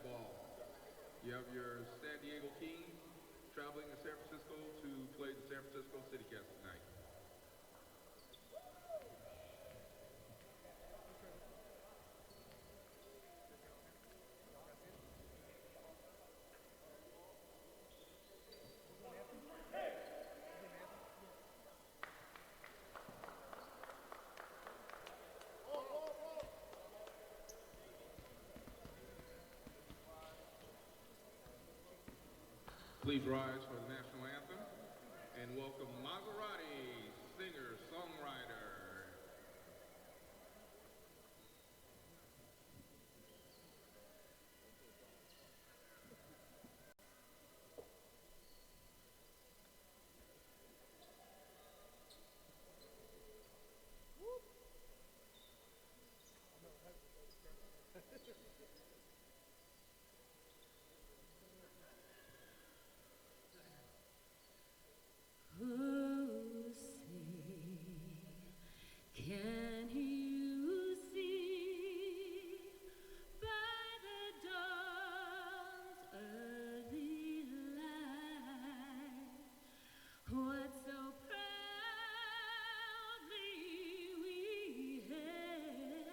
basketball. You have your San Diego Kings traveling to San Francisco to play the San Francisco City Cats tonight. Please rise for the national anthem and welcome Maserati, singer-songwriter. Can you see by the dawn's early light what so proudly we hailed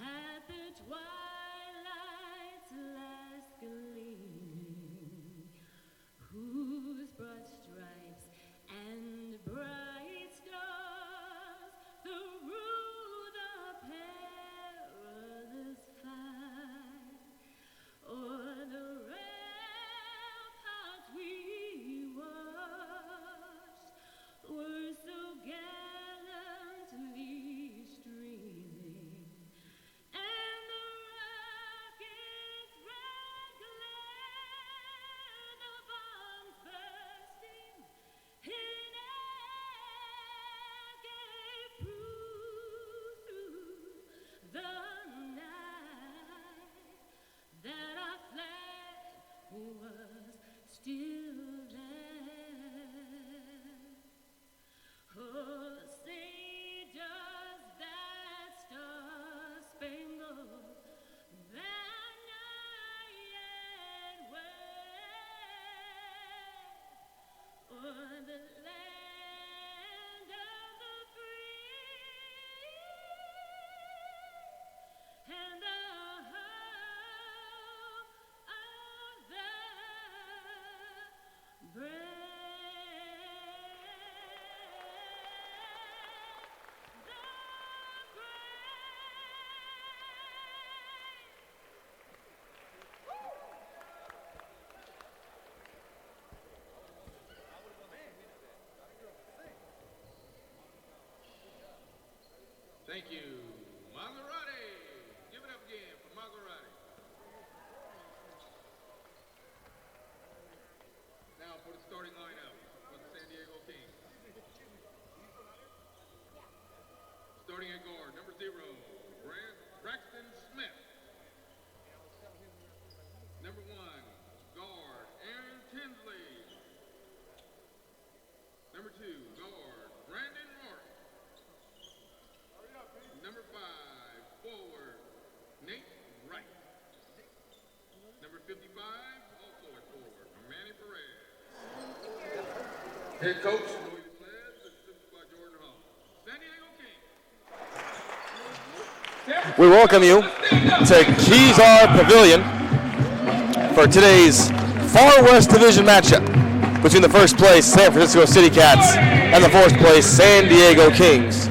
at the twilight's last gleaming, whose broad stripes and bright stars through the perilous fight, o'er the ramparts we watched, were so gallantly streaming, and the rocket's red glare, the bombs bursting in air, gave proof through the night that our flag was still there. Oh, say does that star-spangled banner yet wave o'er the land of the free and the home of the brave? Thank you, Maserati. Give it up again for Maserati. Now for the starting lineup for the San Diego Kings. Starting at guard, number 0, Braxton Smith. Number 1, guard, Aaron Tinsley. Number 2, guard, Brandon Mark. Number 5, forward, Nate Wright. Number 55, also at forward, Manny Perez. Head coach, Louis DePlez, assisted by Jordan Hall. San Diego Kings. We welcome you to Kezar Pavilion for today's Far West Division matchup between the first place San Francisco City Cats and the fourth place San Diego Kings.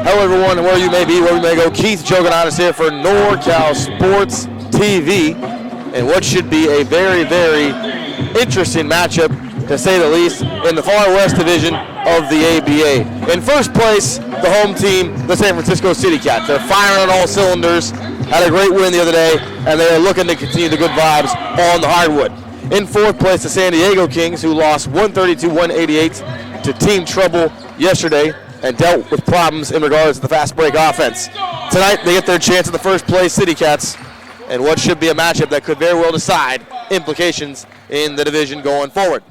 Hello everyone, where you may be, where we may go. Keith Joganadis here for NorCal Sports TV, and what should be a very, very interesting matchup, to say the least, in the Far West Division of the ABA. In first place, the home team, the San Francisco City Cats. They're firing on all cylinders, had a great win the other day, and they are looking to continue the good vibes on the hardwood. In fourth place, the San Diego Kings, who lost 132-188 to Team Trouble yesterday and dealt with problems in regards to the fast break offense. Tonight, they get their chance at the first place City Cats, and what should be a matchup that could very well decide implications in the division going forward.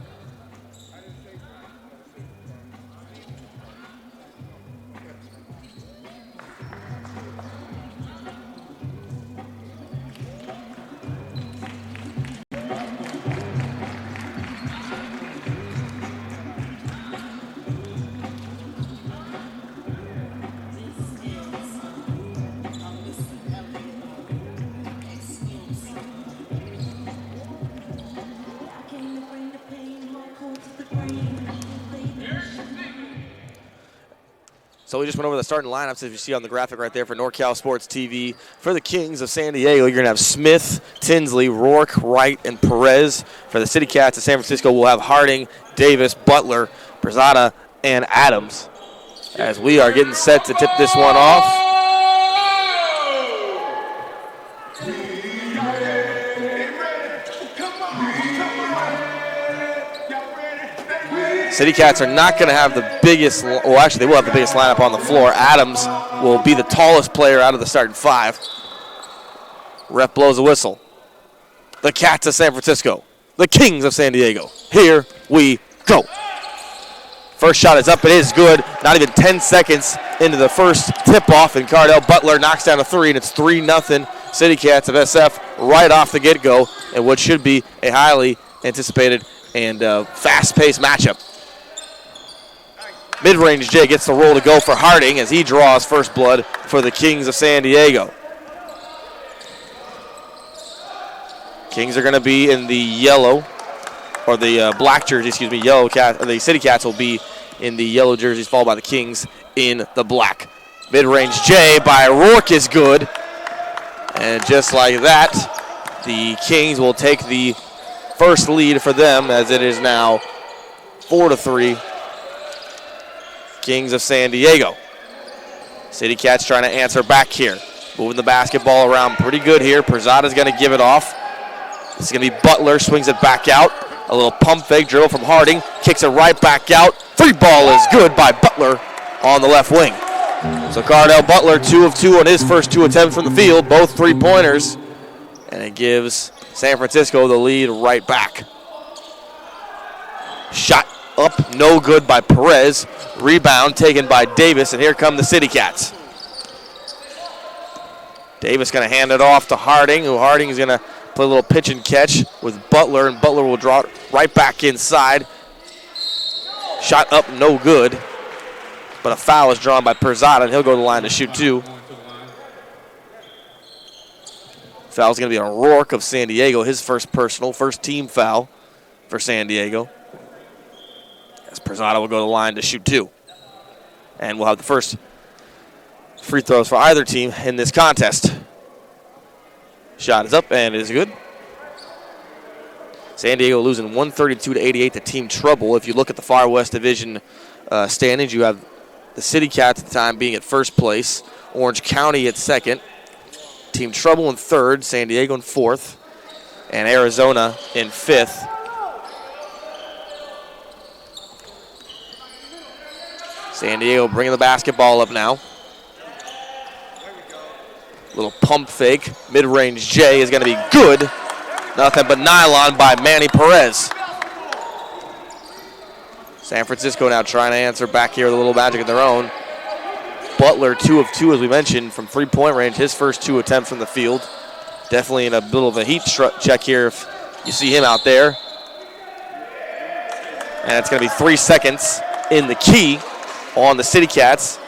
So we just went over the starting lineups, as you see on the graphic right there for NorCal Sports TV. For the Kings of San Diego, you're going to have Smith, Tinsley, Rourke, Wright, and Perez. For the City Cats of San Francisco, we'll have Harding, Davis, Butler, Prezada, and Adams. As we are getting set to tip this one off. City Cats are not going to have the biggest, well, actually, they will have the biggest lineup on the floor. Adams will be the tallest player out of the starting five. Ref blows a whistle. The Cats of San Francisco, the Kings of San Diego. Here we go. First shot is up. It is good. Not even 10 seconds into the first tip-off, and Cardell Butler knocks down a three, and it's 3-0 City Cats of SF right off the get-go, and what should be a highly anticipated and fast-paced matchup. Mid-range Jay gets the roll to go for Harding as he draws first blood for the Kings of San Diego. Kings are going to be in the yellow, or the black jersey, excuse me, yellow cat, or the City Cats will be in the yellow jerseys, followed by the Kings in the black. Mid-range Jay by Rourke is good. And just like that, the Kings will take the first lead for them as it is now 4-3. Kings of San Diego. City Cats trying to answer back here. Moving the basketball around pretty good here. Prezada's going to give it off. This is going to be Butler, swings it back out. A little pump fake dribble from Harding. Kicks it right back out. Free ball is good by Butler on the left wing. So Cardell Butler, 2 of 2 on his first 2 attempts from the field, both three-pointers. And it gives San Francisco the lead right back. Shot up, no good by Perez. Rebound taken by Davis, and here come the City Cats. Davis going to hand it off to Harding, who Harding is going to play a little pitch and catch with Butler, and Butler will draw it right back inside. Shot up, no good. But a foul is drawn by Prezada, and he'll go to the line to shoot 2. Foul's going to be on Rourke of San Diego, his first personal, first team foul for San Diego. As Prezada will go to the line to shoot 2. And we'll have the first free throws for either team in this contest. Shot is up, and it is good. San Diego losing 132-88 to Team Trouble. If you look at the Far West Division standings, you have the City Cats at the time being at first place, Orange County at second, Team Trouble in third, San Diego in fourth, and Arizona in fifth. San Diego bringing the basketball up now. Little pump fake. Mid-range J is going to be good. Nothing but nylon by Manny Perez. San Francisco now trying to answer back here with a little magic of their own. Butler, 2 of 2, as we mentioned, from three-point range. His first 2 attempts from the field. Definitely in a little of a heat check here if you see him out there. And it's going to be 3 seconds in the key on the City Cats.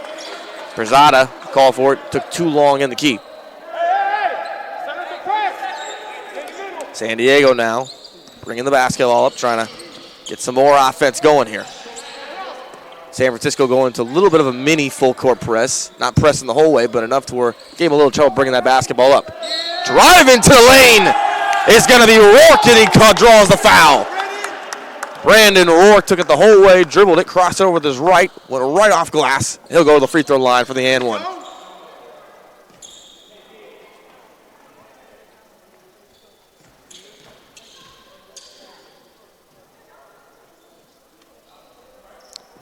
Prezada called for it. Took too long in the key. San Diego now bringing the basketball up, trying to get some more offense going here. San Francisco going to a little bit of a mini full court press. Not pressing the whole way, but enough to where gave him a little trouble bringing that basketball up. Drive into the lane is going to be Rourke, and he draws the foul. Brandon Rourke took it the whole way, dribbled it, crossed it over with his right, went right off glass. He'll go to the free throw line for the and one.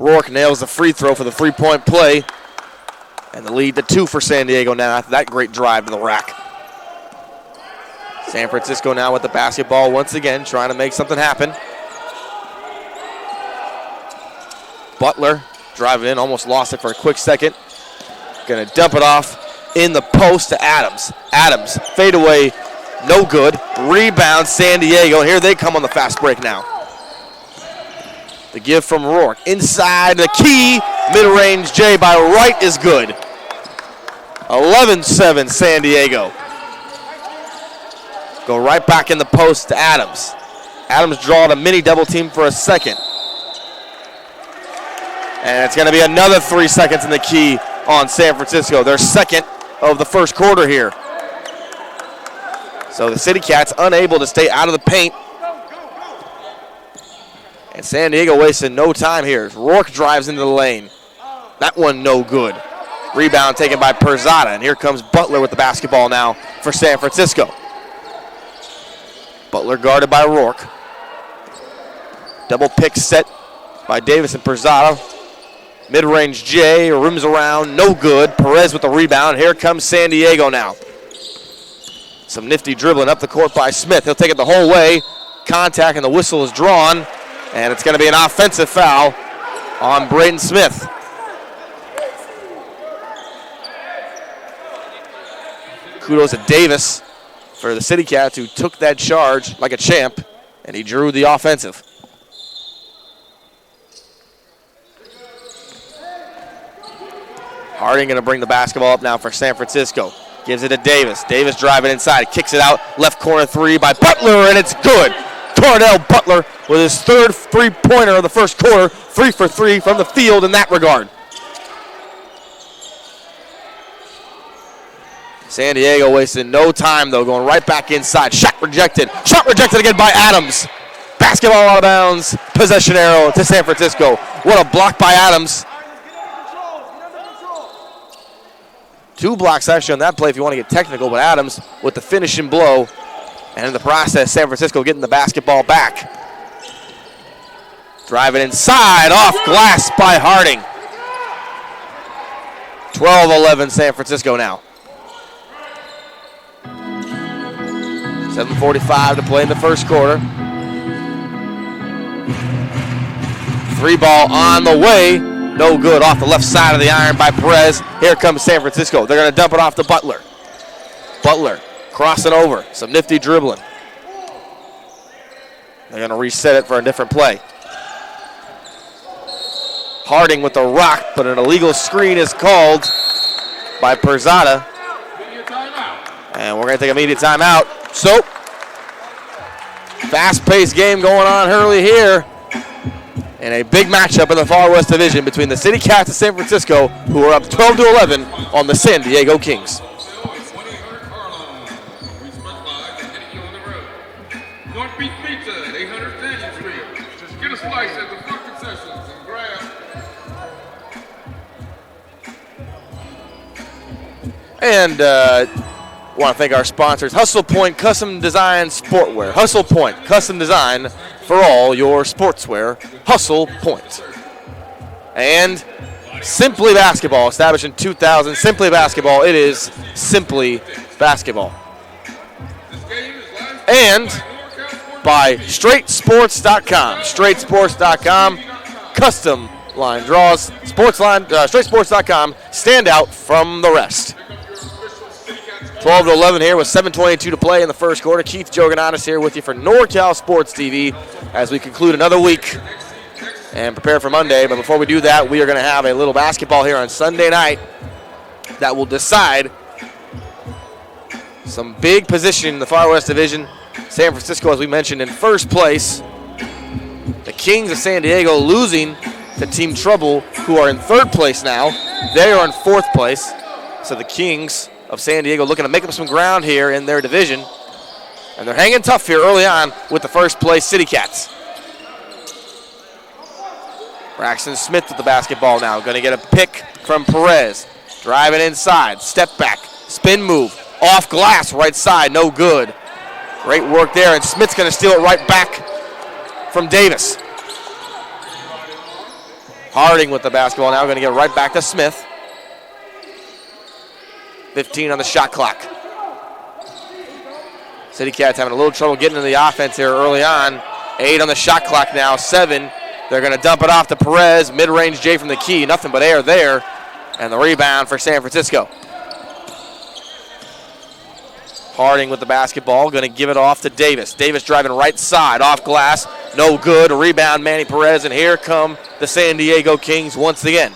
Rourke nails the free throw for the three-point play. And the lead to 2 for San Diego now after that great drive to the rack. San Francisco now with the basketball once again, trying to make something happen. Butler driving in, almost lost it for a quick second. Going to dump it off in the post to Adams. Adams, fadeaway, no good. Rebound, San Diego, and here they come on the fast break now. The give from Rourke. Inside the key. Mid-range J by Wright is good. 11-7 San Diego. Go right back in the post to Adams. Adams drawed a mini double team for a second. And it's going to be another 3 seconds in the key on San Francisco. Their second of the first quarter here. So the City Cats unable to stay out of the paint. And San Diego wasting no time here. Rourke drives into the lane. That one no good. Rebound taken by Perzada. And here comes Butler with the basketball now for San Francisco. Butler guarded by Rourke. Double pick set by Davis and Perzada. Mid-range J, rims around, no good. Perez with the rebound. Here comes San Diego now. Some nifty dribbling up the court by Smith. He'll take it the whole way. Contact, and the whistle is drawn. And it's going to be an offensive foul on Braden Smith. Kudos to Davis for the City Cats, who took that charge like a champ, and he drew the offensive. Harding going to bring the basketball up now for San Francisco. Gives it to Davis. Davis driving inside. Kicks it out. Left corner three by Butler, and it's good. Cordell Butler with his third three-pointer of the first quarter. 3 for 3 from the field in that regard. San Diego wasted no time, though, going right back inside. Shot rejected. Shot rejected again by Adams. Basketball out of bounds. Possession arrow to San Francisco. What a block by Adams. 2 blocks actually on that play if you want to get technical, but Adams with the finishing blow. And in the process, San Francisco getting the basketball back. Driving inside, off glass by Harding. 12-11 San Francisco now. 7:45 to play in the first quarter. 3 ball on the way. No good, off the left side of the iron by Perez. Here comes San Francisco. They're going to dump it off to Butler. Butler crossing over. Some nifty dribbling. They're going to reset it for a different play. Harding with the rock, but an illegal screen is called by Perzada. And we're going to take an immediate timeout. So, fast-paced game going on early here. And a big matchup in the Far West Division between the City Cats of San Francisco, who are up 12-11 on the San Diego Kings. North Beach Pizza at 800 Daniel Street. Just get a slice at the front concessions and grab. And want to thank our sponsors, Hustle Point Custom Design Sportwear. Hustle Point Custom Design for all your sportswear. Hustle Point. And Simply Basketball, established in 2000. Simply Basketball, it is Simply Basketball. And by StraightSports.com. StraightSports.com, custom line draws. StraightSports.com, stand out from the rest. 12-11 here with 7:22 to play in the first quarter. Keith Joganatis here with you for NorCal Sports TV as we conclude another week and prepare for Monday. But before we do that, we are going to have a little basketball here on Sunday night that will decide some big position in the Far West Division. San Francisco, as we mentioned, in first place. The Kings of San Diego losing to Team Trouble, who are in third place now. They are in fourth place. So the Kings of San Diego looking to make up some ground here in their division. And they're hanging tough here early on with the first place City Cats. Braxton Smith with the basketball now. Going to get a pick from Perez. Driving inside. Step back. Spin move. Off glass. Right side. No good. Great work there. And Smith's going to steal it right back from Davis. Harding with the basketball now. Going to get it right back to Smith. 15 on the shot clock. City Cats having a little trouble getting into the offense here early on. 8 on the shot clock now, 7. They're going to dump it off to Perez. Mid-range J from the key. Nothing but air there. And the rebound for San Francisco. Harding with the basketball. Going to give it off to Davis. Davis driving right side. Off glass. No good. Rebound Manny Perez. And here come the San Diego Kings once again.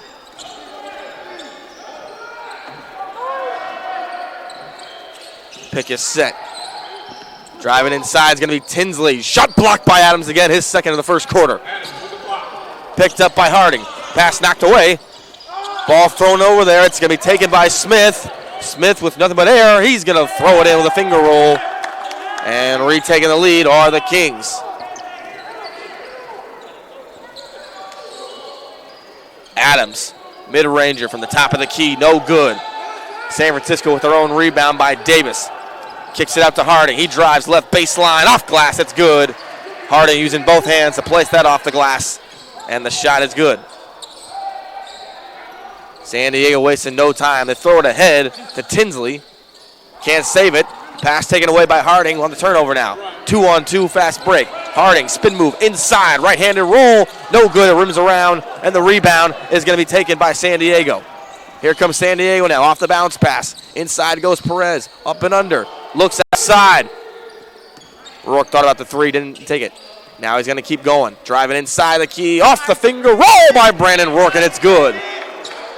Pick is set. Driving inside is going to be Tinsley. Shot blocked by Adams again, his second of the first quarter. Picked up by Harding. Pass knocked away. Ball thrown over there. It's going to be taken by Smith. Smith with nothing but air. He's going to throw it in with a finger roll. And retaking the lead are the Kings. Adams, mid-ranger from the top of the key, no good. San Francisco with their own rebound by Davis. Kicks it out to Harding. He drives left baseline, off glass, that's good. Harding using both hands to place that off the glass, and the shot is good. San Diego wasting no time. They throw it ahead to Tinsley. Can't save it. Pass taken away by Harding on the turnover now. 2-on-2 fast break. Harding, spin move inside, right-handed roll. No good, it rims around, and the rebound is going to be taken by San Diego. Here comes San Diego now, off the bounce pass. Inside goes Perez, up and under. Looks outside. Rourke thought about the three, didn't take it. Now he's going to keep going. Driving inside the key, off the finger, roll by Brandon Rourke, and it's good.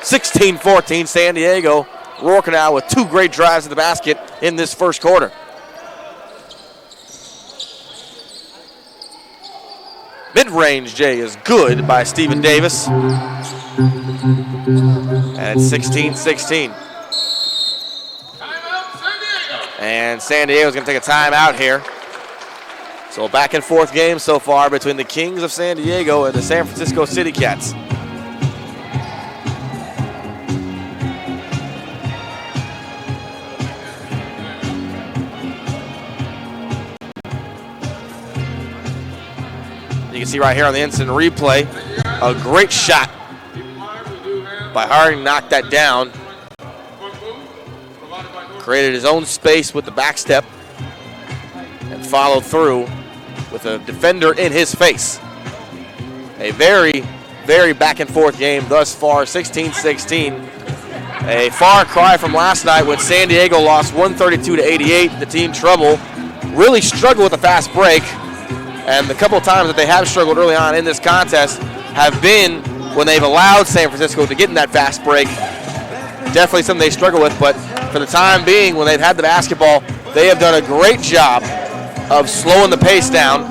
16-14 San Diego. Rourke now with two great drives to the basket in this first quarter. Mid-range J is good by Stephen Davis. And it's 16-16. And San Diego's going to take a timeout here. So a back and forth game so far between the Kings of San Diego and the San Francisco City Cats. You can see right here on the instant replay, a great shot by Harding, knocked that down. Created his own space with the back step and followed through with a defender in his face. A very, very back and forth game thus far, 16-16. A far cry from last night when San Diego lost 132-88. The team trouble, really struggled with the fast break. And the couple of times that they have struggled early on in this contest have been when they've allowed San Francisco to get in that fast break. Definitely something they struggle with, but for the time being, when they've had the basketball, they have done a great job of slowing the pace down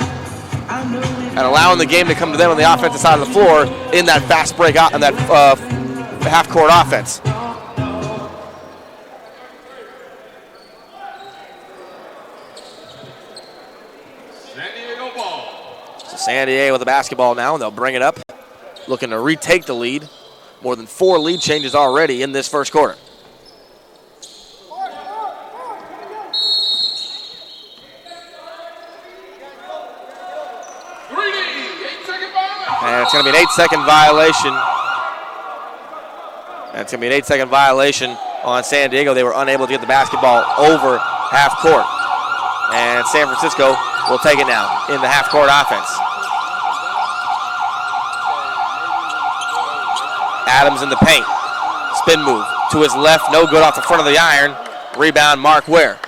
and allowing the game to come to them on the offensive side of the floor in that fast break and that half-court offense. San Diego with the basketball now, and they'll bring it up, looking to retake the lead. More than 4 lead changes already in this first quarter. And it's going to be an 8-second violation. And it's going to be an 8-second violation on San Diego. They were unable to get the basketball over half court. And San Francisco will take it now in the half-court offense. Adams in the paint. Spin move to his left. No good off the front of the iron. Rebound, Mark Ware.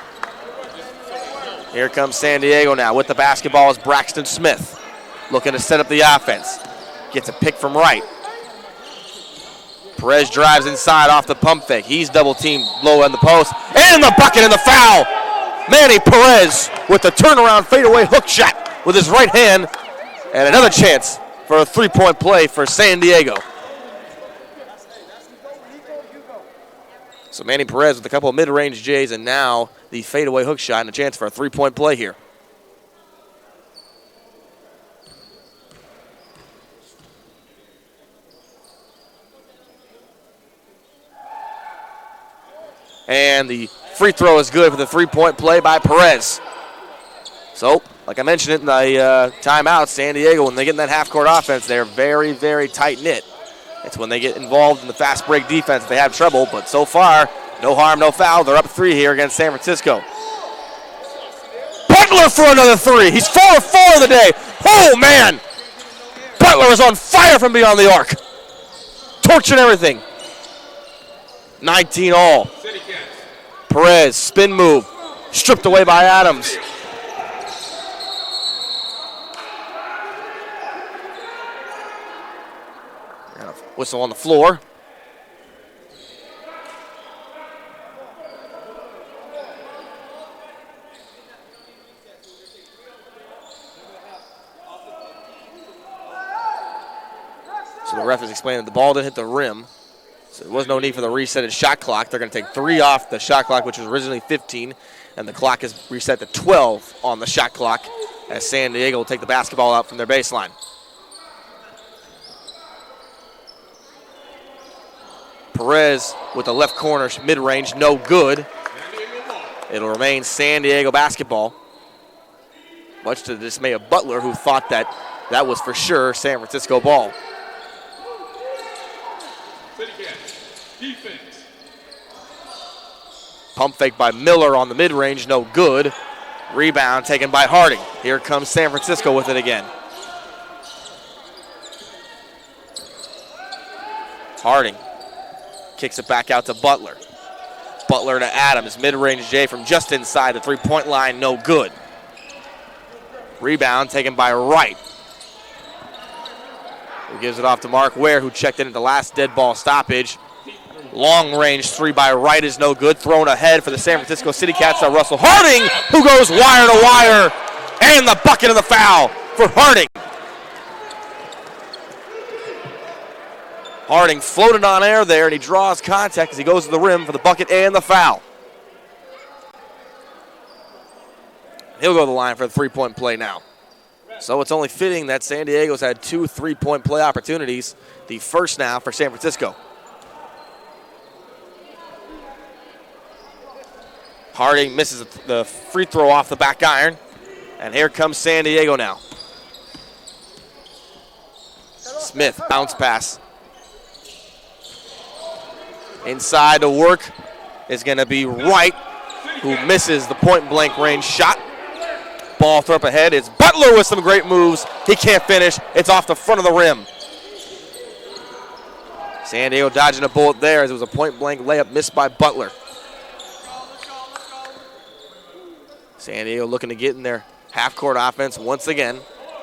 Here comes San Diego now. With the basketball is Braxton Smith. Looking to set up the offense. Gets a pick from right. Perez drives inside off the pump fake. He's double-teamed low on the post. And the bucket and the foul. Manny Perez with the turnaround fadeaway hook shot with his right hand. And another chance for a three-point play for San Diego. So Manny Perez with a couple of mid-range J's and now the fadeaway hook shot and a chance for a three-point play here. And the free throw is good for the three-point play by Perez. So, like I mentioned it in the timeout, San Diego, when they get in that half-court offense, they're very, very tight-knit. It's when they get involved in the fast break defense that they have trouble, but so far, no harm, no foul. They're up 3 here against San Francisco. Butler for another 3. He's 4 of 4 of the day. Oh, man. Butler is on fire from beyond the arc. Torching everything. 19 all. Perez, spin move. Stripped away by Adams. Whistle on the floor. So So the ref is explaining that the ball didn't hit the rim. So there was no need for the resetted shot clock. They're going to take 3 off the shot clock, which was originally 15. And the clock is reset to 12 on the shot clock as San Diego will take the basketball out from their baseline. Perez with the left corner mid-range, no good. It'll remain San Diego basketball. Much to the dismay of Butler, who thought that that was for sure San Francisco ball. Defense. Pump fake by Miller on the mid-range, no good. Rebound taken by Harding. Here comes San Francisco with it again. Harding kicks it back out to Butler. Butler to Adams, mid-range J from just inside the three-point line, no good. Rebound taken by Wright. Who gives it off to Mark Ware, who checked in at the last dead ball stoppage. Long-range 3 by Wright is no good. Thrown ahead for the San Francisco City Cats are Russell Harding, who goes wire to wire, and the bucket of the foul for Harding. Harding floated on air there, and he draws contact as he goes to the rim for the bucket and the foul. He'll go to the line for the three-point play now. So it's only fitting that San Diego's had 2 3-point play opportunities, the first now for San Francisco. Harding misses the free throw off the back iron, and here comes San Diego now. Smith, bounce pass. Inside to work is going to be Wright, who misses the point-blank range shot. Ball throw up ahead. It's Butler with some great moves. He can't finish. It's off the front of the rim. San Diego dodging a bullet there as it was a point-blank layup missed by Butler. San Diego looking to get in their half-court offense once again,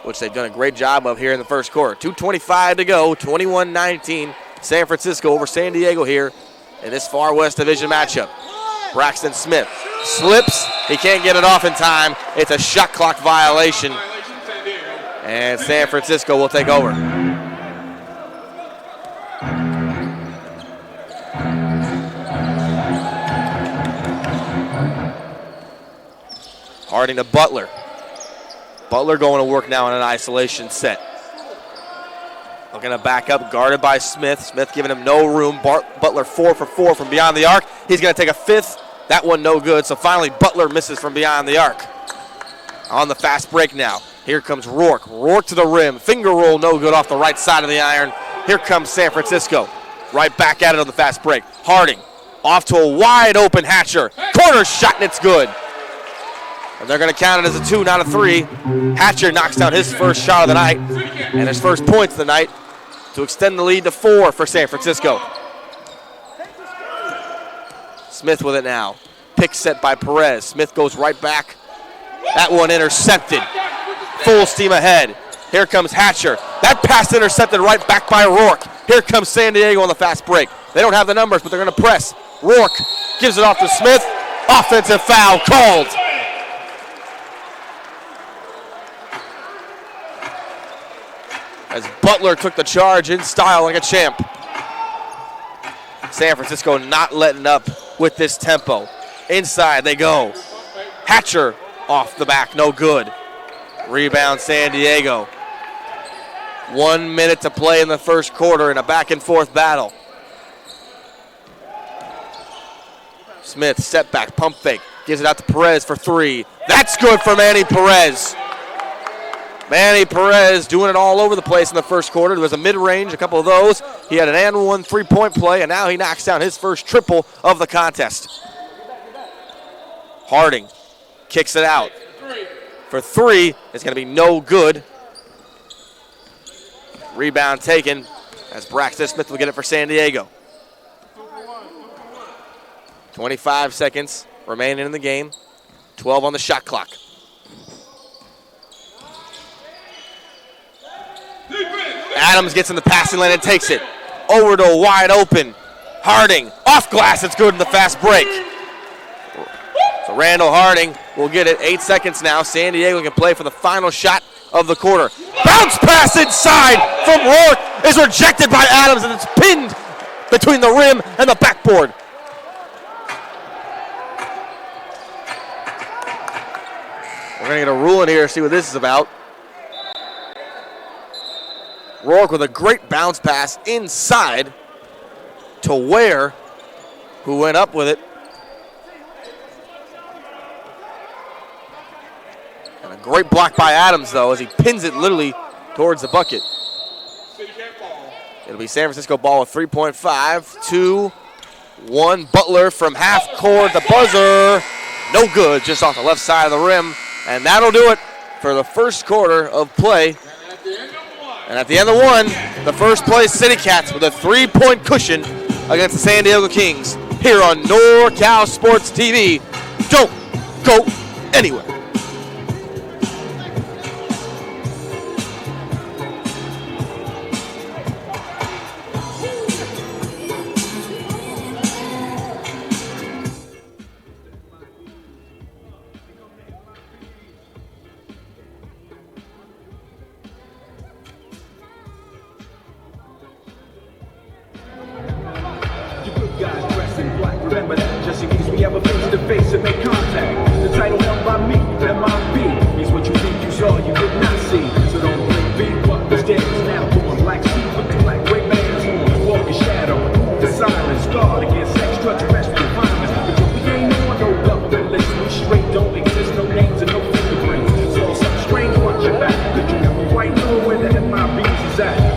which they've done a great job of here in the first quarter. 2:25 to go, 21-19. San Francisco over San Diego here in this Far West Division matchup. Braxton Smith slips. He can't get it off in time. It's a shot clock violation, and San Francisco will take over. Harding to Butler. Butler going to work now in an isolation set. Looking to back up, guarded by Smith. Smith giving him no room. Butler 4 for 4 from beyond the arc. He's going to take a fifth. That one no good, so finally Butler misses from beyond the arc. On the fast break now. Here comes Rourke. Rourke to the rim. Finger roll no good off the right side of the iron. Here comes San Francisco. Right back at it on the fast break. Harding off to a wide open Hatcher. Corner shot, and it's good. And they're going to count it as a 2, not a 3. Hatcher knocks down his first shot of the night and his first points of the night to extend the lead to 4 for San Francisco. Smith with it now. Pick set by Perez. Smith goes right back. That one intercepted. Full steam ahead. Here comes Hatcher. That pass intercepted right back by Rourke. Here comes San Diego on the fast break. They don't have the numbers, but they're going to press. Rourke gives it off to Smith. Offensive foul called. As Butler took the charge in style like a champ. San Francisco not letting up with this tempo. Inside they go. Hatcher off the back, no good. Rebound San Diego. 1 minute to play in the first quarter in a back and forth battle. Smith, step back, pump fake. Gives it out to Perez for 3. That's good for Manny Perez. Manny Perez doing it all over the place in the first quarter. There was a mid-range, a couple of those. He had an and one three-point play, and now he knocks down his first triple of the contest. Harding kicks it out. For 3, it's going to be no good. Rebound taken as Braxton Smith will get it for San Diego. 25 seconds remaining in the game. 12 on the shot clock. Adams gets in the passing lane and takes it. Over to a wide open. Harding, off glass, it's good in the fast break. So Randall Harding will get it. 8 seconds now. San Diego can play for the final shot of the quarter. Bounce pass inside from Rourke is rejected by Adams, and it's pinned between the rim and the backboard. We're going to get a rule in here, see what this is about. Rourke with a great bounce pass inside to Ware, who went up with it. And a great block by Adams, though, as he pins it literally towards the bucket. It'll be San Francisco ball with 3.5, 2-1. Butler from half court, the buzzer. No good, just off the left side of the rim. And that'll do it for the first quarter of play. And at the end of one, the first place City Cats with a 3-point cushion against the San Diego Kings here on NorCal Sports TV. Don't go anywhere. Remember that, just in case we ever face to face and make contact. The title held by me, MIP, means what you think you saw, you did not see. So don't blink big, what the stands now doing. Black suit with the black gray bands on. Walk in shadow, the silence, guard against extraterrestrial violence. But we ain't on no government list, we straight don't exist, no names and no fingerprints. So something strange, watch your back, cause you never quite know where the MIBs is at.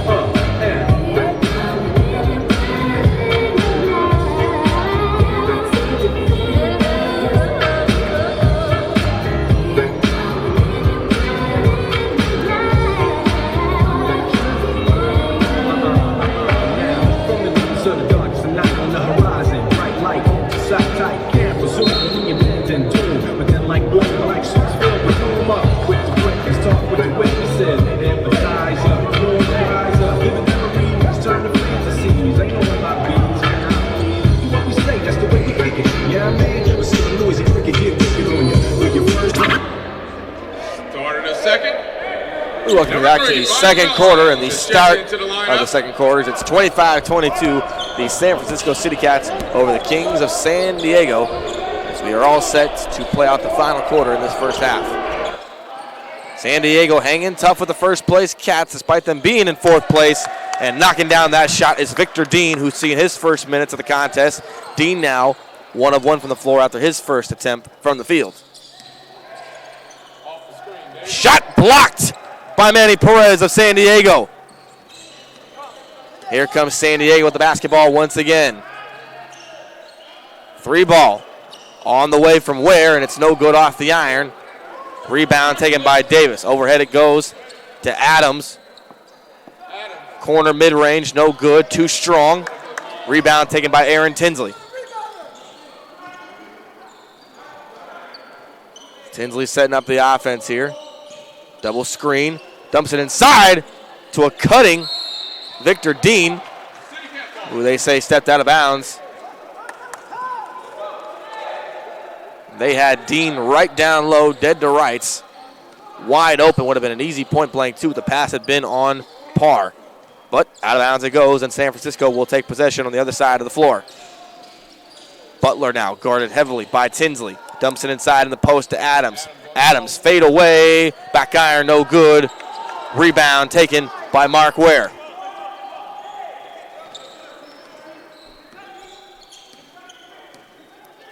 Welcome back to the second quarter and the start of the second quarter. It's 25-22, the San Francisco City Cats over the Kings of San Diego, as we are all set to play out the final quarter in this first half. San Diego hanging tough with the first place Cats despite them being in fourth place, and knocking down that shot is Victor Dean, who's seen his first minutes of the contest. Dean now 1 of 1 from the floor after his first attempt from the field. Shot blocked by Manny Perez of San Diego. Here comes San Diego with the basketball once again. 3 ball on the way from Ware, and it's no good off the iron. Rebound taken by Davis. Overhead it goes to Adams. Corner mid-range, no good, too strong. Rebound taken by Aaron Tinsley. Tinsley setting up the offense here. Double screen, dumps it inside to a cutting Victor Dean, who they say stepped out of bounds. They had Dean right down low, dead to rights. Wide open, would have been an easy point blank too if the pass had been on par. But out of bounds it goes, and San Francisco will take possession on the other side of the floor. Butler now guarded heavily by Tinsley. Dumps it inside in the post to Adams. Adams fade away, back iron, no good. Rebound taken by Mark Ware.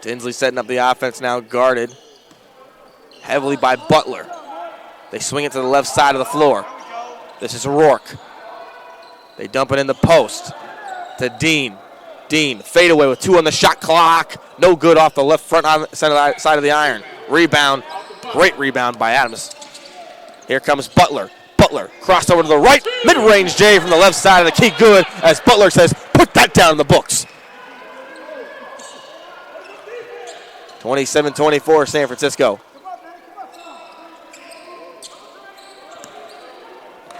Tinsley setting up the offense now, guarded heavily by Butler. They swing it to the left side of the floor. This is Rourke. They dump it in the post to Dean. Dean, fade away with 2 on the shot clock. No good off the left front side of the iron. Rebound. Great rebound by Adams. Here comes Butler. Butler crossed over to the right. Mid-range J from the left side of the key. Good, as Butler says, put that down in the books. 27-24 San Francisco.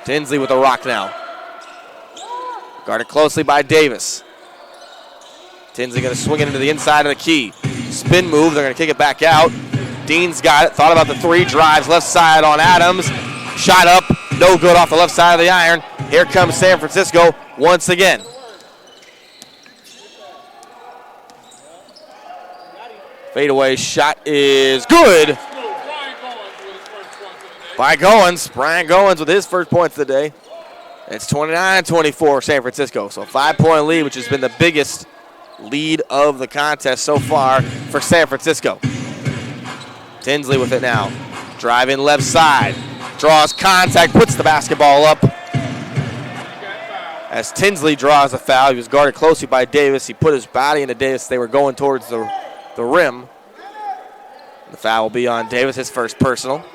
Tinsley with the rock now. Guarded closely by Davis. Tinsley going to swing it into the inside of the key. Spin move, they're going to kick it back out. Dean's got it, thought about the 3, drives left side on Adams. Shot up, no good off the left side of the iron. Here comes San Francisco once again. Fadeaway shot is good by Goins. Brian Goins with his first points of the day. It's 29-24 San Francisco. So a 5-point lead, which has been the biggest lead of the contest so far for San Francisco. Tinsley with it now. Driving left side. Draws contact, puts the basketball up. As Tinsley draws a foul, he was guarded closely by Davis. He put his body into Davis. They were going towards the rim. The foul will be on Davis, his first personal.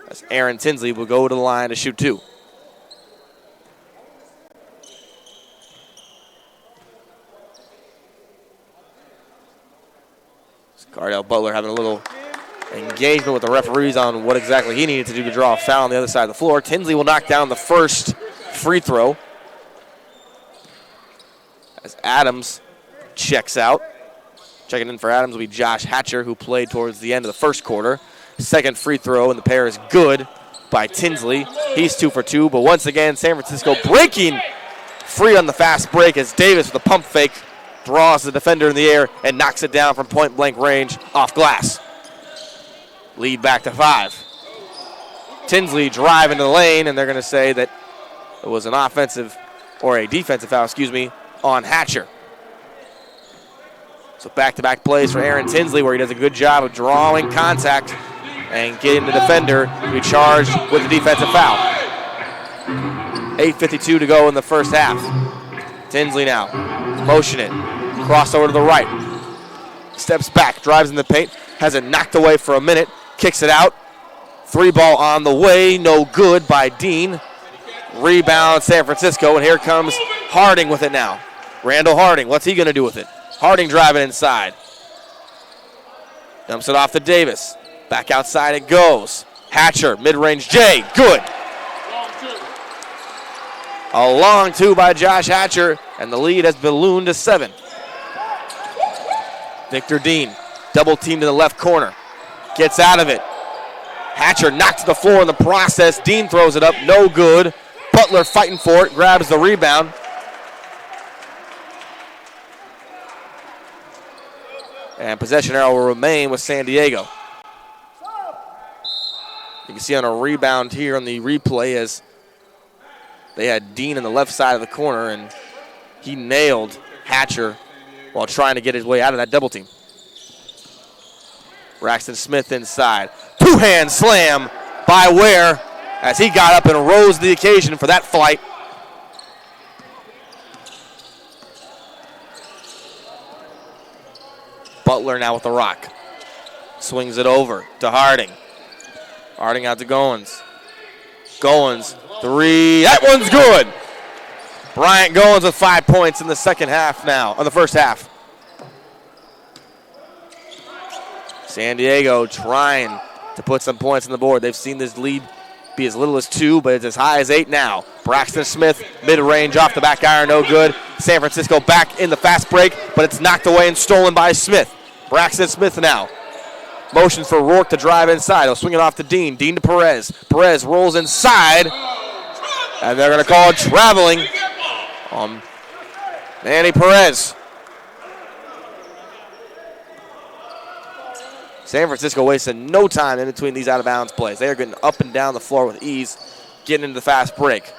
As Aaron Tinsley will go to the line to shoot 2. Cardell Butler having a little engagement with the referees on what exactly he needed to do to draw a foul on the other side of the floor. Tinsley will knock down the first free throw as Adams checks out. Checking in for Adams will be Josh Hatcher, who played towards the end of the first quarter. Second free throw, and the pair is good by Tinsley. He's 2 for 2, but once again, San Francisco breaking free on the fast break as Davis with a pump fake draws the defender in the air and knocks it down from point-blank range off glass. Lead back to 5. Tinsley drive into the lane, and they're going to say that it was an offensive, or a defensive foul, on Hatcher. So back-to-back plays for Aaron Tinsley, where he does a good job of drawing contact and getting the defender to be charged with the defensive foul. 8:52 to go in the first half. Tinsley now, motion it, cross over to the right. Steps back, drives in the paint, has it knocked away for a minute, kicks it out. 3-ball on the way, no good by Dean. Rebound San Francisco, and here comes Harding with it now. Randall Harding, what's he going to do with it? Harding driving inside. Dumps it off to Davis. Back outside it goes. Hatcher, mid-range J, good. A long 2 by Josh Hatcher, and the lead has ballooned to 7. Victor Dean, double teamed in the left corner. Gets out of it. Hatcher knocked to the floor in the process. Dean throws it up, no good. Butler fighting for it, grabs the rebound. And possession arrow will remain with San Diego. You can see on a rebound here on the replay as they had Dean in the left side of the corner, and he nailed Hatcher while trying to get his way out of that double team. Braxton Smith inside. Two-hand slam by Ware as he got up and rose to the occasion for that flight. Butler now with the rock. Swings it over to Harding. Harding out to Goins. Goins, 3. That one's good. Bryant Goins with 5 points in the second half now, in the first half. San Diego trying to put some points on the board. They've seen this lead be as little as 2, but it's as high as 8 now. Braxton Smith, mid-range off the back iron, no good. San Francisco back in the fast break, but it's knocked away and stolen by Smith. Braxton Smith now. Motions for Rourke to drive inside. He'll swing it off to Dean. Dean to Perez. Perez rolls inside, and they're going to call traveling on Manny Perez. San Francisco wasting no time in between these out-of-bounds plays. They are getting up and down the floor with ease, getting into the fast break.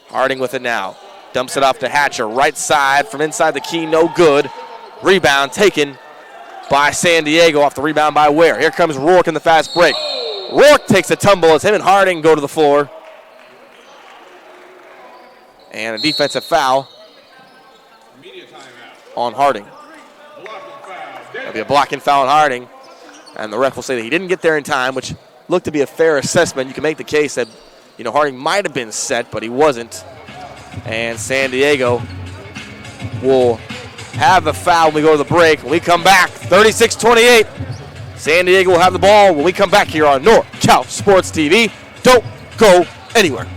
Harding with it now. Dumps it off to Hatcher. Right side from inside the key, no good. Rebound taken by San Diego off the rebound by Ware. Here comes Rourke in the fast break. Rourke takes a tumble as him and Harding go to the floor. And a defensive foul on Harding. That'll be a blocking foul on Harding. And the ref will say that he didn't get there in time, which looked to be a fair assessment. You can make the case that, Harding might have been set, but he wasn't. And San Diego will have the foul when we go to the break. When we come back, 36-28. San Diego will have the ball when we come back here on NorCal Sports TV. Don't go anywhere.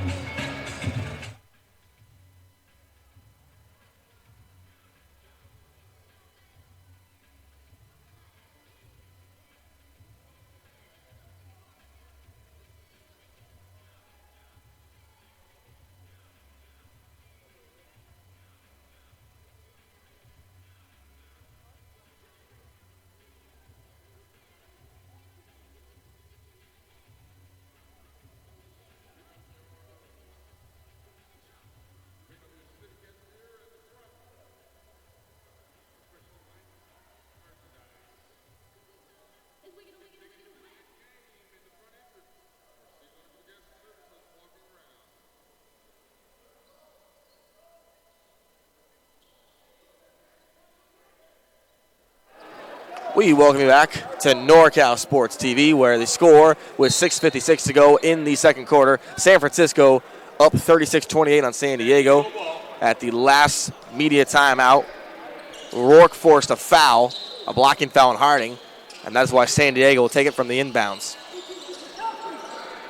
We welcome you back to NorCal Sports TV, where the score with 6:56 to go in the second quarter. San Francisco up 36-28 on San Diego. At the last media timeout, Rourke forced a foul, a blocking foul on Harding, and that's why San Diego will take it from the inbounds.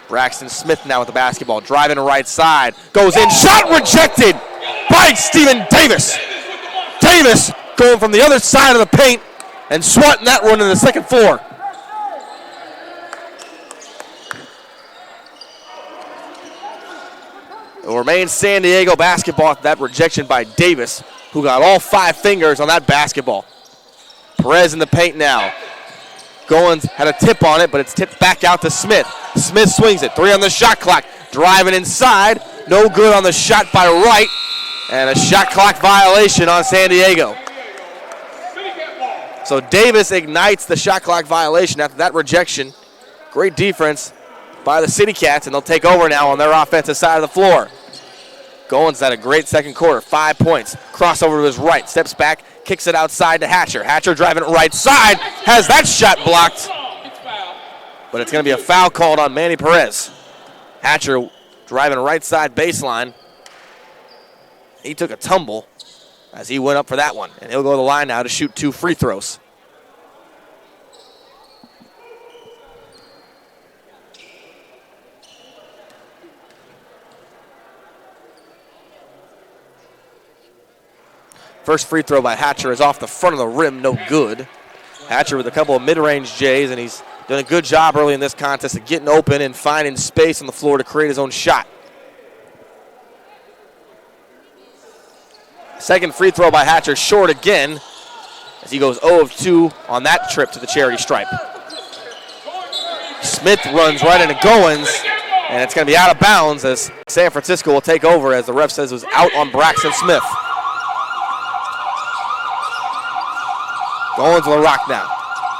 Braxton Smith now with the basketball, driving right side, goes in, shot rejected by Stephen Davis. Davis going from the other side of the paint and swatting that one to the second floor. It will remain San Diego basketball after that rejection by Davis, who got all 5 fingers on that basketball. Perez in the paint now. Goins had a tip on it, but it's tipped back out to Smith. Smith swings it. 3 on the shot clock. Driving inside. No good on the shot by Wright. And a shot clock violation on San Diego. So Davis ignites the shot clock violation after that rejection. Great defense by the City Cats, and they'll take over now on their offensive side of the floor. Goins had a great second quarter, 5 points. Crossover to his right, steps back, kicks it outside to Hatcher. Hatcher driving it right side, has that shot blocked. But it's going to be a foul called on Manny Perez. Hatcher driving right side baseline. He took a tumble as he went up for that one, and he'll go to the line now to shoot 2 free throws. First free throw by Hatcher is off the front of the rim, no good. Hatcher with a couple of mid-range J's, and he's done a good job early in this contest of getting open and finding space on the floor to create his own shot. Second free throw by Hatcher, short again, as he goes 0 of 2 on that trip to the charity stripe. Smith runs right into Goins, and it's going to be out of bounds as San Francisco will take over, as the ref says it was out on Braxton Smith. Goins will rock now.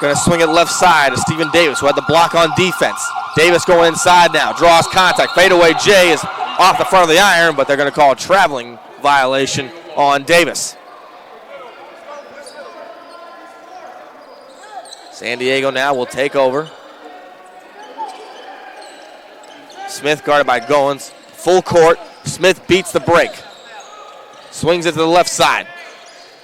Going to swing it left side to Stephen Davis, who had the block on defense. Davis going inside now, draws contact. Fadeaway J is off the front of the iron, but they're going to call a traveling violation on Davis. San Diego now will take over. Smith guarded by Goins. Full court. Smith beats the break. Swings it to the left side.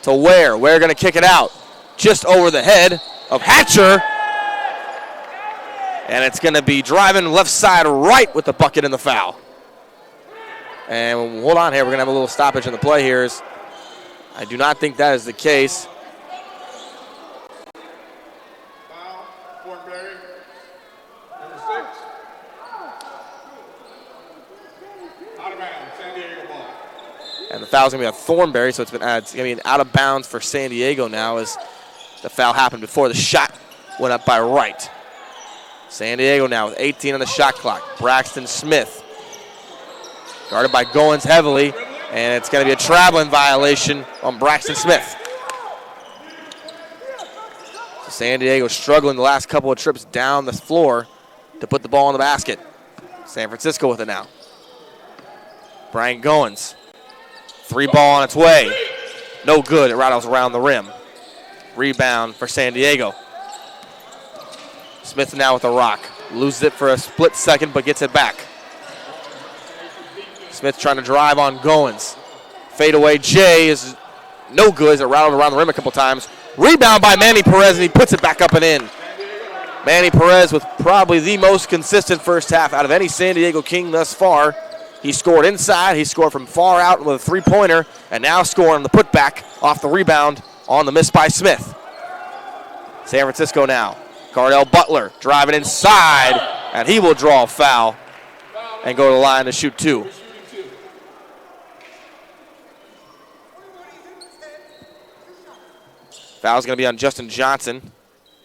To Ware. Ware going to kick it out. Just over the head of Hatcher. And it's going to be driving left side right with the bucket and the foul. And hold on here. We're going to have a little stoppage in the play here. I do not think that is the case. Foul, Thornberry, number 6. Out of bounds, San Diego ball. And the foul's going to be on Thornberry, so it's going to be an out of bounds for San Diego now, as the foul happened before the shot went up by Wright. San Diego now with 18 on the shot clock. Braxton Smith guarded by Goins heavily, and it's going to be a traveling violation on Braxton Smith. So San Diego struggling the last couple of trips down the floor to put the ball in the basket. San Francisco with it now. Brian Goins. 3 ball on its way. No good. It rattles around the rim. Rebound for San Diego. Smith now with a rock. Loses it for a split second, but gets it back. Smith trying to drive on Goins. Fadeaway J is no good as it rattled around the rim a couple times. Rebound by Manny Perez, and he puts it back up and in. Manny Perez with probably the most consistent first half out of any San Diego King thus far. He scored inside. He scored from far out with a three-pointer, and now scoring on the putback off the rebound on the miss by Smith. San Francisco now. Cardell Butler driving inside, and he will draw a foul and go to the line to shoot 2. Foul's going to be on Justin Johnson,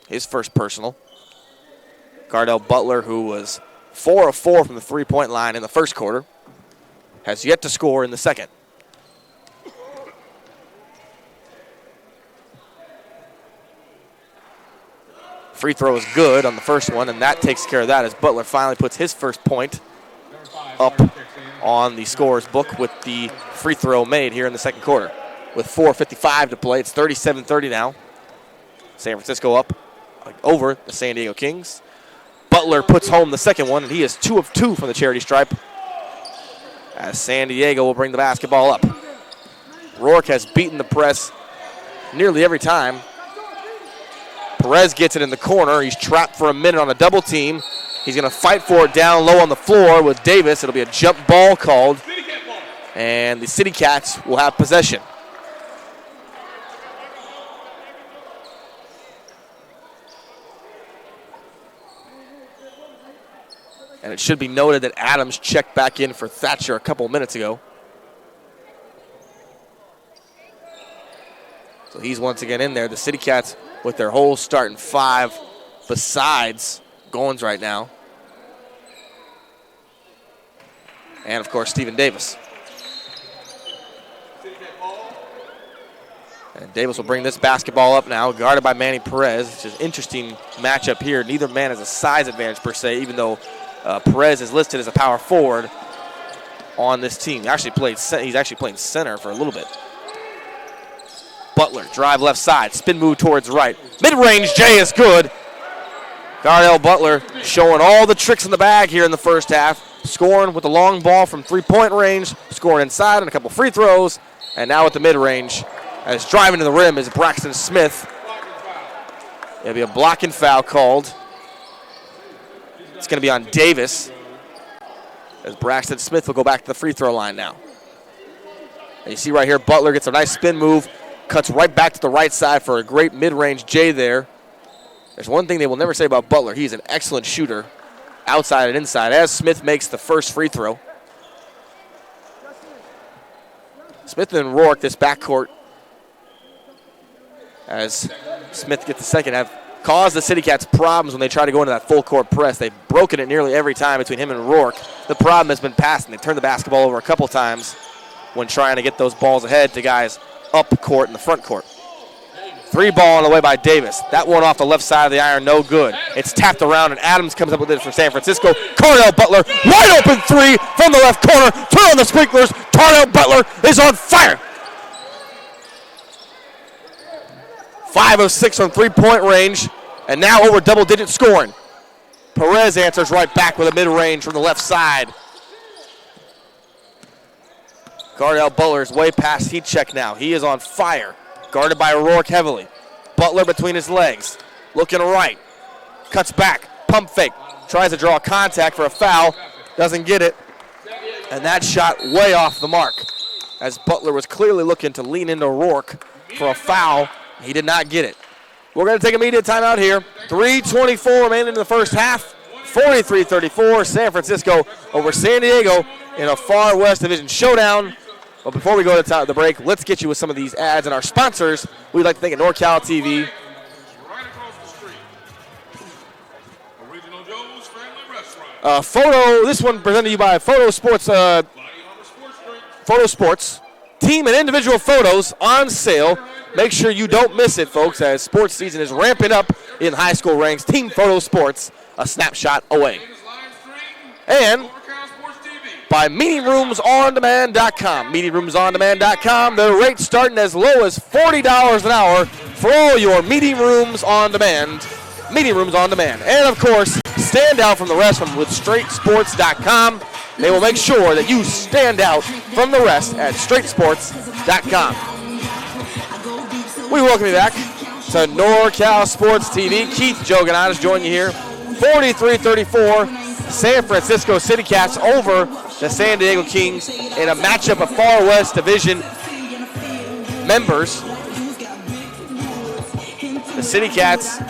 his first personal. Cardell Butler, who was 4 of 4 from the three-point line in the first quarter, has yet to score in the second. Free throw is good on the first one, and that takes care of that as Butler finally puts his first point up on the scorer's book with the free throw made here in the second quarter. With 4:55 to play, it's 37-30 now. San Francisco up over the San Diego Kings. Butler puts home the second one, and he is 2 of 2 from the charity stripe. As San Diego will bring the basketball up. Rourke has beaten the press nearly every time. Perez gets it in the corner. He's trapped for a minute on a double team. He's going to fight for it down low on the floor with Davis. It'll be a jump ball called, and the City Cats will have possession. And it should be noted that Adams checked back in for Thatcher a couple minutes ago. So he's once again in there. The City Cats with their whole starting 5 besides Goins right now. And, of course, Stephen Davis. And Davis will bring this basketball up now, guarded by Manny Perez. It's just an interesting matchup here. Neither man has a size advantage per se, even though Perez is listed as a power forward on this team. He's actually playing center for a little bit. Butler, drive left side, spin move towards right. Mid-range, Jay is good. Gardell Butler showing all the tricks in the bag here in the first half. Scoring with the long ball from three-point range, scoring inside and a couple free throws, and now at the mid-range. As driving to the rim is Braxton Smith. There'll be a blocking foul called. It's going to be on Davis, as Braxton Smith will go back to the free throw line now. And you see right here, Butler gets a nice spin move, cuts right back to the right side for a great mid-range J there. There's one thing they will never say about Butler. He's an excellent shooter, outside and inside, as Smith makes the first free throw. Smith and Rourke, this backcourt, as Smith gets the second, have caused the City Cats problems when they try to go into that full court press. They've broken it nearly every time between him and Rourke. The problem has been passing. They've turned the basketball over a couple times when trying to get those balls ahead to guys up court in the front court. 3 ball on the way by Davis. That one off the left side of the iron, no good. It's tapped around, and Adams comes up with it for San Francisco. Cardell Butler, wide open 3 from the left corner. Turn on the sprinklers. Cardell Butler is on fire. 5 of 6 from three-point range, and now over double-digit scoring. Perez answers right back with a mid-range from the left side. Cardell Butler is way past heat check now. He is on fire. Guarded by Rourke heavily. Butler between his legs. Looking right. Cuts back. Pump fake. Tries to draw contact for a foul. Doesn't get it. And that shot way off the mark, as Butler was clearly looking to lean into Rourke for a foul. He did not get it. We're going to take a media timeout here. 3:24 remaining in the first half. 43-34, San Francisco over San Diego in a Far West Division showdown. But before we go to the break, let's get you with some of these ads and our sponsors. We'd like to thank NorCal TV. Right across the street. Original Joe's Family Restaurant. Photo, this one presented to you by Photo Sports. Photo Sports. Team and individual photos on sale. Make sure you don't miss it, folks, as sports season is ramping up in high school ranks. Team Photo Sports, a snapshot away. And by meetingroomsondemand.com. Meetingroomsondemand.com. Their rates starting as low as $40 an hour for all your meeting rooms on demand. Meeting rooms on demand. And, of course, stand out from the rest with straightsports.com. They will make sure that you stand out from the rest at straightsports.com. We welcome you back to NorCal Sports TV. Keith Joganatis joining you here. 43-34, San Francisco City Cats over the San Diego Kings in a matchup of Far West Division members. The City Cats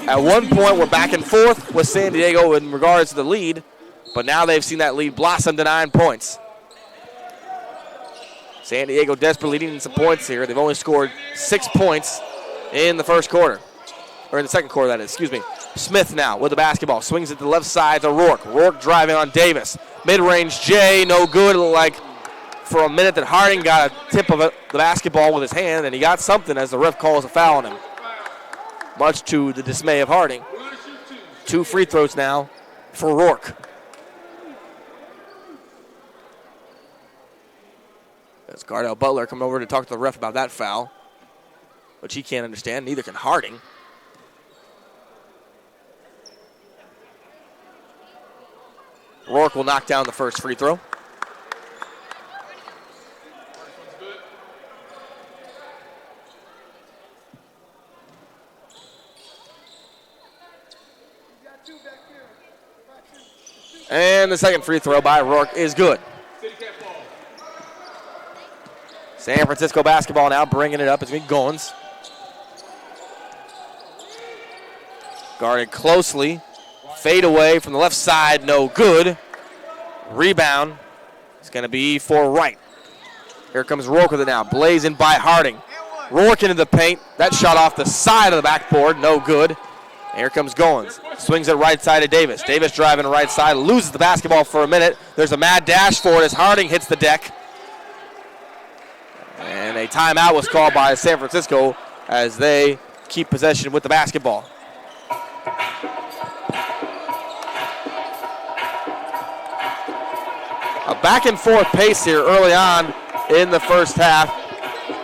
at one point were back and forth with San Diego in regards to the lead, but now they've seen that lead blossom to 9 points. San Diego desperately needing some points here. They've only scored 6 points in the first quarter. Or in the second quarter, that is. Excuse me. Smith now with the basketball. Swings it to the left side to Rourke. Rourke driving on Davis. Mid-range J, no good. It looked like for a minute that Harding got a tip of the basketball with his hand, and he got something as the ref calls a foul on him. Much to the dismay of Harding. 2 free throws now for Rourke. As Gardell Butler coming over to talk to the ref about that foul, which he can't understand. Neither can Harding. Rourke will knock down the first free throw. And the second free throw by Rourke is good. San Francisco basketball now bringing it up. It's going to be Goins. Guarded closely. Fade away from the left side. No good. Rebound. It's going to be for Wright. Here comes Rourke with it now. Blazing by Harding. Rourke into the paint. That shot off the side of the backboard. No good. And here comes Goins. Swings it right side to Davis. Davis driving right side. Loses the basketball for a minute. There's a mad dash for it as Harding hits the deck. And a timeout was called by San Francisco as they keep possession with the basketball. A back and forth pace here early on in the first half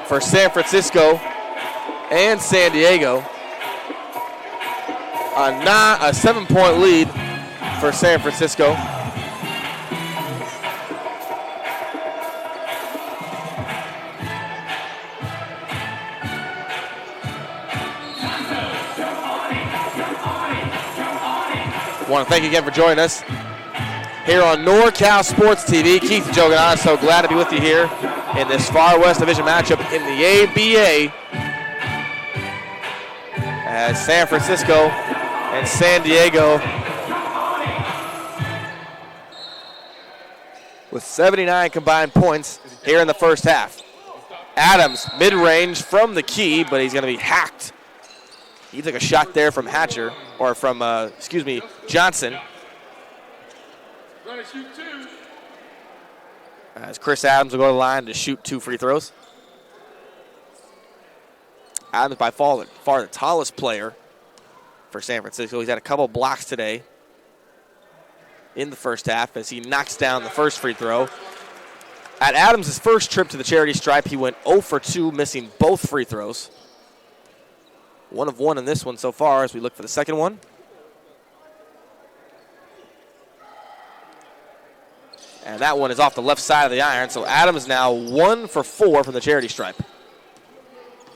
for San Francisco and San Diego. A 7-point lead for San Francisco. I want to thank you again for joining us here on NorCal Sports TV. Keith Joganana, so glad to be with you here in this Far West Division matchup in the ABA as San Francisco and San Diego with 79 combined points here in the first half. Adams, mid-range from the key, but he's going to be hacked. He took a shot there from Hatcher, or from, Johnson. As Chris Adams will go to the line to shoot 2 free throws. Adams by far the tallest player for San Francisco. He's had a couple blocks today in the first half as he knocks down the first free throw. At Adams' first trip to the charity stripe, he went 0 for 2, missing both free throws. 1 of 1 in this one so far as we look for the second one. And that one is off the left side of the iron, so Adams now 1 for 4 from the charity stripe.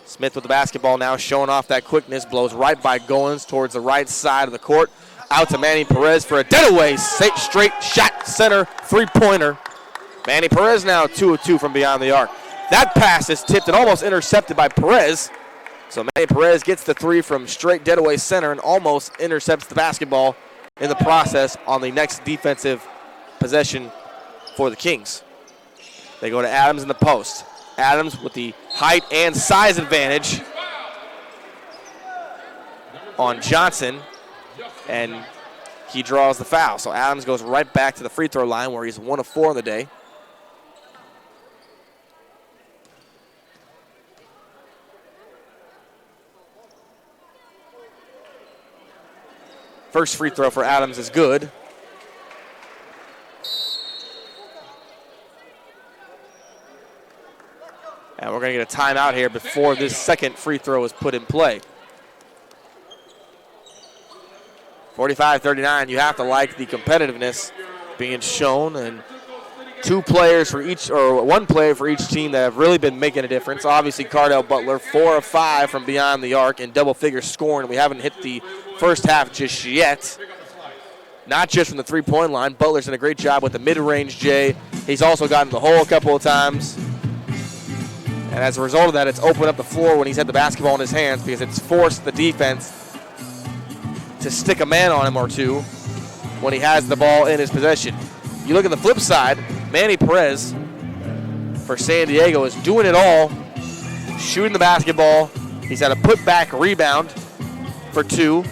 Smith with the basketball now, showing off that quickness, blows right by Goins towards the right side of the court. Out to Manny Perez for a dead-away straight shot center three-pointer. Manny Perez now 2 of 2 from beyond the arc. That pass is tipped and almost intercepted by Perez. So Manny Perez gets the 3 from straight dead-away center and almost intercepts the basketball in the process on the next defensive possession for the Kings. They go to Adams in the post. Adams with the height and size advantage on Johnson, and he draws the foul. So Adams goes right back to the free throw line where he's 1 of 4 on the day. First free throw for Adams is good. And we're going to get a timeout here before this second free throw is put in play. 45-39, you have to like the competitiveness being shown, and 2 players for each, or 1 player for each team that have really been making a difference. Obviously, Cardell Butler, 4 of 5 from beyond the arc in double-figure scoring. We haven't hit the first half just yet. Not just from the three-point line. Butler's done a great job with the mid-range J. He's also gotten the hole a couple of times. And as a result of that, it's opened up the floor when he's had the basketball in his hands because it's forced the defense to stick a man on him or 2 when he has the ball in his possession. You look at the flip side, Manny Perez for San Diego is doing it all, shooting the basketball. He's had a putback rebound for 2,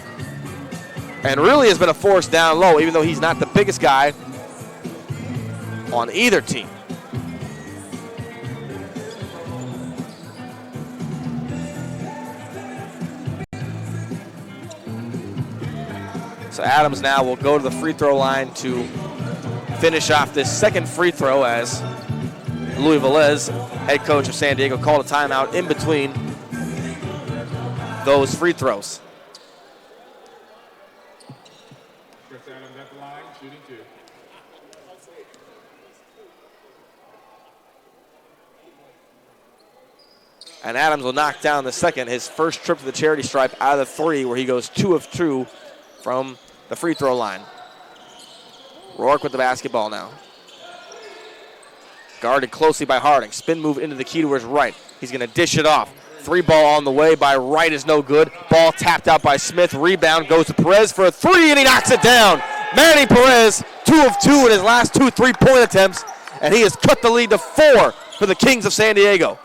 and really has been a force down low, even though he's not the biggest guy on either team. So Adams now will go to the free throw line to finish off this second free throw as Louis Velez, head coach of San Diego, called a timeout in between those free throws. Chris Adams at the line, shooting 2. And Adams will knock down the second, his first trip to the charity stripe out of the 3, where he goes 2 of 2 from the free throw line. Rourke with the basketball now. Guarded closely by Harding. Spin move into the key to his right. He's going to dish it off. 3 ball on the way by Wright is no good. Ball tapped out by Smith. Rebound goes to Perez for a 3, and he knocks it down. Manny Perez, 2 of 2 in his last 2 3-point attempts, and he has cut the lead to 4 for the Kings of San Diego.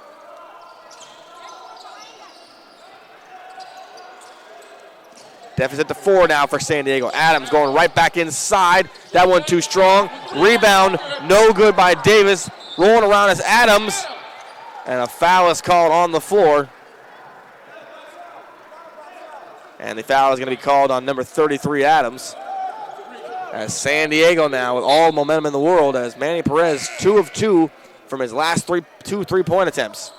Deficit to 4 now for San Diego. Adams going right back inside. That one too strong. Rebound, no good by Davis. Rolling around as Adams. And a foul is called on the floor. And the foul is going to be called on number 33, Adams. As San Diego now with all momentum in the world, as Manny Perez 2 of 2 from his last 2 3-point attempts.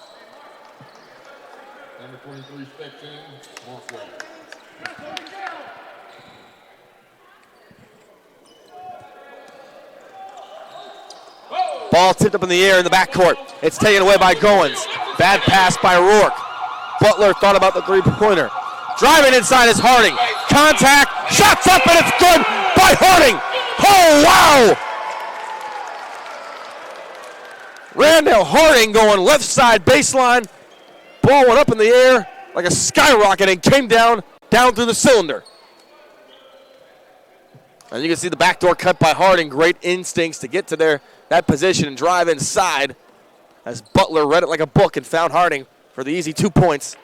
Number 23, steps in, Northwell. Ball tipped up in the air in the backcourt. It's taken away by Goins. Bad pass by Rourke. Butler thought about the 3-pointer. Driving inside is Harding. Contact, shots up, and it's good by Harding. Oh, wow! Randall Harding going left side baseline. Ball went up in the air like a skyrocket and came down through the cylinder. And you can see the backdoor cut by Harding. Great instincts to get to that position and drive inside as Butler read it like a book and found Harding for the easy 2 points.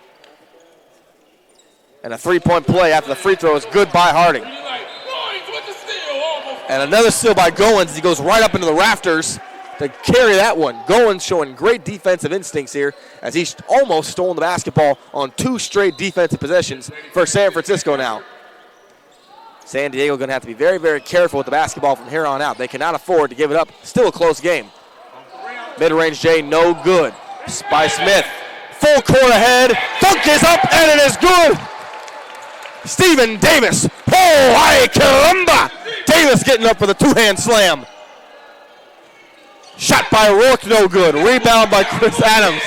And a 3-point play after the free throw is good by Harding. And another steal by Goins. He goes right up into the rafters to carry that one. Goins showing great defensive instincts here as he's almost stolen the basketball on 2 straight defensive possessions for San Francisco now. San Diego going to have to be very, very careful with the basketball from here on out. They cannot afford to give it up. Still a close game. Mid-range J, no good. By Smith. Full court ahead. Dunk is up, and it is good. Stephen Davis. Oh, ay caramba. Davis getting up for the 2-hand slam. Shot by Rourke, no good. Rebound by Chris Adams.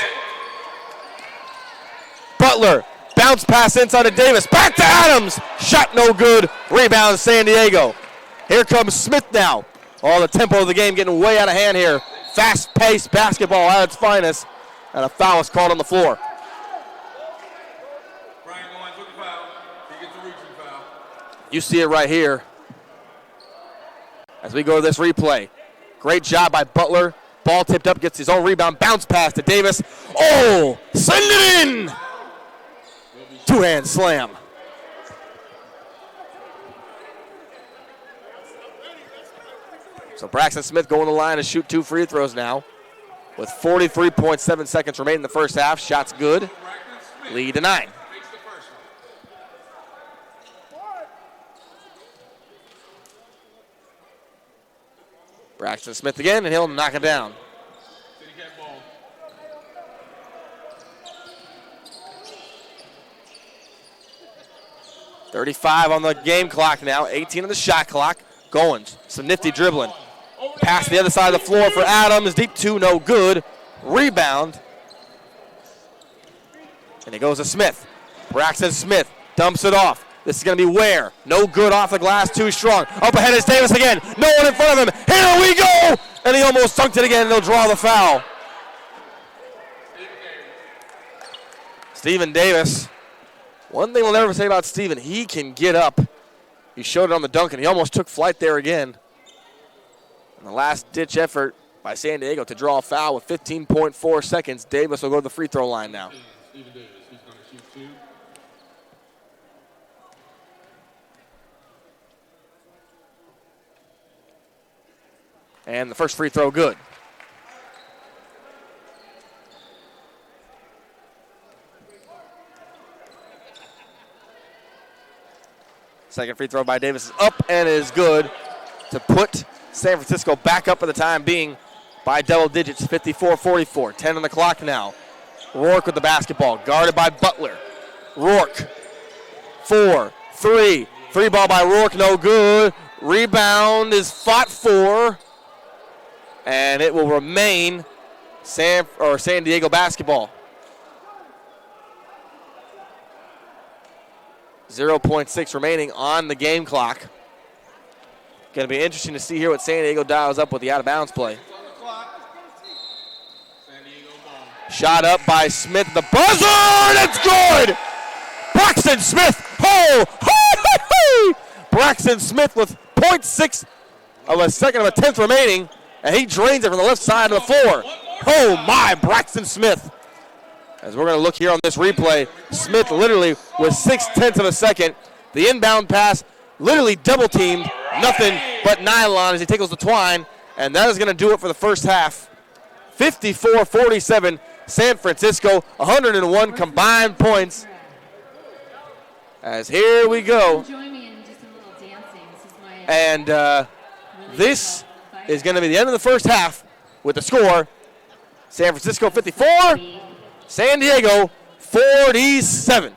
Butler. Bounce pass inside to Davis. Back to Adams. Shot no good. Rebound San Diego. Here comes Smith now. Oh, the tempo of the game getting way out of hand here. Fast-paced basketball at its finest. And a foul is called on the floor. Brian Goins with the foul. He gets a reaching foul. You see it right here as we go to this replay. Great job by Butler. Ball tipped up, gets his own rebound. Bounce pass to Davis. Oh, send it in. 2-hand slam. So Braxton Smith going to the line to shoot 2 free throws now. With 43.7 seconds remaining in the first half. Shots good. Lead to 9. Braxton Smith again, and he'll knock it down. 35 on the game clock now, 18 on the shot clock. Goins, some nifty dribbling. Pass to the other side of the floor for Adams. Deep 2, no good. Rebound. And it goes to Smith. Braxton Smith dumps it off. This is going to be Ware. No good off the glass, too strong. Up ahead is Davis again. No one in front of him. Here we go! And he almost dunked it again, and they'll draw the foul. Stephen Davis. One thing we'll never say about Stephen, he can get up. He showed it on the dunk, and he almost took flight there again. And the last-ditch effort by San Diego to draw a foul with 15.4 seconds. Davis will go to the free throw line now. Stephen Davis, he's going to shoot 2. And the first free throw good. Second free throw by Davis is up and is good to put San Francisco back up for the time being by double digits, 54-44. 10 on the clock now. Rourke with the basketball, guarded by Butler. Rourke, 4, 3. 3 ball by Rourke, no good. Rebound is fought for, and it will remain San Diego basketball. 0.6 remaining on the game clock. Going to be interesting to see here what San Diego dials up with the out-of-bounds play. Shot up by Smith. The buzzer, and it's good! Braxton Smith. Oh! Braxton Smith with 0.6 of a second of a tenth remaining, and he drains it from the left side of the floor. Oh my, Braxton Smith. As we're going to look here on this replay, Smith literally with 0.6 of a second. The inbound pass literally double teamed, nothing but nylon as he tickles the twine, and that is going to do it for the first half. 54-47, San Francisco, 101 combined points. As here we go. Join me in just a little dancing. This is my And this is going to be the end of the first half with the score. San Francisco 54, San Diego 47.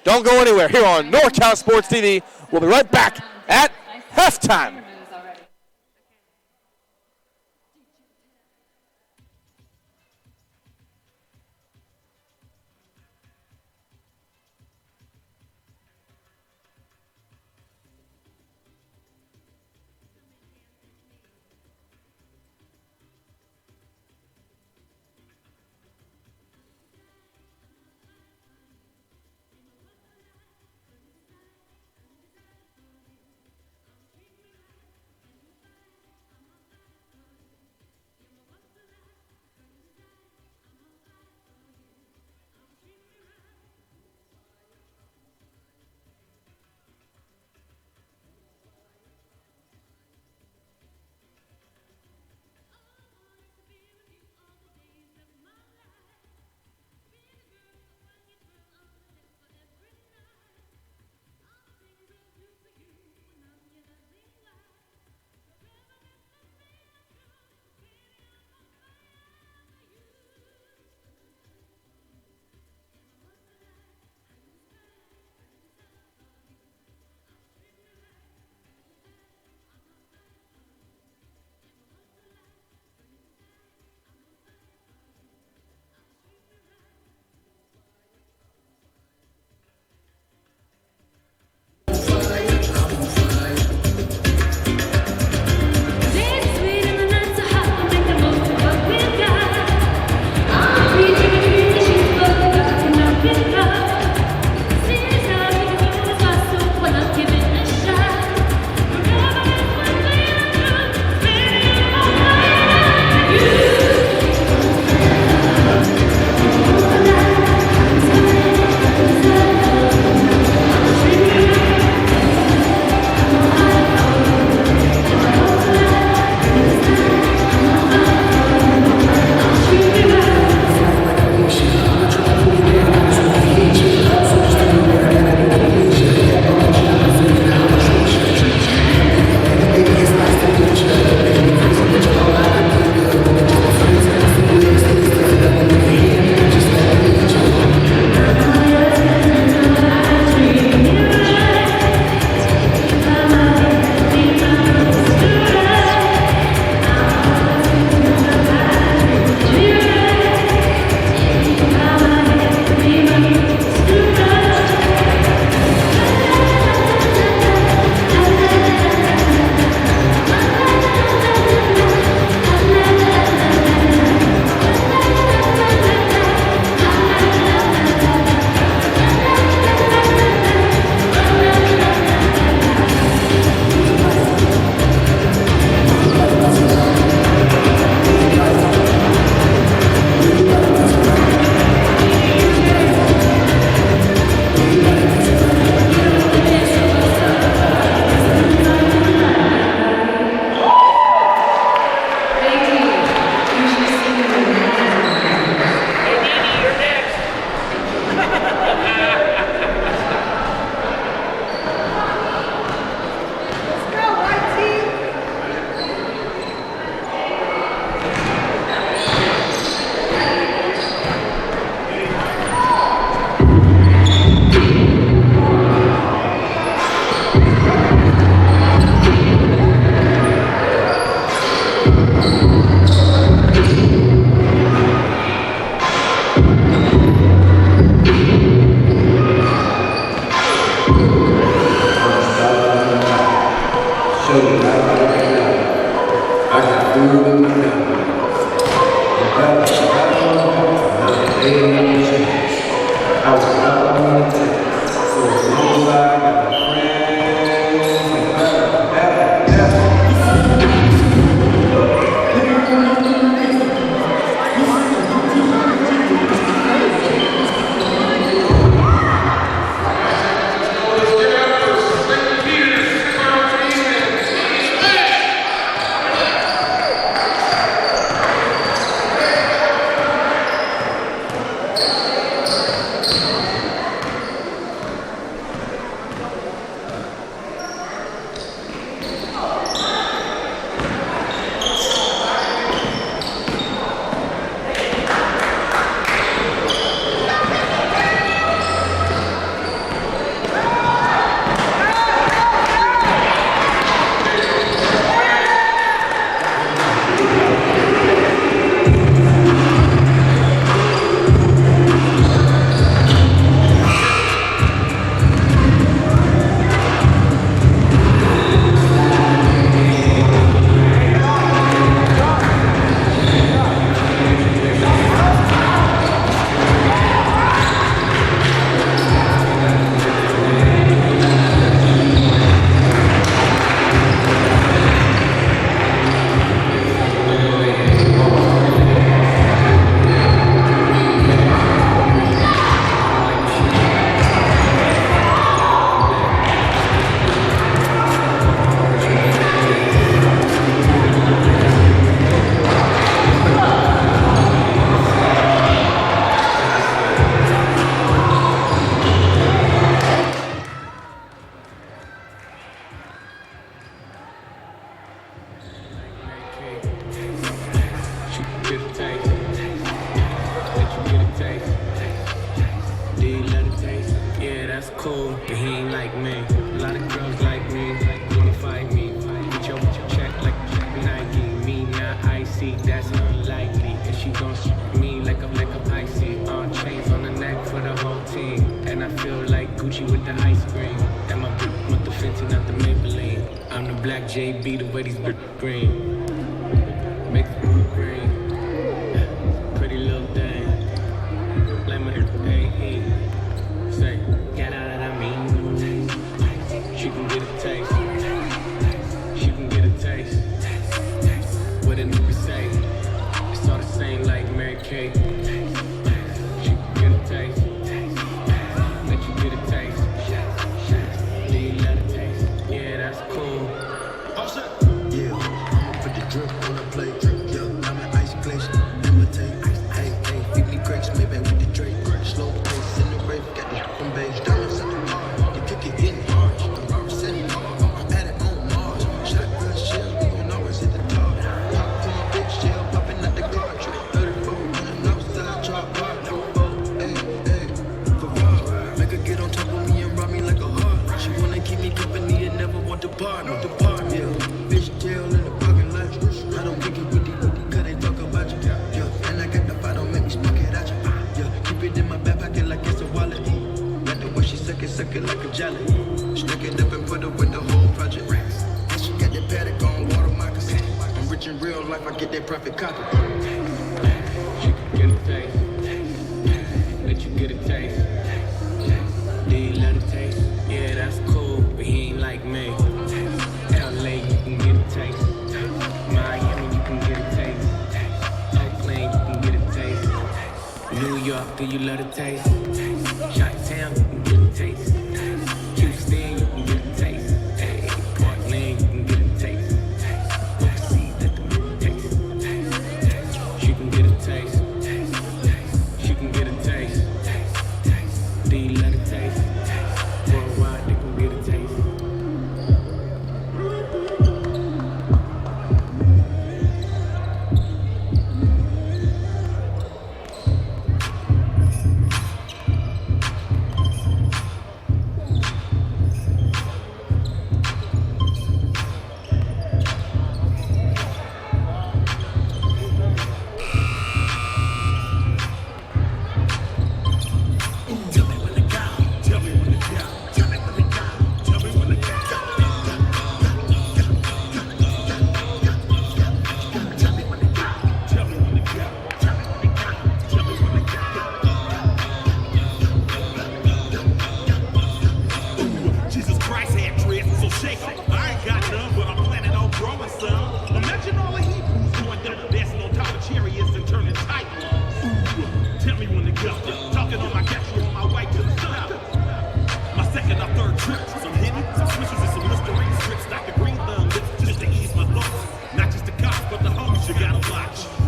Don't go anywhere here on NorCal Sports TV. We'll be right back at halftime.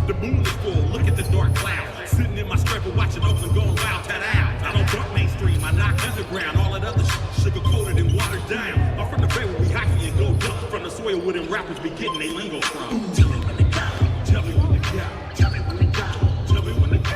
The moon is full, look at the dark clouds. Sitting in my scraper watching Oakland going wild, ta-da. I don't bump mainstream, I knock underground. All that other sugar-coated and watered down. I'm from the bay where we hockey and go duck. From the soil where them rappers be getting they lingo from. Tell me when to go, tell me when to go, tell me when to go, tell me when to go.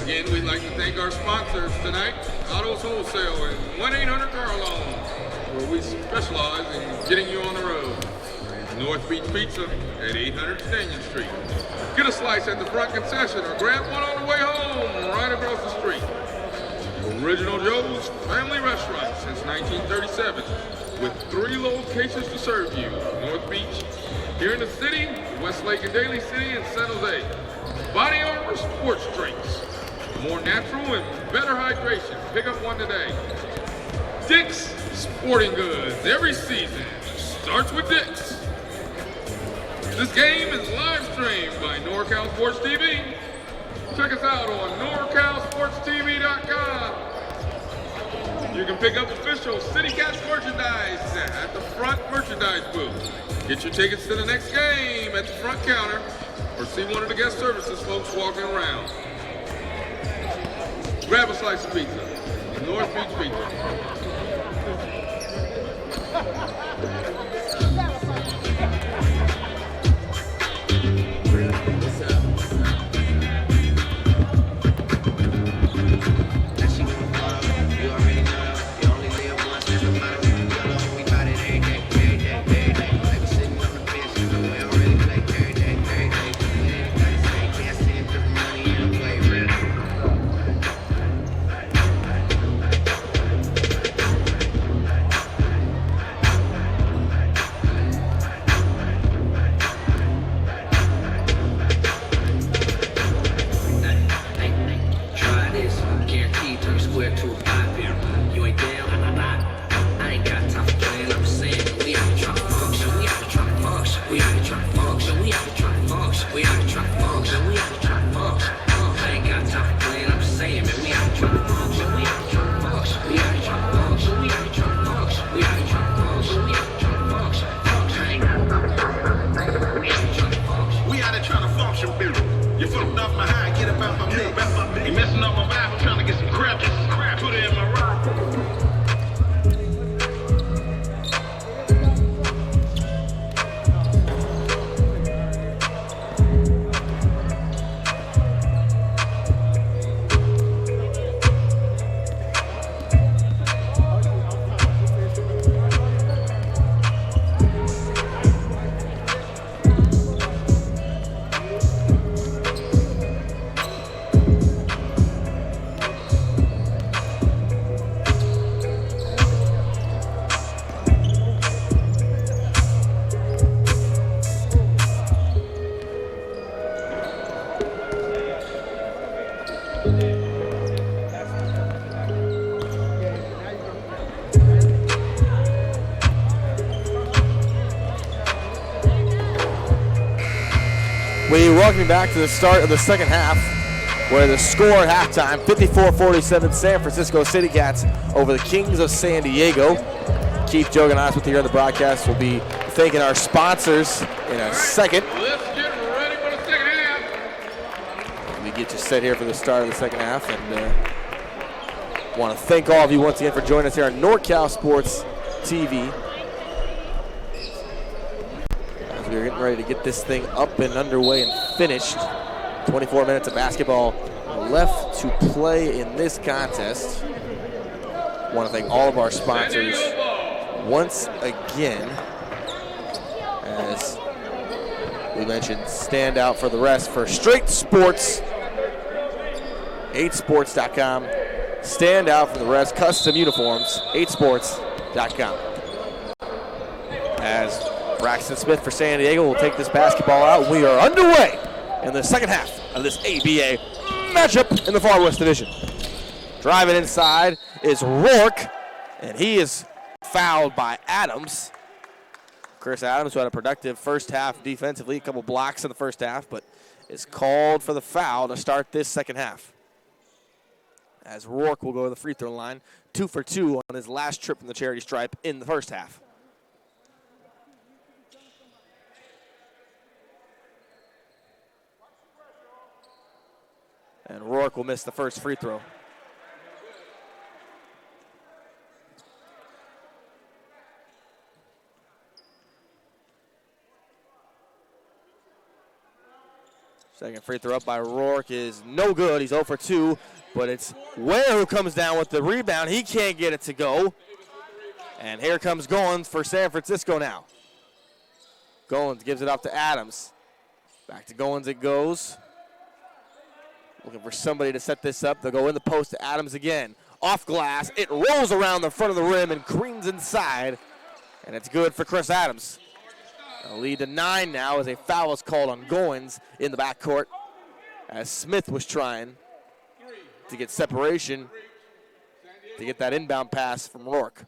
Again, we'd like to thank our sponsors tonight, Autos Wholesale and 1-800-CAR Loan, where we specialize in getting you on the road. North Beach Pizza at 800 Stanton Street. Get a slice at the front concession or grab one on the way home right across the street. Original Joe's Family Restaurant since 1937 with 3 locations to serve you. North Beach, here in the city, Westlake and Daly City, and San Jose. Body Armor Sports Drinks. more natural and better hydration. Pick up one today. Dick's Sporting Goods. Every season starts with Dick's. This game is live streamed by NorCal Sports TV. Check us out on NorCalSportsTV.com. You can pick up official City Cats merchandise at the front merchandise booth. Get your tickets to the next game at the front counter or see one of the guest services folks walking around. Grab a slice of pizza. North Beach Pizza. We welcome you back to the start of the second half, where the score at halftime, 54-47, San Francisco City Cats over the Kings of San Diego. Keith, Joe, and I with you here on the broadcast. We'll be thanking our sponsors in a second. Let's get ready for the second half. We get you set here for the start of the second half, and want to thank all of you once again for joining us here on NorCal Sports TV. We're getting ready to get this thing up and underway and finished. 24 minutes of basketball left to play in this contest. I want to thank all of our sponsors once again. As we mentioned, stand out for the rest for Straight Sports, 8sports.com. Stand out for the rest, custom uniforms, 8sports.com. As Braxton Smith for San Diego will take this basketball out. We are underway in the second half of this ABA matchup in the Far West Division. Driving inside is Rourke, and he is fouled by Adams. Chris Adams, who had a productive first half defensively, a couple blocks in the first half, but is called for the foul to start this second half. As Rourke will go to the free throw line, 2 for 2 on his last trip from the charity stripe in the first half. And Rourke will miss the first free throw. Second free throw up by Rourke is no good. He's 0 for 2, but it's Ware who comes down with the rebound. He can't get it to go. And here comes Goins for San Francisco now. Goins gives it up to Adams. Back to Goins it goes. Looking for somebody to set this up. They'll go in the post to Adams again. Off glass. It rolls around the front of the rim and creams inside. And it's good for Chris Adams. A lead to 9 now as a foul is called on Goins in the backcourt as Smith was trying to get separation, to get that inbound pass from Rourke.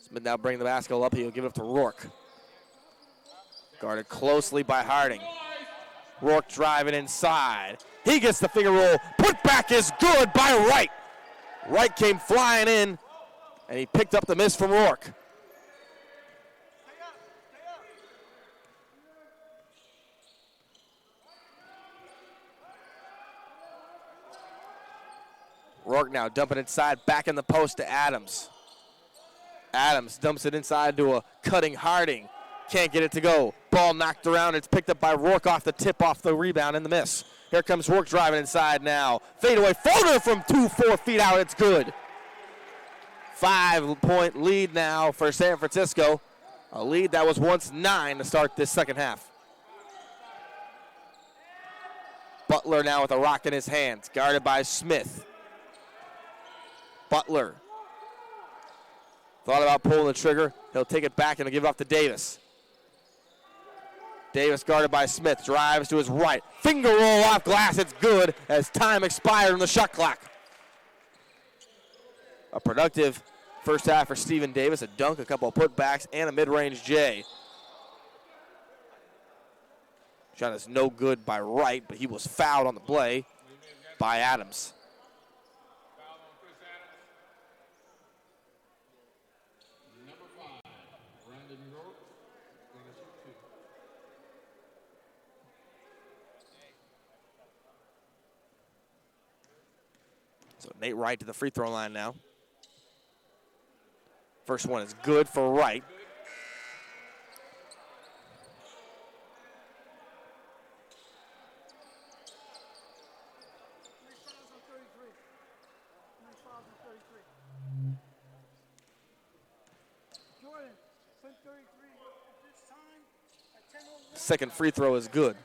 Smith now bringing the basketball up. He'll give it up to Rourke. Guarded closely by Harding. Rourke driving inside. He gets the finger roll. Put back is good by Wright. Wright came flying in, and he picked up the miss from Rourke. Rourke now dumping inside, back in the post to Adams. Adams dumps it inside to a cutting Harding. Can't get it to go. Ball knocked around. It's picked up by Rourke off the tip, off the rebound, and the miss. Here comes Rourke driving inside now. Fadeaway floater from 4 feet out. It's good. 5-point lead now for San Francisco. A lead that was once 9 to start this second half. Butler now with a rock in his hands, guarded by Smith. Butler thought about pulling the trigger. He'll take it back and he'll give it off to Davis. Davis guarded by Smith, drives to his right. Finger roll off glass, it's good as time expired on the shot clock. A productive first half for Stephen Davis, a dunk, a couple of putbacks, and a mid-range J. Shot is no good by Wright, but he was fouled on the play by Adams. Foul on Chris Adams. Number 5, Brandon Rourke. Going to shoot 2. So Nate Wright to the free throw line now. First one is good for Wright. Second free throw is good.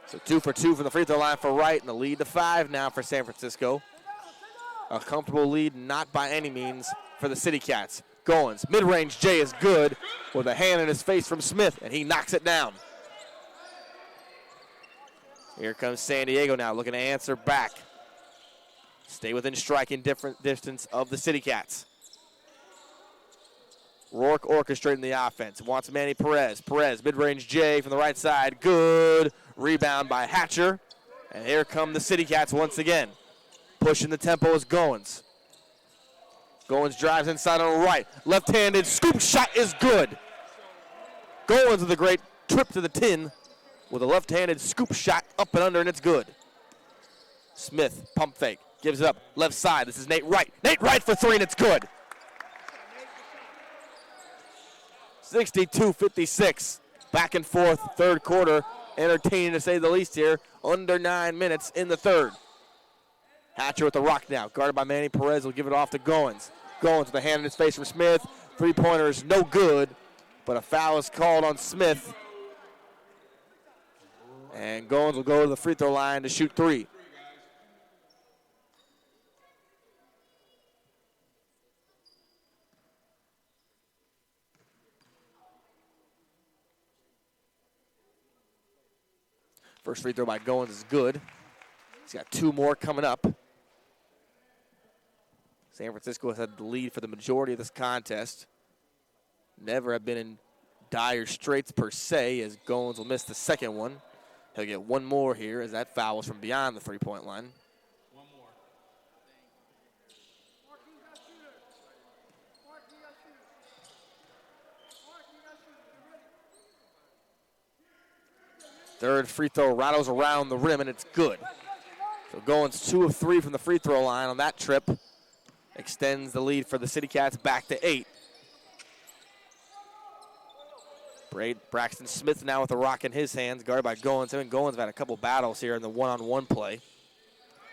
So 2 for 2 from the free throw line for Wright, and the lead to 5 now for San Francisco. A comfortable lead, not by any means, for the City Cats. Goins, mid-range J is good with a hand in his face from Smith, and he knocks it down. Here comes San Diego now, looking to answer back. Stay within striking distance of the City Cats. Rourke orchestrating the offense. Wants Manny Perez. Perez, mid-range J from the right side. Good. Rebound by Hatcher. And here come the City Cats once again. Pushing the tempo is Goins. Goins drives inside on the right. Left-handed scoop shot is good. Goins with a great trip to the tin with a left-handed scoop shot up and under, and it's good. Smith, pump fake. Gives it up. Left side. This is Nate Wright. Nate Wright for 3, and it's good. 62-56. Back and forth, third quarter. Entertaining to say the least here. Under 9 minutes in the third. Hatcher with the rock now. Guarded by Manny Perez. Will give it off to Goins. Goins with a hand in his face from Smith. Three-pointer is no good, but a foul is called on Smith. And Goins will go to the free throw line to shoot 3. First free throw by Goins is good. He's got 2 more coming up. San Francisco has had the lead for the majority of this contest. Never have been in dire straits per se, as Goins will miss the second one. He'll get 1 more here as that foul is from beyond the three-point line. 1 more. Third free throw rattles around the rim, and it's good. So Goins 2 of 3 from the free throw line on that trip. Extends the lead for the City Cats back to 8. Braxton Smith now with the rock in his hands, guarded by Goins. Him and Goins have had a couple battles here in the one-on-one play.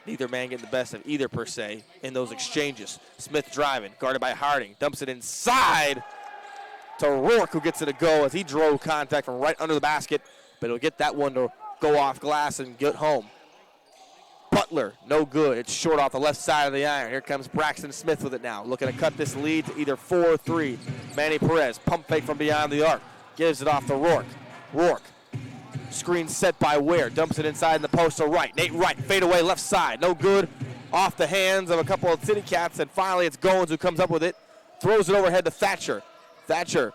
Neither man getting the best of either, per se, in those exchanges. Smith driving, guarded by Harding. Dumps it inside to Rourke, who gets it to go as he drove contact from right under the basket. But he'll get that one to go off glass and get home. Butler, no good. It's short off the left side of the iron. Here comes Braxton Smith with it now. Looking to cut this lead to either 4 or 3. Manny Perez, pump fake from beyond the arc. Gives it off to Rourke. Rourke. Screen set by Ware. Dumps it inside in the post to Wright. Nate Wright, fade away left side. No good. Off the hands of a couple of City Cats, and finally it's Goins who comes up with it. Throws it overhead to Thatcher. Thatcher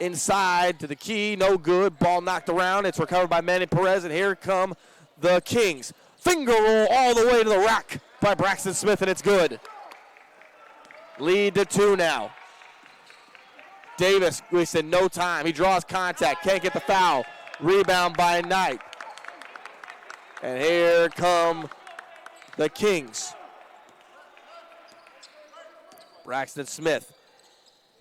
inside to the key. No good. Ball knocked around. It's recovered by Manny Perez, and here come the Kings. Finger roll all the way to the rack by Braxton Smith, and it's good. Lead to 2 now. Davis wasted no time. He draws contact. Can't get the foul. Rebound by Knight. And here come the Kings. Braxton Smith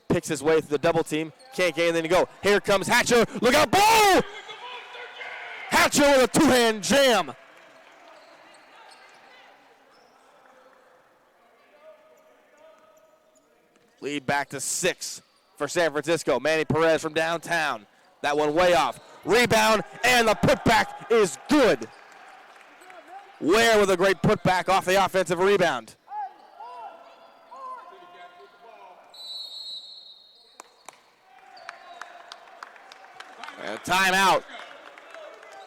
picks his way through the double team. Can't get anything to go. Here comes Hatcher. Look out, ball! Hatcher with a two-hand jam. Lead back to 6 for San Francisco. Manny Perez from downtown. That one way off. Rebound, and the putback is good. Ware with a great putback off the offensive rebound. And timeout.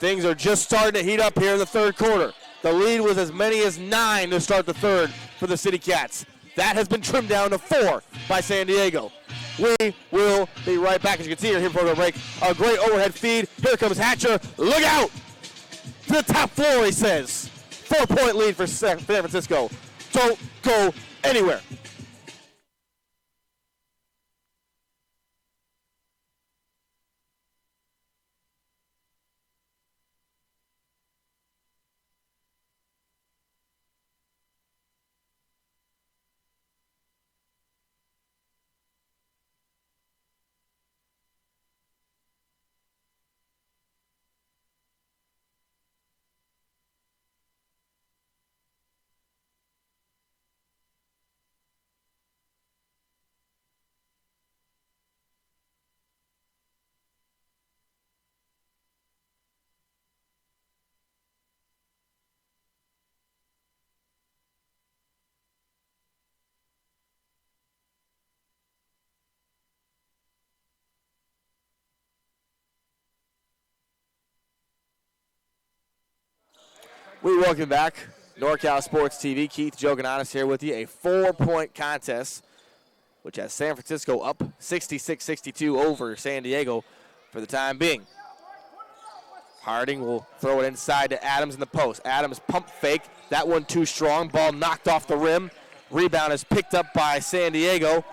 Things are just starting to heat up here in the third quarter. The lead was as many as 9 to start the third for the City Cats. That has been trimmed down to 4 by San Diego. We will be right back. As you can see here before the break, a great overhead feed. Here comes Hatcher. Look out! To the top floor, he says. 4-point lead for San Francisco. Don't go anywhere. We welcome back NorCal Sports TV. Keith Jogananis here with you. A 4-point contest, which has San Francisco up 66-62 over San Diego for the time being. Harding will throw it inside to Adams in the post. Adams pump fake. That one too strong. Ball knocked off the rim. Rebound is picked up by San Diego.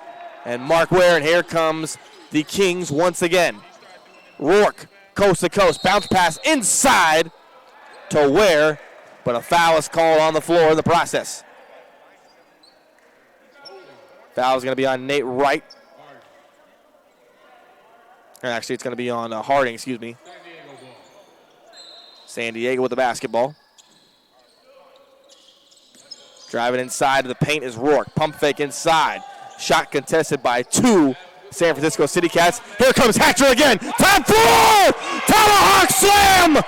And Mark Ware, and here comes the Kings once again. Rourke, coast to coast. Bounce pass inside to Ware. But a foul is called on the floor in the process. Foul is going to be on Nate Wright. Actually, it's going to be on Harding, excuse me. San Diego with the basketball. Driving inside to the paint is Rourke. Pump fake inside. Shot contested by 2 San Francisco City Cats. Here comes Hatcher again. Top floor! Tomahawk slam!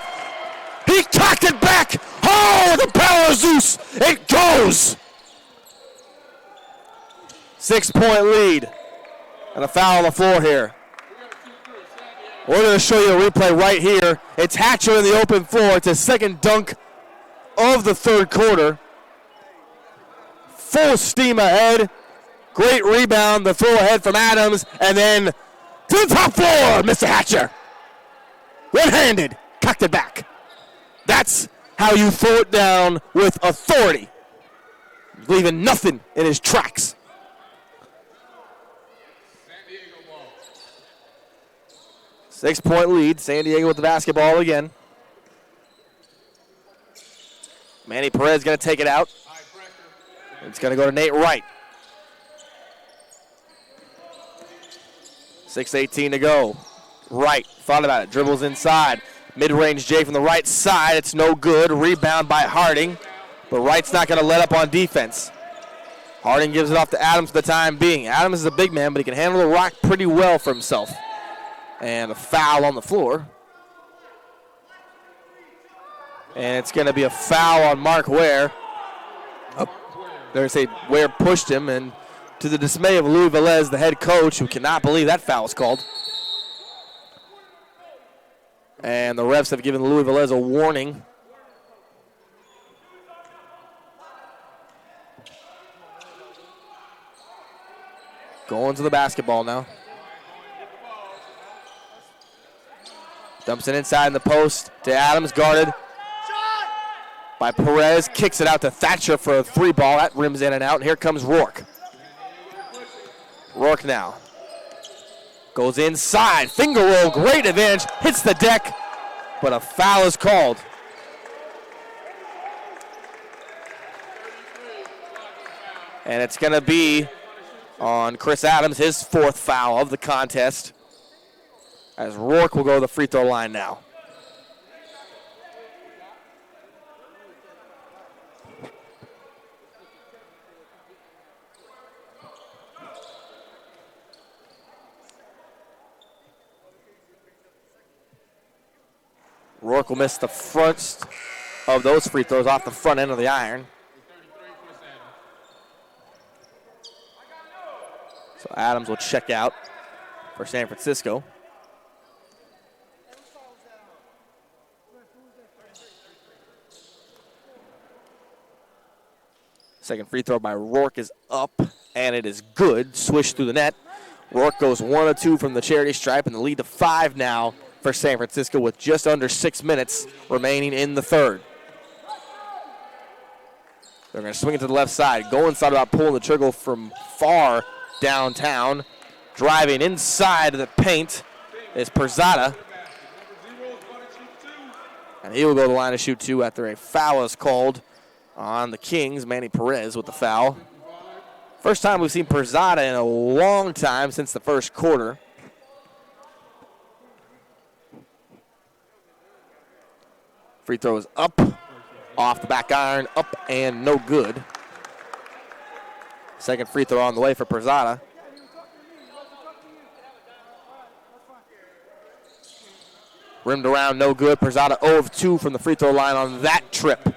He cocked it back. Oh, the power of Zeus. It goes. 6-point lead. And a foul on the floor here. We're going to show you a replay right here. It's Hatcher in the open floor. It's his second dunk of the third quarter. Full steam ahead. Great rebound. The throw ahead from Adams. And then to the top floor, Mr. Hatcher. One-handed. Cocked it back. That's how you throw it down with authority. Leaving nothing in his tracks. 6-point lead. San Diego with the basketball again. Manny Perez going to take it out. It's going to go to Nate Wright. 6:18 to go. Wright thought about it. Dribbles inside. Mid-range J from the right side. It's no good. Rebound by Harding. But Wright's not going to let up on defense. Harding gives it off to Adams for the time being. Adams is a big man, but he can handle the rock pretty well for himself. And a foul on the floor. And it's going to be a foul on Mark Ware. They're going to say Ware pushed him, and to the dismay of Louis Velez, the head coach, who cannot believe that foul was called. And the refs have given Louisville a warning. Going to the basketball now. Dumps it inside in the post to Adams, guarded by Perez. Kicks it out to Thatcher for a 3 ball. That rims in and out. And here comes Rourke. Rourke now. Goes inside. Finger roll. Great advantage. Hits the deck. But a foul is called. And it's going to be on Chris Adams, his 4th foul of the contest, as Rourke will go to the free throw line now. Rourke will miss the first of those free throws off the front end of the iron. So Adams will check out for San Francisco. Second free throw by Rourke is up, and it is good. Swish through the net. Rourke goes 1 of 2 from the charity stripe, and the lead to 5 now for San Francisco with just under 6 minutes remaining in the third. They're going to swing it to the left side. Goins thought about pulling the trigger from far downtown. Driving inside the paint is Perzada. And he will go to the line to shoot 2 after a foul is called on the Kings. Manny Perez with the foul. First time we've seen Perzada in a long time since the first quarter. Free throw is up, off the back iron, up and no good. Second free throw on the way for Perzada. Rimmed around, no good. Perzada 0 of 2 from the free throw line on that trip.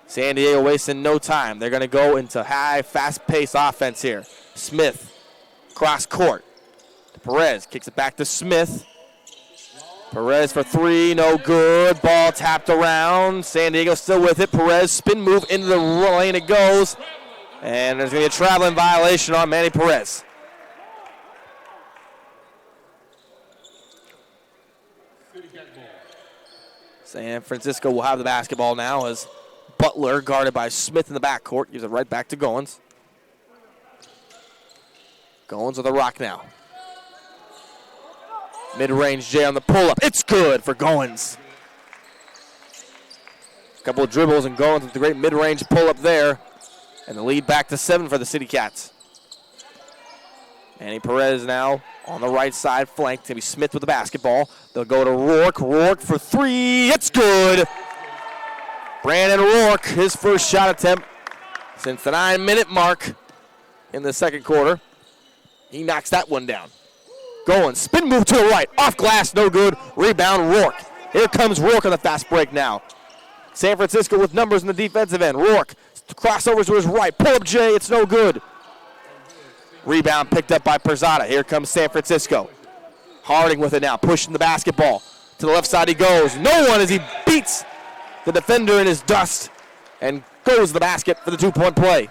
San Diego wasting no time. They're going to go into high, fast-paced offense here. Smith, cross court. Perez kicks it back to Smith. Perez for 3, no good. Ball tapped around. San Diego still with it. Perez, spin move into the lane it goes. And there's going to be a traveling violation on Manny Perez. San Francisco will have the basketball now as Butler, guarded by Smith in the backcourt, gives it right back to Goins. Goins with a rock now. Mid-range J on the pull-up. It's good for Goins. A couple of dribbles and Goins with the great mid-range pull-up there. And the lead back to 7 for the City Cats. Manny Perez now on the right side, flanked. Timmy Smith with the basketball. They'll go to Rourke. Rourke for 3. It's good. Brandon Rourke, his first shot attempt since the 9-minute mark in the second quarter. He knocks that one down. Going, spin move to the right. Off glass, no good. Rebound, Rourke. Here comes Rourke on the fast break now. San Francisco with numbers in the defensive end. Rourke, crossovers to his right. Pull up J, it's no good. Rebound picked up by Perzada. Here comes San Francisco. Harding with it now, pushing the basketball. To the left side he goes. No one as he beats the defender in his dust and goes to the basket for the 2-point play.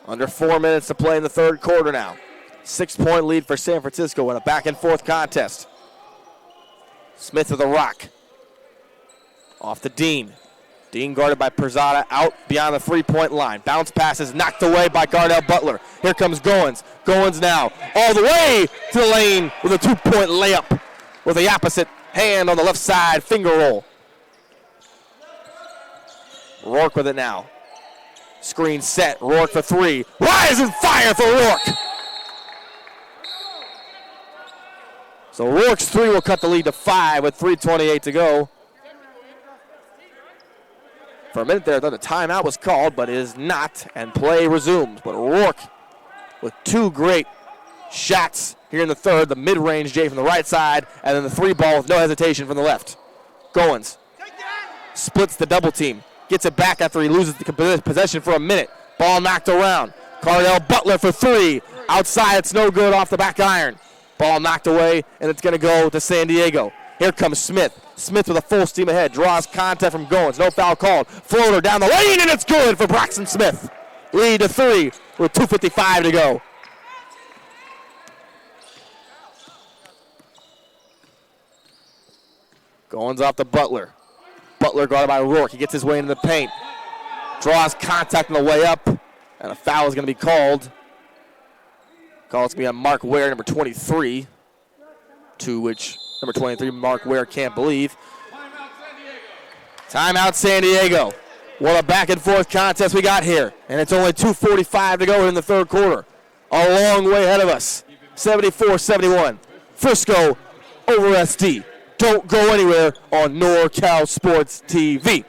Under 4 minutes to play in the third quarter now. 6-point lead for San Francisco in a back-and-forth contest. Smith with a rock. Off to Dean. Dean guarded by Perzada out beyond the 3-point line. Bounce pass is knocked away by Gardell Butler. Here comes Goins. Goins now all the way to the lane with a 2-point layup with the opposite hand on the left side, finger roll. Rourke with it now. Screen set, Rourke for 3. Rise and fire for Rourke. So Rourke's 3 will cut the lead to 5 with 3:28 to go. For a minute there, I thought a timeout was called, but it is not, and play resumes. But Rourke with 2 great shots here in the third, the mid-range J from the right side, and then the 3 ball with no hesitation from the left. Goins splits the double team, gets it back after he loses the possession for a minute. Ball knocked around. Cardell Butler for 3. Outside, it's no good off the back iron. Ball knocked away, and it's going to go to San Diego. Here comes Smith. Smith with a full steam ahead. Draws contact from Goins. No foul called. Floater down the lane, and it's good for Braxton Smith. Lead to 3 with 2:55 to go. Goins off to Butler. Butler guarded by Rourke. He gets his way into the paint. Draws contact on the way up, and a foul is going to be called. Call's going to be on Mark Ware, number 23, to which number 23, Mark Ware, can't believe. Timeout, San Diego. What a back-and-forth contest we got here, and it's only 2:45 to go in the third quarter. A long way ahead of us. 74-71. Frisco over SD. Don't go anywhere on NorCal Sports TV.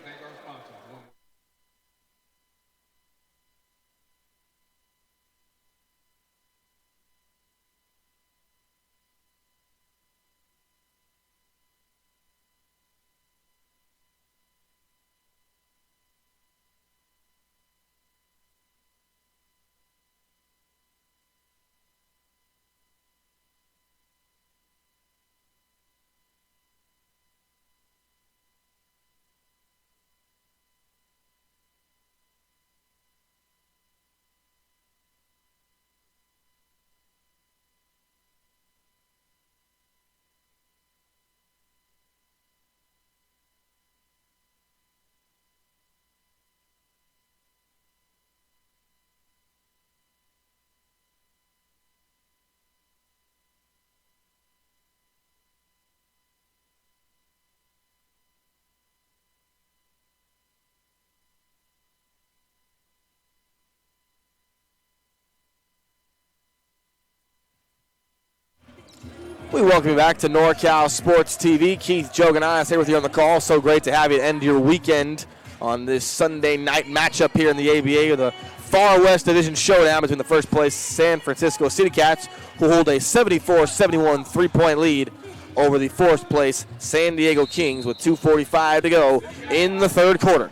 We welcome you back to NorCal Sports TV. Keith Joganis here with you on the call. So great to have you end your weekend on this Sunday night matchup here in the ABA, the Far West Division showdown between the first place San Francisco City Cats, who hold a 74-71 three-point lead over the fourth place San Diego Kings with 2:45 to go in the third quarter.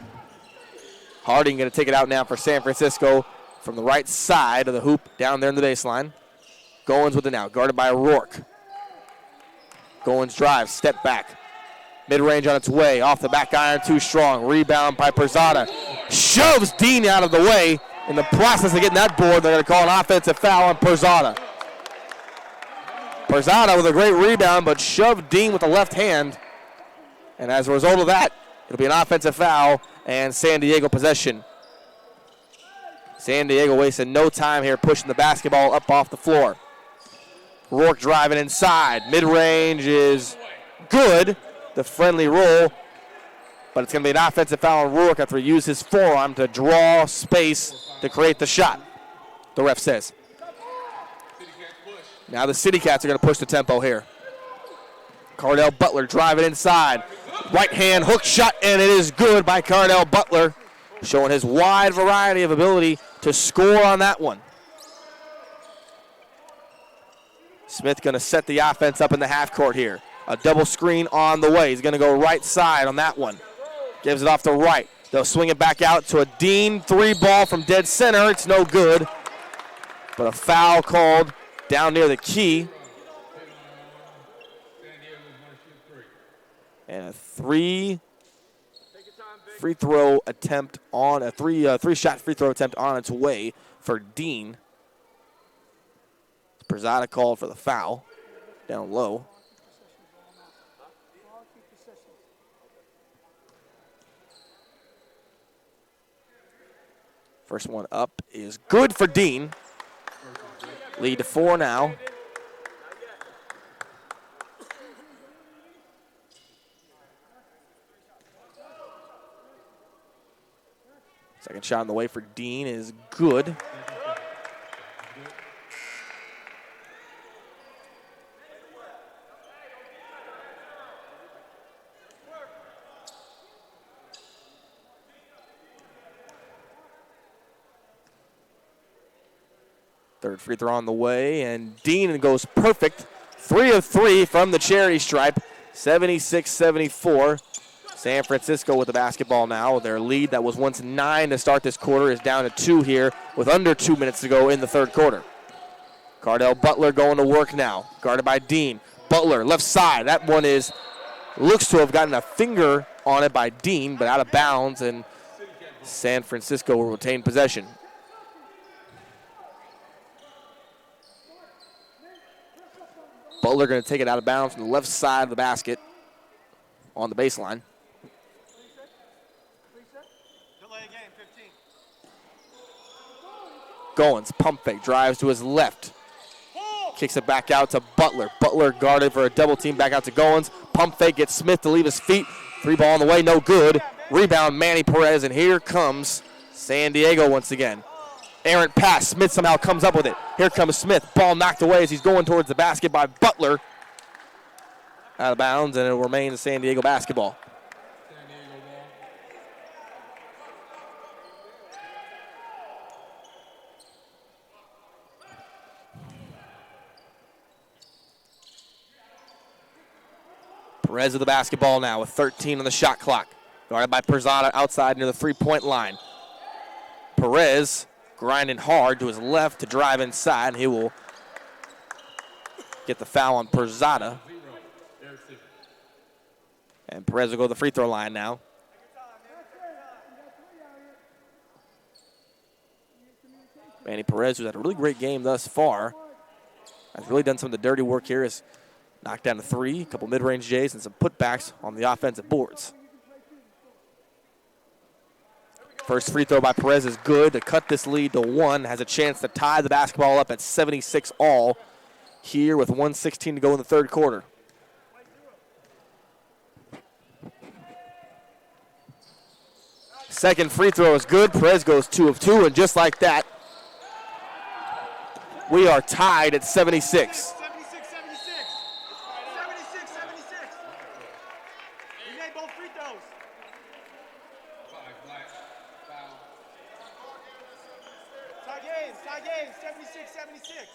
Harding going to take it out now for San Francisco from the right side of the hoop down there in the baseline. Goins with it now, guarded by Rourke. Goins drives, step back. Mid-range on its way, off the back iron, too strong. Rebound by Perzada. Shoves Dean out of the way. In the process of getting that board, they're going to call an offensive foul on Perzada. Perzada with a great rebound, but shoved Dean with the left hand. And as a result of that, it'll be an offensive foul and San Diego possession. San Diego wasted no time here pushing the basketball up off the floor. Rourke driving inside. Mid-range is good. The friendly roll. But it's going to be an offensive foul on Rourke after he used his forearm to draw space to create the shot, the ref says. Now the City Cats are going to push the tempo here. Cardell Butler driving inside. Right hand hook shot, and it is good by Cardell Butler, showing his wide variety of ability to score on that one. Smith going to set the offense up in the half court here. A double screen on the way. He's going to go right side on that one. Gives it off to right. They'll swing it back out to a Dean three ball from dead center. It's no good. But a foul called down near the key. And a three-shot free throw attempt on its way for Dean. Perzada called for the foul down low. First one up is good for Dean. Lead to 4 now. Second shot on the way for Dean is good. Third free throw on the way, and Dean goes perfect. 3 of 3 from the charity stripe. 76-74. San Francisco with the basketball now. Their lead that was once 9 to start this quarter is down to 2 here with under 2 minutes to go in the third quarter. Cardell Butler going to work now. Guarded by Dean. Butler, left side. That one looks to have gotten a finger on it by Dean, but out of bounds, and San Francisco will retain possession. Butler going to take it out of bounds from the left side of the basket on the baseline. Goins, pump fake, drives to his left. Kicks it back out to Butler. Butler guarded for a double team, back out to Goins. Pump fake, gets Smith to leave his feet. 3 ball on the way, no good. Rebound, Manny Perez, and here comes San Diego once again. Errant pass, Smith somehow comes up with it. Here comes Smith, ball knocked away as he's going towards the basket by Butler. Out of bounds, and it will remain San Diego basketball. Perez with the basketball now with 13 on the shot clock. Guarded by Perzada outside near the three-point line. Perez grinding hard to his left to drive inside. He will get the foul on Perzada. And Perez will go to the free throw line now. Manny Perez, who's had a really great game thus far, has really done some of the dirty work here. Has knocked down a 3, a couple mid-range J's, and some putbacks on the offensive boards. First free throw by Perez is good to cut this lead to 1. Has a chance to tie the basketball up at 76 all here with 1:16 to go in the third quarter. Second free throw is good. Perez goes 2 of 2, and just like that, we are tied at 76. Tie game, 76-76.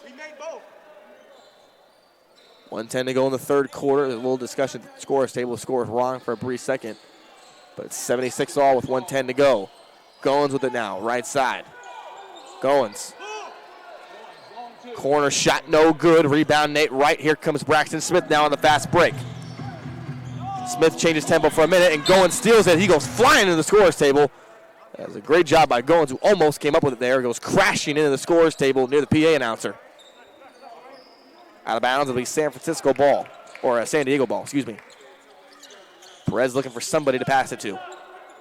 We made both. 1:10 to go in the third quarter. There's a little discussion at the scores table. The score is wrong for a brief second. But it's 76 all with 1:10 to go. Goins with it now, right side. Goins. Corner shot, no good. Rebound, Nate Wright. Here comes Braxton Smith now on the fast break. Smith changes tempo for a minute, and Goins steals it. He goes flying into the scorer's table. That was a great job by Goins, who almost came up with it there. Goes crashing into the scorer's table near the PA announcer. Out of bounds, it'll be San Francisco ball, or San Diego ball, excuse me. Perez looking for somebody to pass it to.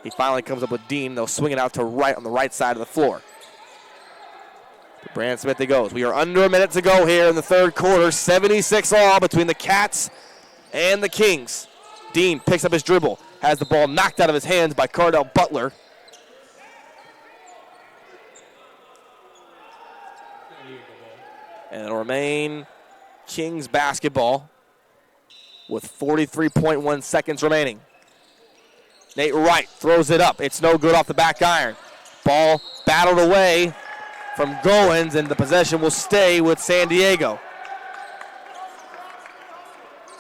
He finally comes up with Dean. They'll swing it out to right on the right side of the floor. To Brandon Smith it goes. We are under a minute to go here in the third quarter. 76 all between the Cats and the Kings. Dean picks up his dribble. Has the ball knocked out of his hands by Cardell Butler. And it'll remain Kings basketball with 43.1 seconds remaining. Nate Wright throws it up. It's no good off the back iron. Ball battled away from Goins, and the possession will stay with San Diego.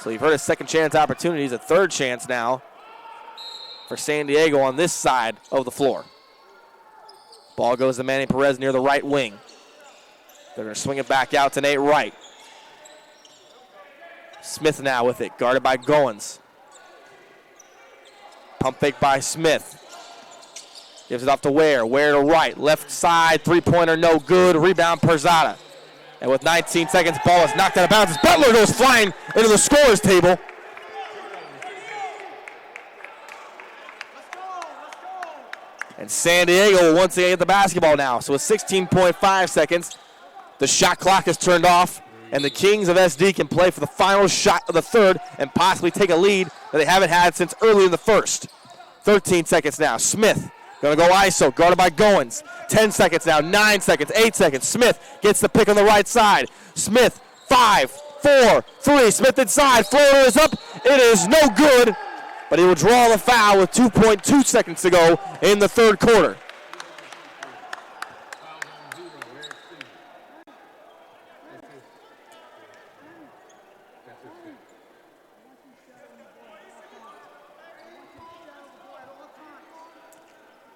So you've heard of second chance opportunities, a third chance now for San Diego on this side of the floor. Ball goes to Manny Perez near the right wing. They're going to swing it back out to Nate Wright. Smith now with it, guarded by Goins. Pump fake by Smith. Gives it off to Ware. Ware to Wright. Left side, three-pointer, no good. Rebound, Perzada. And with 19 seconds, ball is knocked out of bounds. Butler goes flying into the scorer's table. And San Diego will once again get the basketball now. So with 16.5 seconds, the shot clock is turned off, and the Kings of SD can play for the final shot of the third and possibly take a lead that they haven't had since early in the first. 13 seconds now. Smith going to go ISO, guarded by Goins. 10 seconds now, 9 seconds, 8 seconds. Smith gets the pick on the right side. Smith, 5, 4, 3. Smith inside, floater is up. It is no good, but he will draw the foul with 2.2 seconds to go in the third quarter.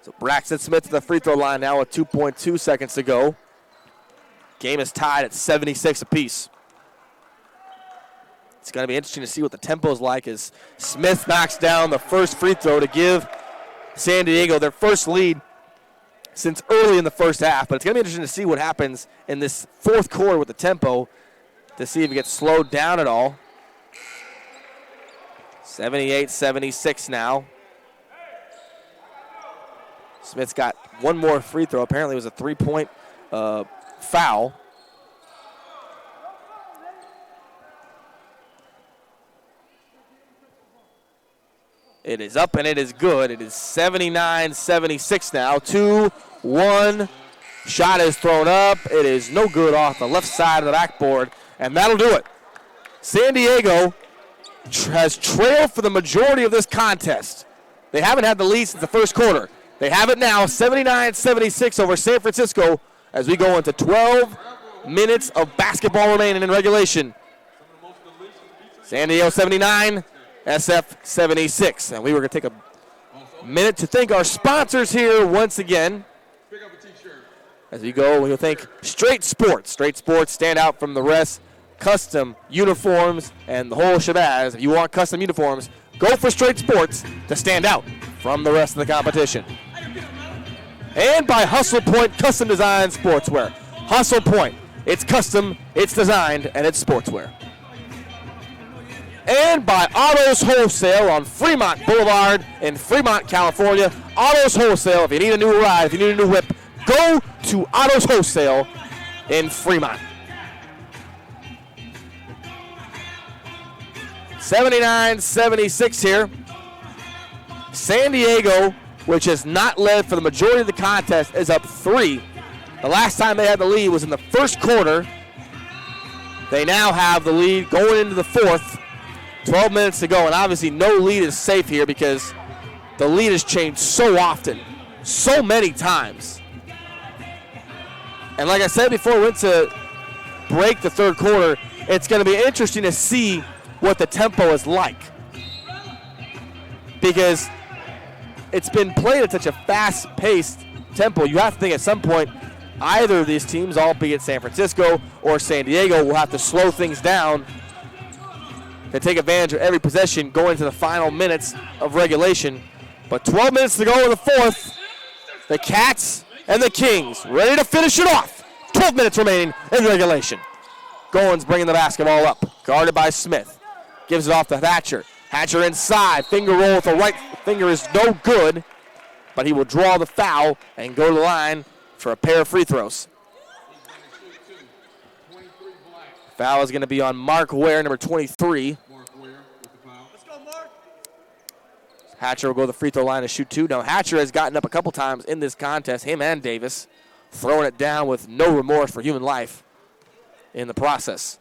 So Braxton Smith to the free throw line now with 2.2 seconds to go. Game is tied at 76 apiece. It's going to be interesting to see what the tempo is like as Smith knocks down the first free throw to give San Diego their first lead since early in the first half. But it's going to be interesting to see what happens in this fourth quarter with the tempo to see if it gets slowed down at all. 78-76 now. Smith's got one more free throw. Apparently it was a three-point foul. It is up and it is good. It is 79-76 now. 2-1. Shot is thrown up. It is no good off the left side of the backboard, and that'll do it. San Diego has trailed for the majority of this contest. They haven't had the lead since the first quarter. They have it now, 79-76 over San Francisco as we go into 12 minutes of basketball remaining in regulation. San Diego 79, SF 76. And we were going to take a minute to thank our sponsors here once again. As we go, we'll thank Straight Sports. Straight Sports stand out from the rest. Custom uniforms and the whole shabazz. If you want custom uniforms, go for Straight Sports to stand out from the rest of the competition. And by Hustle Point Custom Design Sportswear. Hustle Point. It's custom, it's designed, and it's sportswear. And by Autos Wholesale on Fremont Boulevard in Fremont, California. Autos Wholesale. If you need a new ride, if you need a new whip, go to Autos Wholesale in Fremont. 79-76 here. San Diego, which has not led for the majority of the contest, is up 3. The last time they had the lead was in the first quarter. They now have the lead going into the fourth. 12 minutes to go, and obviously no lead is safe here because the lead has changed so often, so many times. And like I said before we went to break the third quarter, it's going to be interesting to see what the tempo is like. Because it's been played at such a fast-paced tempo, you have to think at some point either of these teams, albeit San Francisco or San Diego, will have to slow things down to take advantage of every possession going into the final minutes of regulation. But 12 minutes to go in the fourth. The Cats and the Kings ready to finish it off. 12 minutes remaining in regulation. Goins bringing the basketball up. Guarded by Smith. Gives it off to Thatcher. Hatcher inside. Finger roll with the right finger is no good. But he will draw the foul and go to the line for a pair of free throws. Foul is going to be on Mark Ware, number 23. Let's go, Mark. Hatcher will go to the free throw line to shoot 2. Now, Hatcher has gotten up a couple times in this contest, him and Davis, throwing it down with no remorse for human life in the process.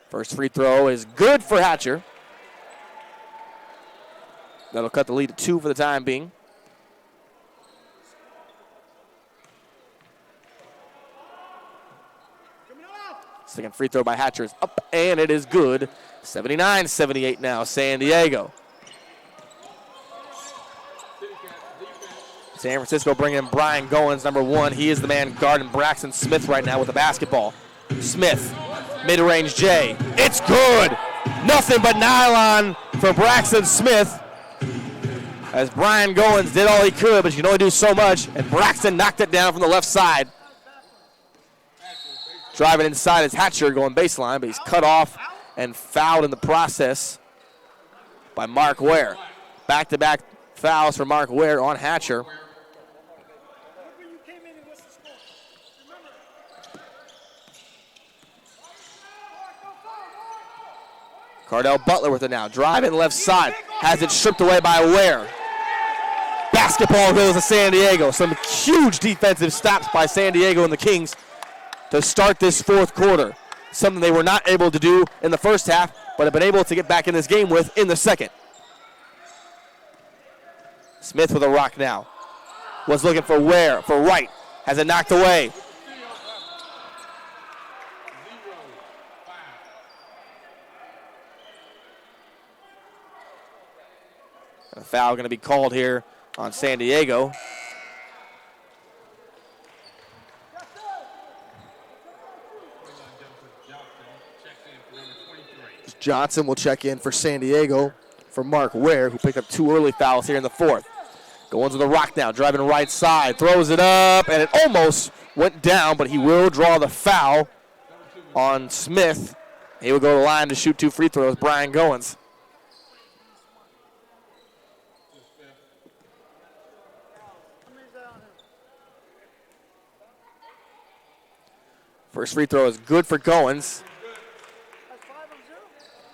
First free throw is good for Hatcher. That'll cut the lead to 2 for the time being. Second free throw by Hatcher is up, and it is good. 79-78 now, San Diego. San Francisco bringing in Brian Goins, number 1. He is the man guarding Braxton Smith right now with the basketball. Smith, mid-range J. It's good. Nothing but nylon for Braxton Smith. As Brian Goins did all he could, but you can only do so much, and Braxton knocked it down from the left side. Driving inside is Hatcher going baseline, but he's cut off and fouled in the process by Mark Ware. Back-to-back fouls for Mark Ware on Hatcher. Cardell Butler with it now. Driving left side. Has it stripped away by Ware. Basketball goes to San Diego. Some huge defensive stops by San Diego and the Kings to start this fourth quarter. Something they were not able to do in the first half, but have been able to get back in this game with in the second. Smith with a rock now. Was looking for Ware, for Wright. Has it knocked away. A foul going to be called here on San Diego. Johnson will check in for San Diego for Mark Ware, who picked up 2 early fouls here in the fourth. Goins with the rock now, driving right side, throws it up, and it almost went down, but he will draw the foul on Smith. He will go to the line to shoot 2 free throws, Brian Goins. First free throw is good for Goins.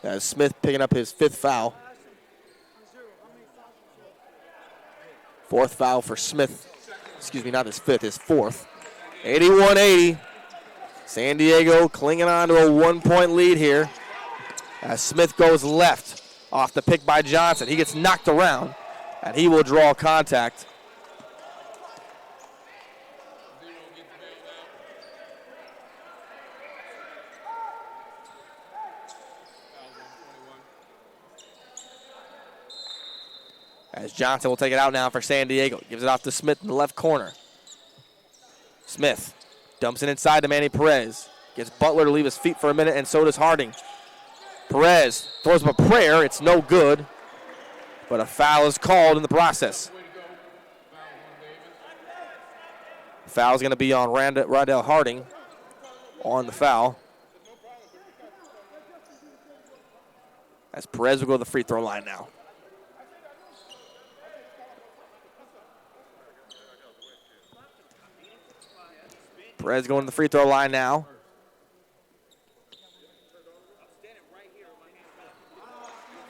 As Smith picking up his 5th foul. 4th foul for Smith. Excuse me, not his 5th, his 4th. 81-80. San Diego clinging on to a 1-point lead here. As Smith goes left off the pick by Johnson. He gets knocked around, and he will draw contact. As Johnson will take it out now for San Diego. Gives it off to Smith in the left corner. Smith dumps it inside to Manny Perez. Gets Butler to leave his feet for a minute, and so does Harding. Perez throws him a prayer. It's no good, but a foul is called in the process. Foul is going to be on Rondell Harding on the foul. As Perez will go to the free throw line now. Perez going to the free throw line now.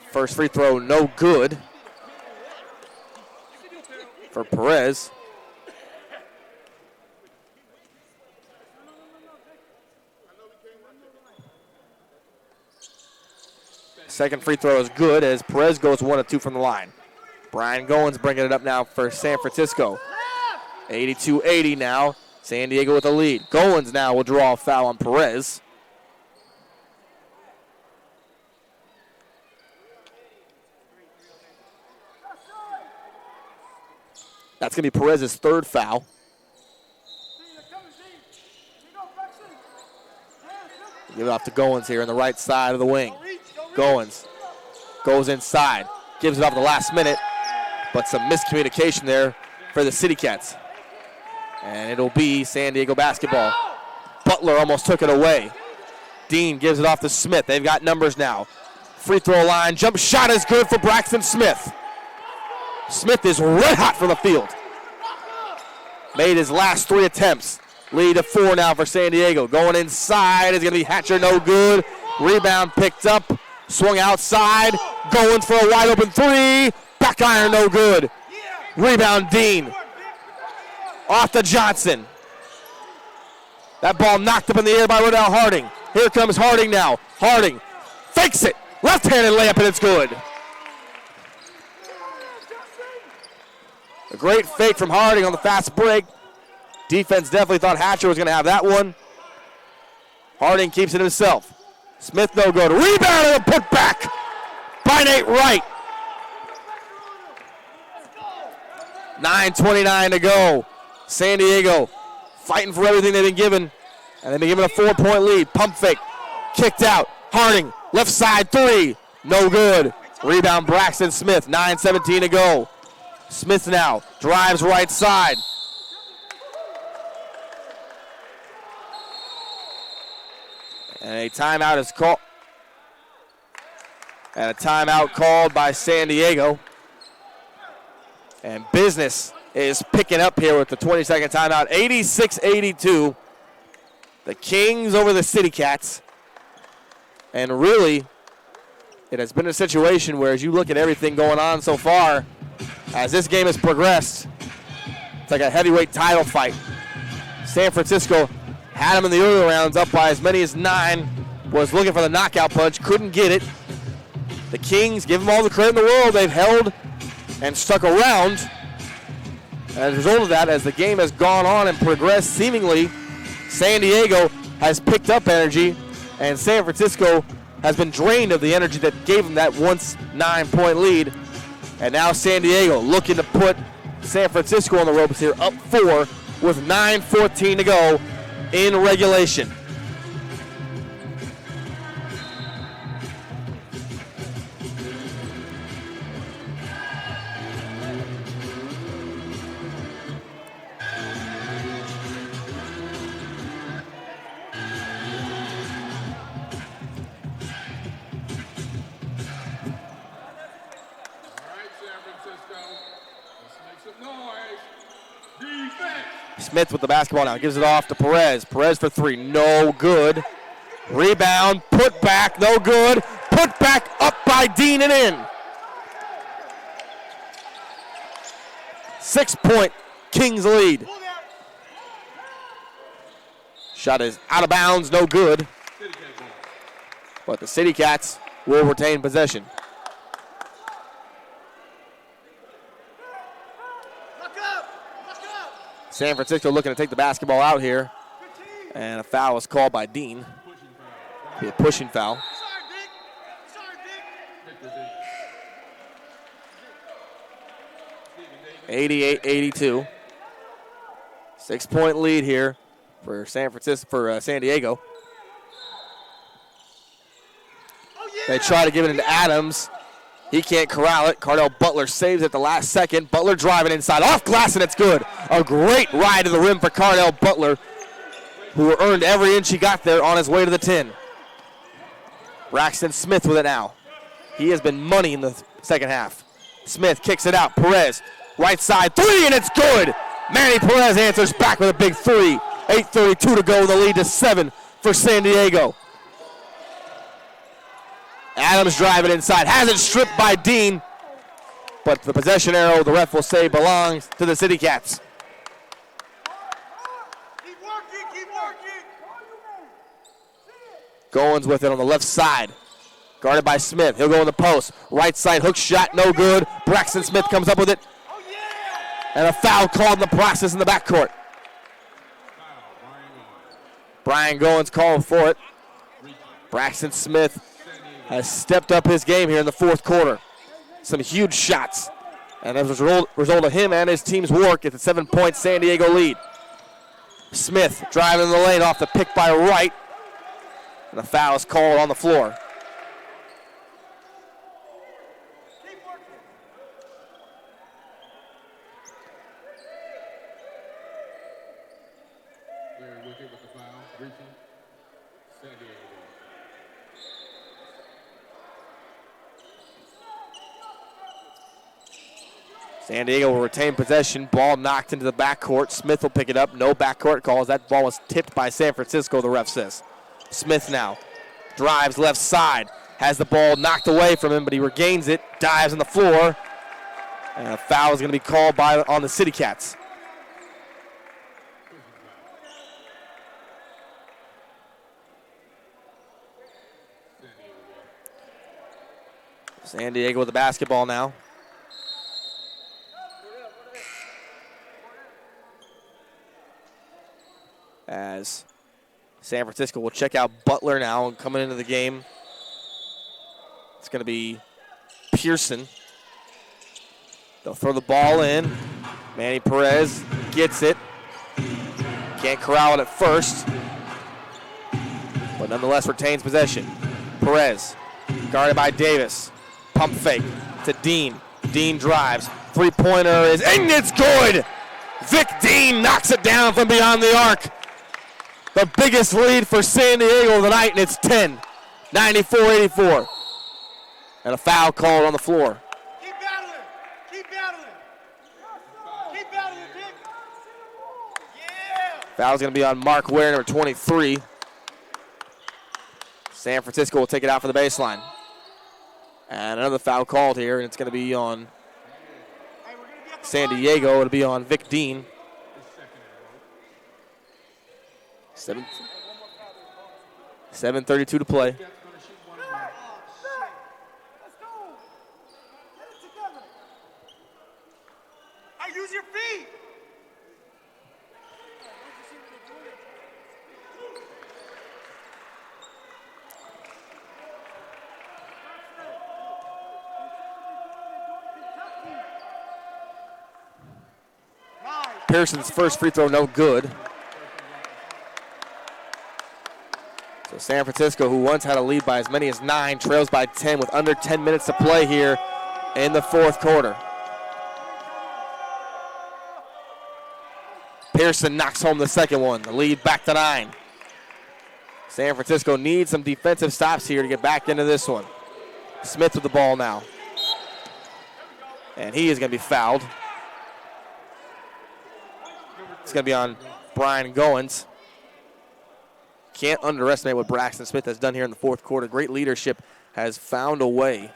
First free throw, no good for Perez. Second free throw is good as Perez goes 1 of 2 from the line. Brian Goins bringing it up now for San Francisco. 82-80 now. San Diego with the lead. Goins now will draw a foul on Perez. That's going to be Perez's 3rd foul. Give it off to Goins here on the right side of the wing. Goins goes inside. Gives it off at the last minute, but some miscommunication there for the City Cats. And it'll be San Diego basketball. Butler almost took it away. Dean gives it off to Smith. They've got numbers now. Free throw line. Jump shot is good for Braxton Smith. Smith is red hot from the field. Made his last 3 attempts. Lead of 4 now for San Diego. Going inside is going to be Hatcher, no good. Rebound picked up. Swung outside. Going for a wide open 3. Back iron, no good. Rebound Dean. Off to Johnson. That ball knocked up in the air by Rondell Harding. Here comes Harding now. Harding fakes it. Left-handed layup, and it's good. A great fake from Harding on the fast break. Defense definitely thought Hatcher was going to have that one. Harding keeps it himself. Smith no good. Rebound and a put back by Nate Wright. 9:29 to go. San Diego fighting for everything they've been given, and they've been given a 4-point lead. Pump fake, kicked out. Harding, left side 3, no good. Rebound Braxton Smith, 9:17 to go. Smith now drives right side. And a timeout is called. And a timeout called by San Diego. And business is picking up here with the 20-second timeout. 86-82. The Kings over the City Cats. And really, it has been a situation where as you look at everything going on so far, as this game has progressed, it's like a heavyweight title fight. San Francisco had them in the early rounds up by as many as 9, was looking for the knockout punch, couldn't get it. The Kings, give them all the credit in the world, they've held and stuck around. As a result of that, as the game has gone on and progressed, seemingly San Diego has picked up energy, and San Francisco has been drained of the energy that gave them that once 9-point lead. And now San Diego looking to put San Francisco on the ropes here, up 4 with 9:14 to go in regulation. Smith with the basketball now. Gives it off to Perez. Perez for three. No good. Rebound. Put back. No good. Put back up by Dean and in. 6-point Kings lead. Shot is out of bounds. No good. But the City Cats will retain possession. San Francisco looking to take the basketball out here. And a foul is called by Dean. Be a pushing foul. 88-82. 6-point lead here for San Diego. They try to give it into Adams. He can't corral it. Cardell Butler saves it the last second. Butler driving inside. Off glass, and it's good. A great ride to the rim for Cardell Butler, who earned every inch he got there on his way to the 10. Braxton Smith with it now. He has been money in the second half. Smith kicks it out. Perez, right side, three, and it's good. Manny Perez answers back with a big three. 8:32 to go, the lead to 7 for San Diego. Adams driving inside, has it stripped by Dean, but the possession arrow, the ref will say, belongs to the City Cats. Keep working. Goins with it on the left side, guarded by Smith. He'll go in the post. Right side hook shot, no good. Braxton Smith comes up with it, and a foul called in the process in the backcourt. Brian Goins called for it. Braxton Smith has stepped up his game here in the fourth quarter. Some huge shots. And as a result of him and his team's work, it's a 7-point San Diego lead. Smith driving in the lane off the pick by Wright. And a foul is called on the floor. Very wicked with the foul. Reaching. San Diego. San Diego will retain possession. Ball knocked into the backcourt. Smith will pick it up. No backcourt calls. That ball was tipped by San Francisco, the ref says. Smith now drives left side. Has the ball knocked away from him, but he regains it. Dives on the floor. And a foul is going to be called on the City Cats. San Diego with the basketball now. As San Francisco will check out Butler now and coming into the game. It's going to be Pearson. They'll throw the ball in. Manny Perez gets it. Can't corral it at first, but nonetheless retains possession. Perez, guarded by Davis. Pump fake to Dean. Dean drives. Three-pointer is, and it's good! Vic Dean knocks it down from beyond the arc. The biggest lead for San Diego of the night, and it's 10. 94-84. And a foul called on the floor. Keep battling. Keep battling, Vic. Yeah. Foul's going to be on Mark Ware, number 23. San Francisco will take it out for the baseline. And another foul called here, and it's going to be on San Diego. It'll be on Vic Dean. 7:32 to play. Let's go. Get it together. I use your feet. Pearson's first free throw, no good. So San Francisco, who once had a lead by as many as 9, trails by 10 with under 10 minutes to play here in the fourth quarter. Pearson knocks home the second one. The lead back to 9. San Francisco needs some defensive stops here to get back into this one. Smith with the ball now. And he is going to be fouled. It's going to be on Brian Goins. Can't underestimate what Braxton Smith has done here in the fourth quarter. Great leadership, has found a way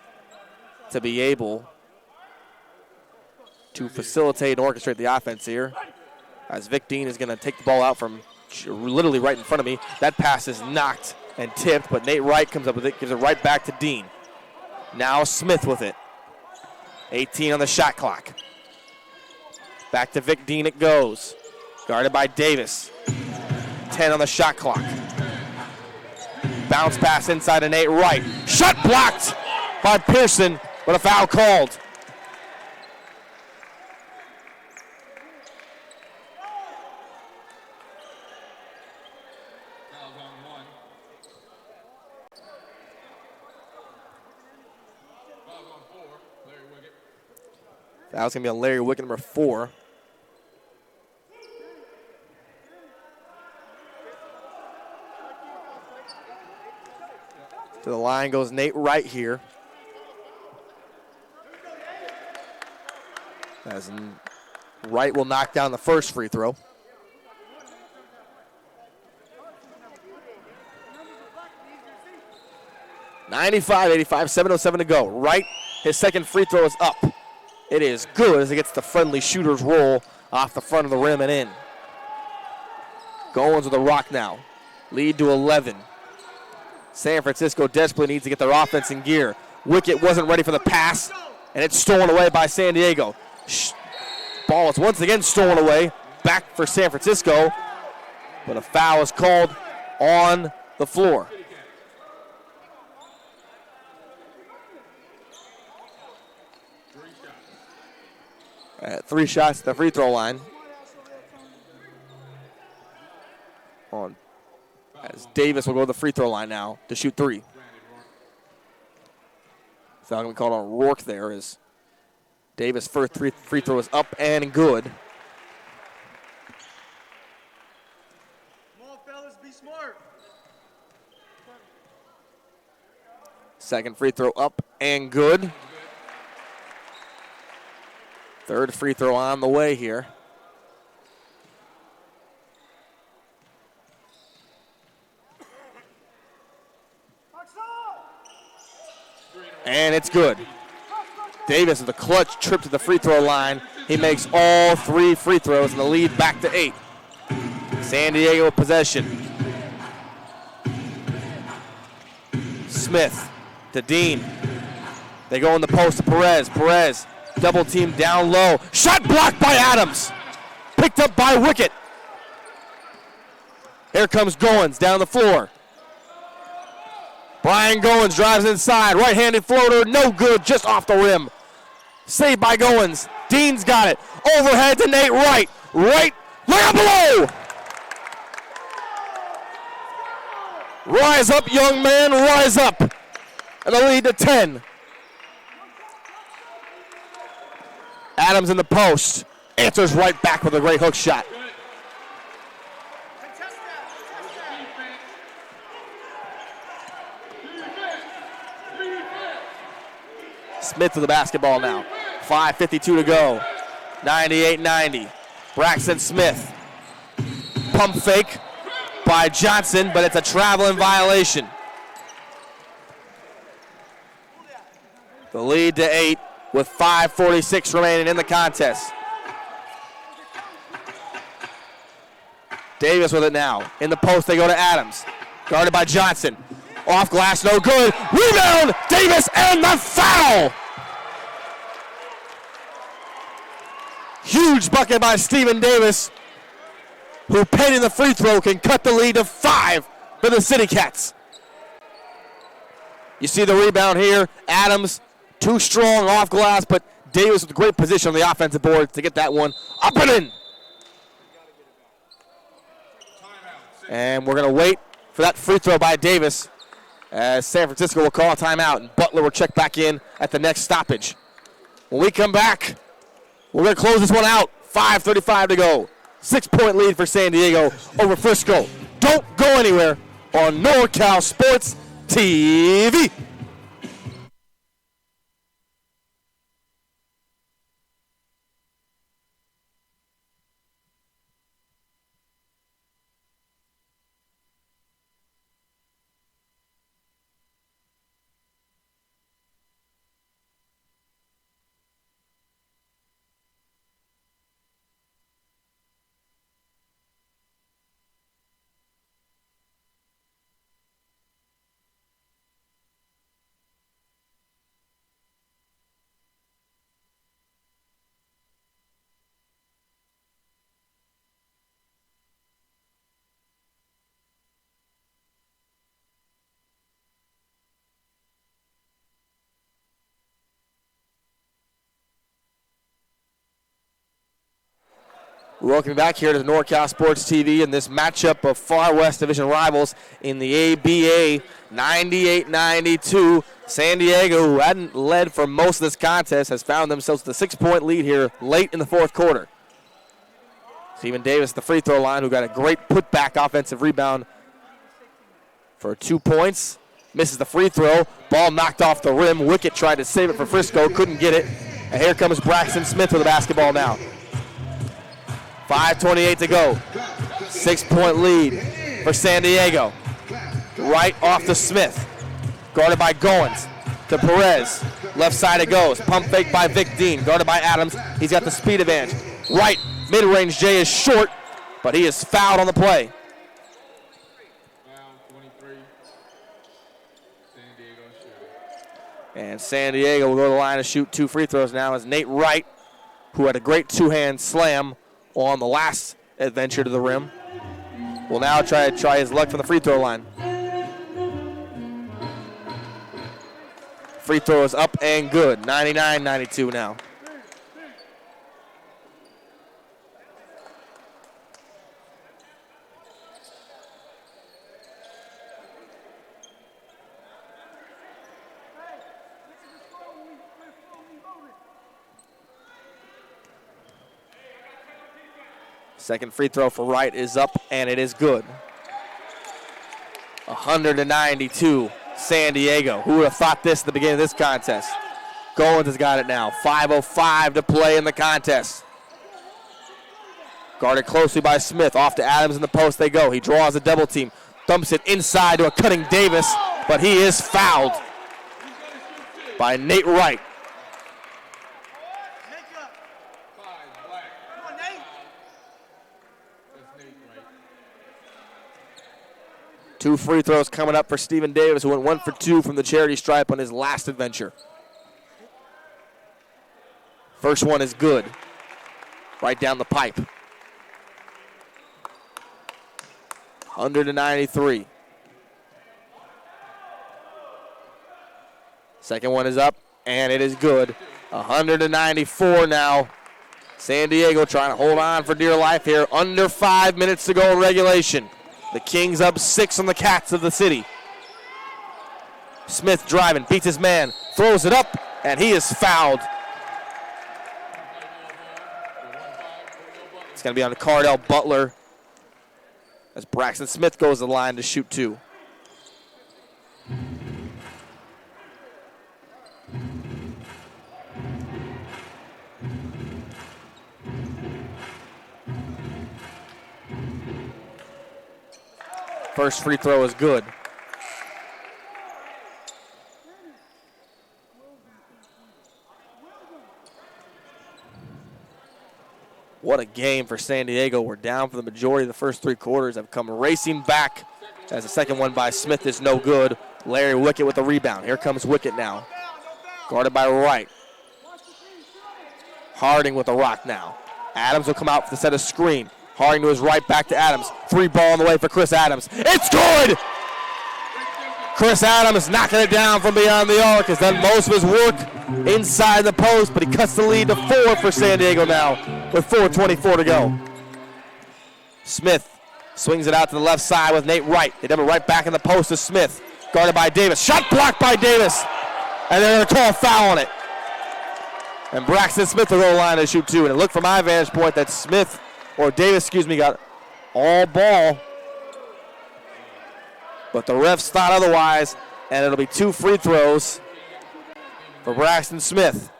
to be able to facilitate and orchestrate the offense here. As Vic Dean is going to take the ball out from literally right in front of me. That pass is knocked and tipped, but Nate Wright comes up with it, gives it right back to Dean. Now Smith with it. 18 on the shot clock. Back to Vic Dean it goes. Guarded by Davis. 10 on the shot clock. Bounce pass inside to Nate Wright. Shot blocked by Pearson, but a foul called. Fouls on one. Fouls on four. Larry Wiggett. Foul's going to be on Larry Wiggett, number 4. To the line goes Nate Wright here. As Wright will knock down the first free throw. (95-85), 7:07 to go. Wright, his second free throw is up. It is good as it gets the friendly shooter's roll off the front of the rim and in. Goins with a rock now. Lead to 11. San Francisco desperately needs to get their offense in gear. Wicket wasn't ready for the pass, and it's stolen away by San Diego. Ball is once again stolen away. Back for San Francisco, but a foul is called on the floor. At 3 shots at the free throw line. As Davis will go to the free throw line now to shoot 3. Foul going to be called on Rourke there as Davis' first free throw is up and good. Come on, fellas, be smart. Second free throw up and good. Third free throw on the way here. And it's good. Davis with a clutch trip to the free throw line. He makes all 3 free throws and the lead back to 8. San Diego possession. Smith to Dean. They go in the post to Perez. Perez double team down low. Shot blocked by Adams. Picked up by Wicket. Here comes Goins down the floor. Brian Goins drives inside. Right-handed floater, no good, just off the rim. Saved by Goins. Dean's got it. Overhead to Nate Wright. Right, layup below. Rise up, young man, rise up. And the lead to 10. Adams in the post. Answers right back with a great hook shot. Smith with the basketball now. 5:52 to go. 98-90. Braxton Smith. Pump fake by Johnson, but it's a traveling violation. The lead to 8 with 5:46 remaining in the contest. Davis with it now. In the post, they go to Adams. Guarded by Johnson. Off glass, no good. Rebound, Davis, and the foul! Huge bucket by Stephen Davis, who penning the free throw can cut the lead to 5 for the City Cats. You see the rebound here. Adams, too strong off glass, but Davis with great position on the offensive board to get that one up and in. And we're going to wait for that free throw by Davis as San Francisco will call a timeout, and Butler will check back in at the next stoppage. When we come back, we're going to close this one out. 5:35 to go. 6-point lead for San Diego over Frisco. Don't go anywhere on NorCal Sports TV. Welcome back here to the NorCal Sports TV in this matchup of Far West Division rivals in the ABA 98-92. San Diego, who hadn't led for most of this contest, has found themselves with a 6-point lead here late in the fourth quarter. Stephen Davis, the free throw line, who got a great putback offensive rebound for 2 points. Misses the free throw. Ball knocked off the rim. Wicket tried to save it for Frisco, couldn't get it. And here comes Braxton Smith with the basketball now. 5:28 to go. 6-point lead for San Diego. Right off to Smith. Guarded by Goins. To Perez. Left side it goes. Pump fake by Vic Dean. Guarded by Adams. He's got the speed advantage. Right. Mid-range Jay is short, but he is fouled on the play. Foul, 23. San Diego shooting. And San Diego will go to the line to shoot 2 free throws now as Nate Wright, who had a great 2-hand slam on the last adventure to the rim, will now try his luck from the free throw line. Free throw is up and good. 99-92 now. Second free throw for Wright is up, and it is good. 100-92, San Diego. Who would have thought this at the beginning of this contest? Goins has got it now. 5:05 to play in the contest. Guarded closely by Smith. Off to Adams in the post they go. He draws a double team. Dumps it inside to a cutting Davis, but he is fouled by Nate Wright. Two free throws coming up for Stephen Davis, who went 1 for 2 from the charity stripe on his last adventure. First one is good. Right down the pipe. 100-93. Second one is up, and it is good. 100-94 now. San Diego trying to hold on for dear life here. Under 5 minutes to go in regulation. The Kings up 6 on the Cats of the city. Smith driving, beats his man, throws it up, and he is fouled. It's going to be on Cardell Butler as Braxton Smith goes to the line to shoot 2. First free throw is good. What a game for San Diego. We're down for the majority of the first 3 quarters. Have come racing back as the second one by Smith is no good. Larry Wicket with the rebound. Here comes Wicket now. Guarded by Wright. Harding with the rock now. Adams will come out for the set of screen. Harding to his right, back to Adams. 3 ball on the way for Chris Adams. It's good! Chris Adams knocking it down from beyond the arc. Has done most of his work inside the post, but he cuts the lead to 4 for San Diego now with 4:24 to go. Smith swings it out to the left side with Nate Wright. They dump it right back in the post to Smith. Guarded by Davis. Shot blocked by Davis. And they're going to call a foul on it. And Braxton Smith will go to the line to shoot 2. And it looked from my vantage point that Smith, or Davis, got all ball. But the refs thought otherwise, and it'll be 2 free throws for Braxton Smith.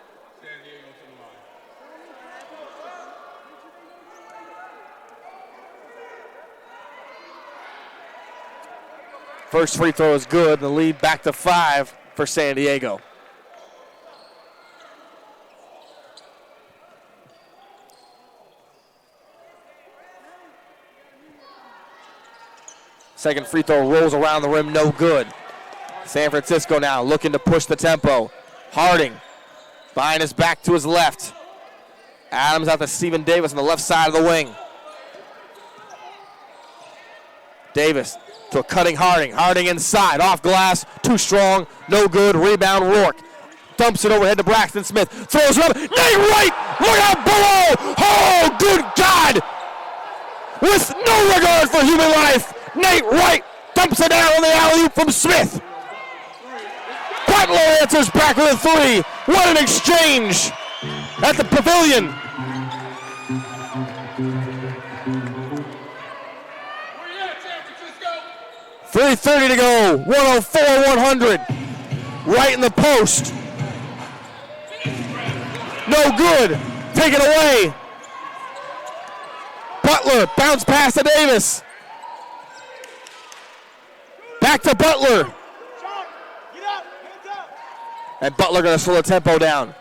First free throw is good, and the lead back to 5 for San Diego. Second free throw rolls around the rim, no good. San Francisco now looking to push the tempo. Harding behind his back to his left. Adams out to Stephen Davis on the left side of the wing. Davis to a cutting Harding. Harding inside, off glass, too strong, no good. Rebound Rourke. dumps it overhead to Braxton Smith. Throws it up. Nate Wright, look out below. Oh, good God. With no regard for human life, Nate Wright dumps it down on the alley-oop from Smith. Butler answers back with a three. What an exchange at the pavilion. 3:30 to go, 104-100. Right in the post. No good. Taken away. Butler, bounce pass to Davis. Back to Butler. And Butler gonna slow the tempo down.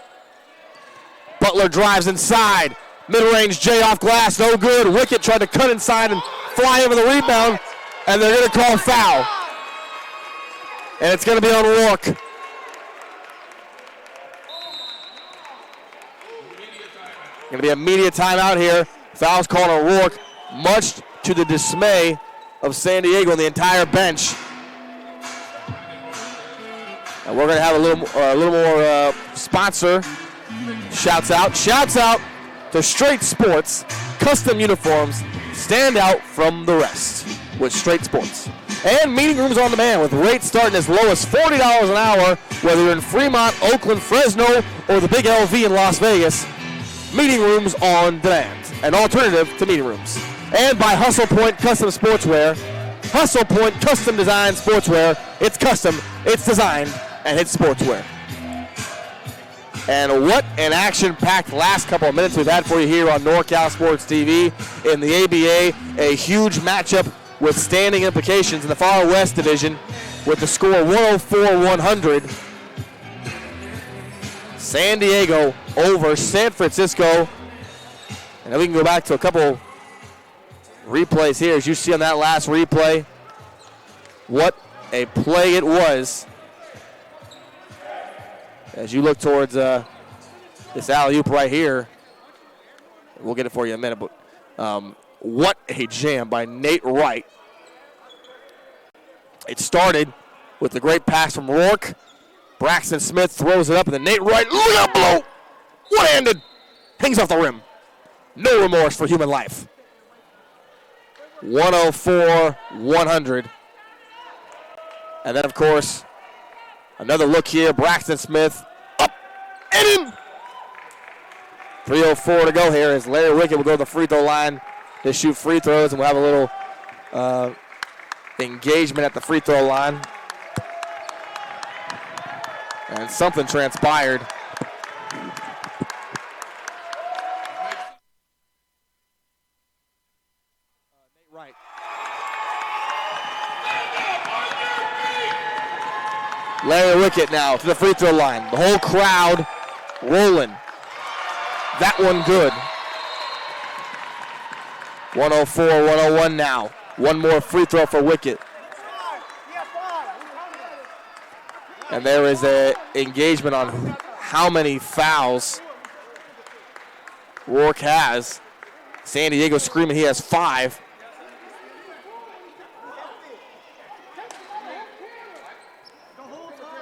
Butler drives inside. Mid-range J off glass, no good. Wicket tried to cut inside and fly over the rebound. And they're gonna call foul. And it's gonna be on Rourke. Gonna be a media timeout here. Foul's called on Rourke, much to the dismay of San Diego and the entire bench. And we're gonna have a little more sponsor shouts out to Straight Sports. Custom uniforms stand out from the rest with Straight Sports. And meeting rooms on demand with rates starting as low as $40 an hour, whether you're in Fremont, Oakland, Fresno, or the Big LV in Las Vegas. Meeting rooms on demand, an alternative to meeting rooms. And by Hustle Point Custom Sportswear. Hustle Point Custom Design Sportswear. It's custom, it's designed, and it's sportswear. And what an action-packed last couple of minutes we've had for you here on NorCal Sports TV. In the ABA, a huge matchup with standing implications in the Far West Division with the score 104-100. San Diego over San Francisco. And then we can go back to a couple replays here. As you see on that last replay, what a play it was. As you look towards this alley-oop right here, we'll get it for you in a minute, but what a jam by Nate Wright. It started with the great pass from Rourke. Braxton Smith throws it up, and then Nate Wright, look out below, one-handed, hangs off the rim. No remorse for human life. 104-100. And then, of course, another look here, Braxton Smith, up and in. 3:04 to go here as Larry Wickett will go to the free throw line to shoot free throws, and we'll have a little engagement at the free throw line. And something transpired. Nate Wright. Larry Wickett now to the free throw line. The whole crowd rolling. That one good. 104-101 now. One more free throw for Wickett. And there is an engagement on how many fouls Rourke has. San Diego screaming he has 5.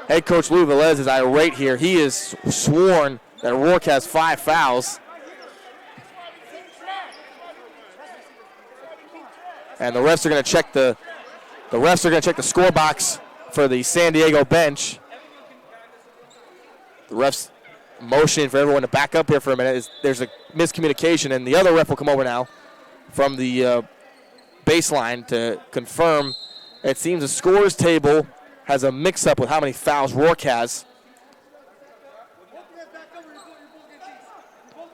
Head coach Lou Velez is irate here. He is sworn that Rourke has 5 fouls. And the refs are going to check the score box for the San Diego bench. The refs motioning for everyone to back up here for a minute. There's a miscommunication, and the other ref will come over now from the baseline to confirm. It seems the scores table has a mix-up with how many fouls Rourke has.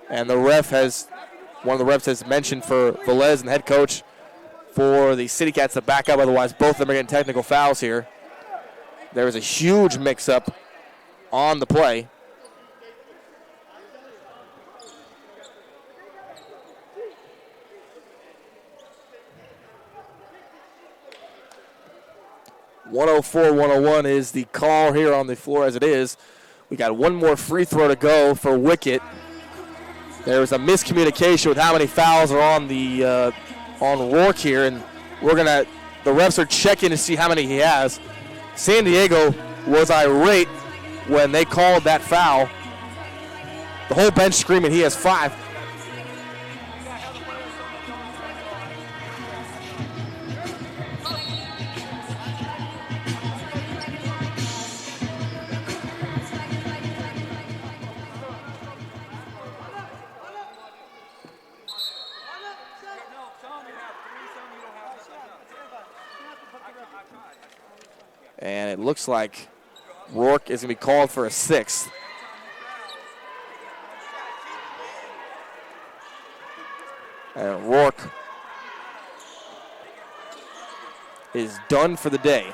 And one of the refs has mentioned for Velez and the head coach for the City Cats to back up, otherwise both of them are getting technical fouls here. There was a huge mix-up on the play. .104-101 is the call here on the floor as it is. We got one more free throw to go for Wickett. There was a miscommunication with how many fouls are on the on Rourke here, and the refs are checking to see how many he has. San Diego was irate when they called that foul. The whole bench screaming he has 5. And it looks like Rourke is going to be called for a 6th. And Rourke is done for the day.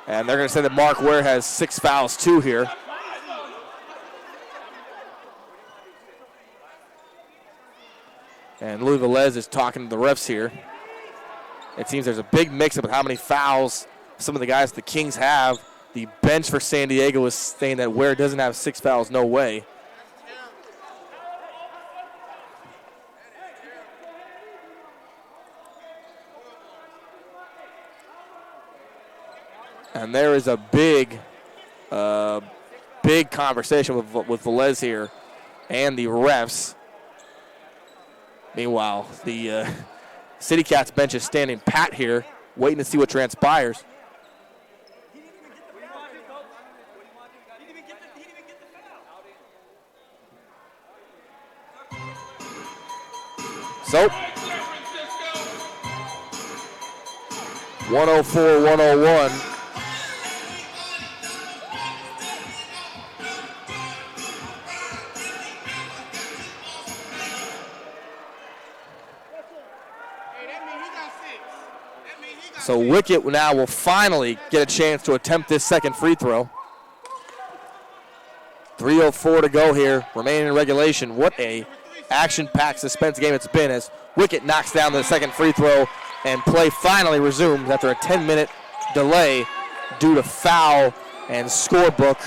And they're going to say that Mark Ware has 6 fouls too here. And Louis Velez is talking to the refs here. It seems there's a big mix-up with how many fouls some of the guys the Kings have. The bench for San Diego is saying that Ware doesn't have 6 fouls, no way. And there is a big conversation with Velez here and the refs. Meanwhile, the City Cats bench is standing pat here, waiting to see what transpires. So, 104-101. So Wicket now will finally get a chance to attempt this second free throw. 3:04 to go here, remaining in regulation. What a action-packed suspense game it's been as Wicket knocks down the second free throw and play finally resumes after a 10-minute delay due to foul and scorebook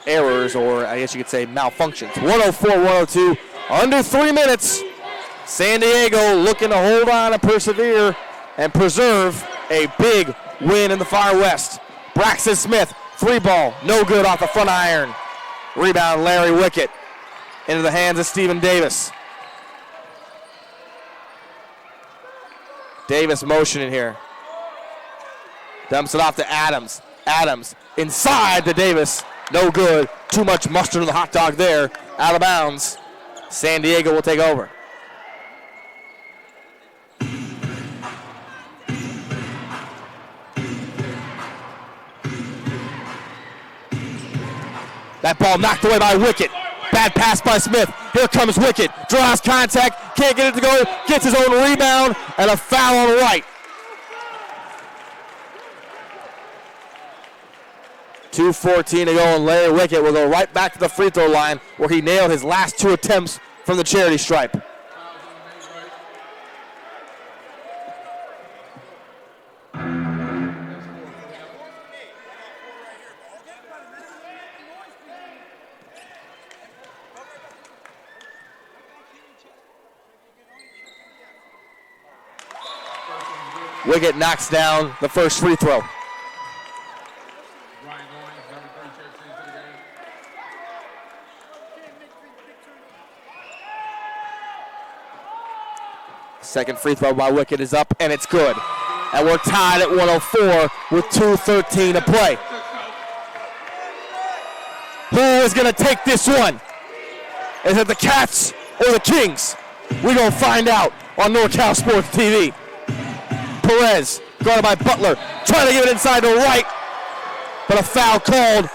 errors, or I guess you could say malfunctions. 104-102, under 3 minutes. San Diego looking to hold on and persevere and preserve a big win in the Far West. Braxton Smith, 3-ball, no good off the front iron. Rebound, Larry Wicket into the hands of Stephen Davis. Davis motioning here. Dumps it off to Adams. Adams inside to Davis, no good. Too much mustard on the hot dog there, out of bounds. San Diego will take over. That ball knocked away by Wicket. Bad pass by Smith. Here comes Wicket. Draws contact. Can't get it to go. Gets his own rebound. And a foul on White. 2:14 to go, and Larry Wicket will go right back to the free throw line where he nailed his last 2 attempts from the charity stripe. Wicket knocks down the first free throw. Second free throw by Wicket is up, and it's good. And we're tied at 104 with 2:13 to play. Who is going to take this one? Is it the Cats or the Kings? We're going to find out on NorCal Sports TV. Perez, guarded by Butler, trying to get it inside to right, but a foul called.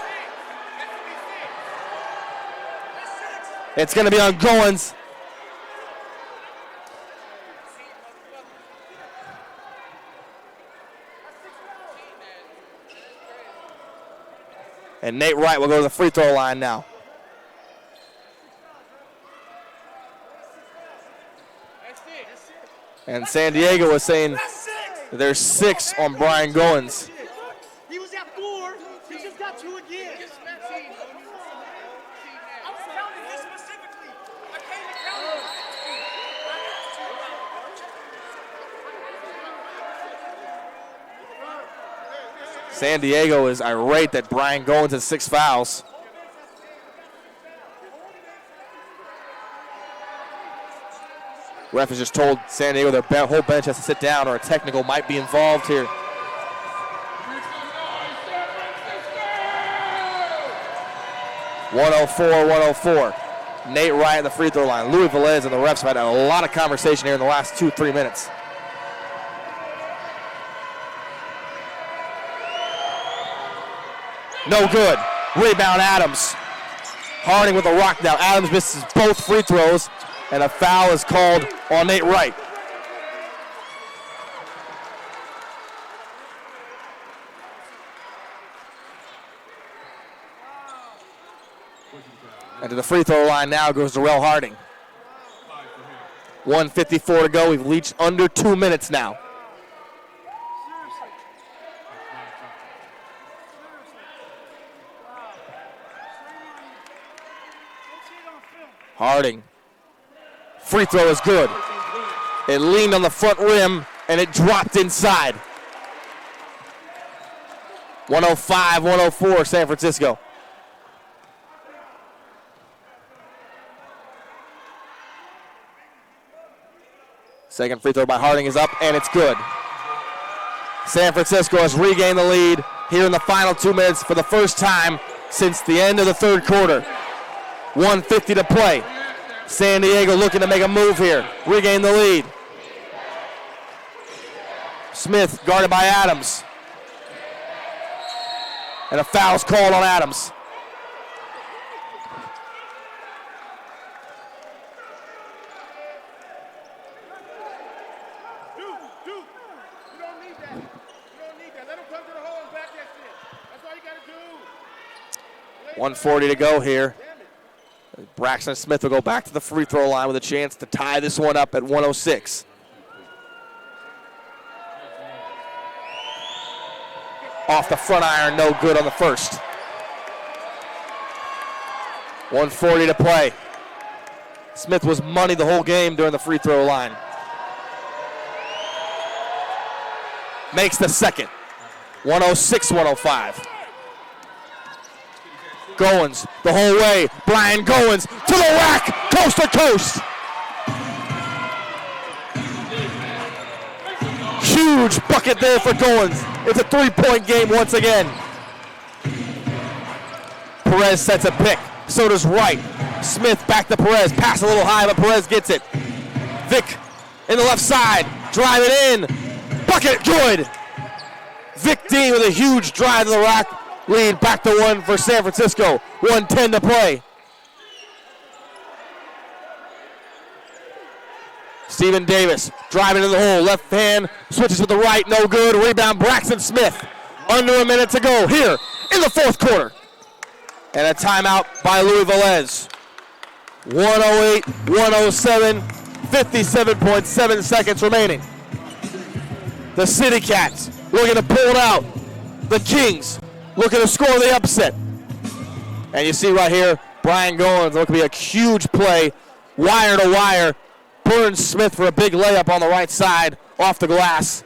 It's going to be on Goins. And Nate Wright will go to the free throw line now. And San Diego was saying there's 6 on Brian Goins. He was got 4. He just got 2 again. I was counting this specifically. I came to count it. San Diego is irate that Brian Goins has 6 fouls. Ref has just told San Diego their whole bench has to sit down or a technical might be involved here. (104-104). Nate Wright at the free throw line. Louis Velez and the refs have had a lot of conversation here in the last 2-3 minutes. No good. Rebound Adams. Harding with a rock now. Adams misses both free throws, and a foul is called on Nate Wright. And to the free throw line now goes Darrell Harding. 1:54 to go. We've reached under 2 minutes now. Harding. Free throw is good. It leaned on the front rim and it dropped inside. 105-104 San Francisco. Second free throw by Harding is up, and it's good. San Francisco has regained the lead here in the final 2 minutes for the first time since the end of the third quarter. 1:50 to play. San Diego looking to make a move here, regain the lead. Smith guarded by Adams. And a foul's called on Adams. Dude, you don't need that. You don't need that. Let him come to the hole and back that shit. That's all you got to do. 1:40 to go here. Braxton Smith will go back to the free throw line with a chance to tie this one up at 106. Off the front iron, no good on the first. 1:40 to play. Smith was money the whole game during the free throw line. Makes the second. 106-105. Goins the whole way. Brian Goins to the rack, coast to coast. Huge bucket there for Goins. It's a three-point game once again. Perez sets a pick. So does Wright. Smith back to Perez. Pass a little high, but Perez gets it. Vic in the left side. Drive it in. Bucket, good. Vic Dean with a huge drive to the rack. Lead back to 1 for San Francisco. 1:10 to play. Stephen Davis driving in the hole. Left hand switches to the right. No good. Rebound Braxton Smith. Under a minute to go here in the fourth quarter. And a timeout by Louis Velez. 108-107. 57.7 seconds remaining. The City Cats looking to pull it out. The Kings looking to score the upset. And you see right here, Brian Goins looking to be a huge play, wire to wire. Burns Smith for a big layup on the right side, off the glass.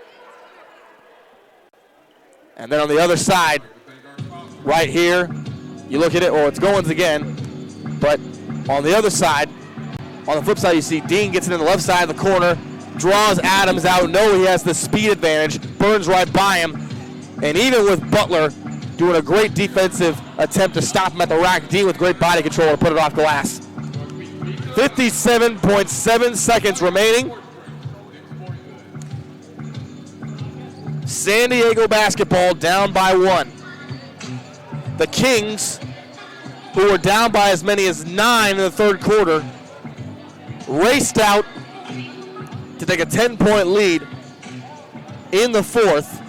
And then on the other side, right here, you look at it, it's Goins again. But on the other side, on the flip side, you see Dean gets it in the left side of the corner, draws Adams out, know he has the speed advantage, Burns right by him. And even with Butler doing a great defensive attempt to stop him at the rack, Dean with great body control to put it off glass. 57.7 seconds remaining. San Diego basketball down by 1. The Kings, who were down by as many as 9 in the third quarter, raced out to take a 10-point lead in the fourth.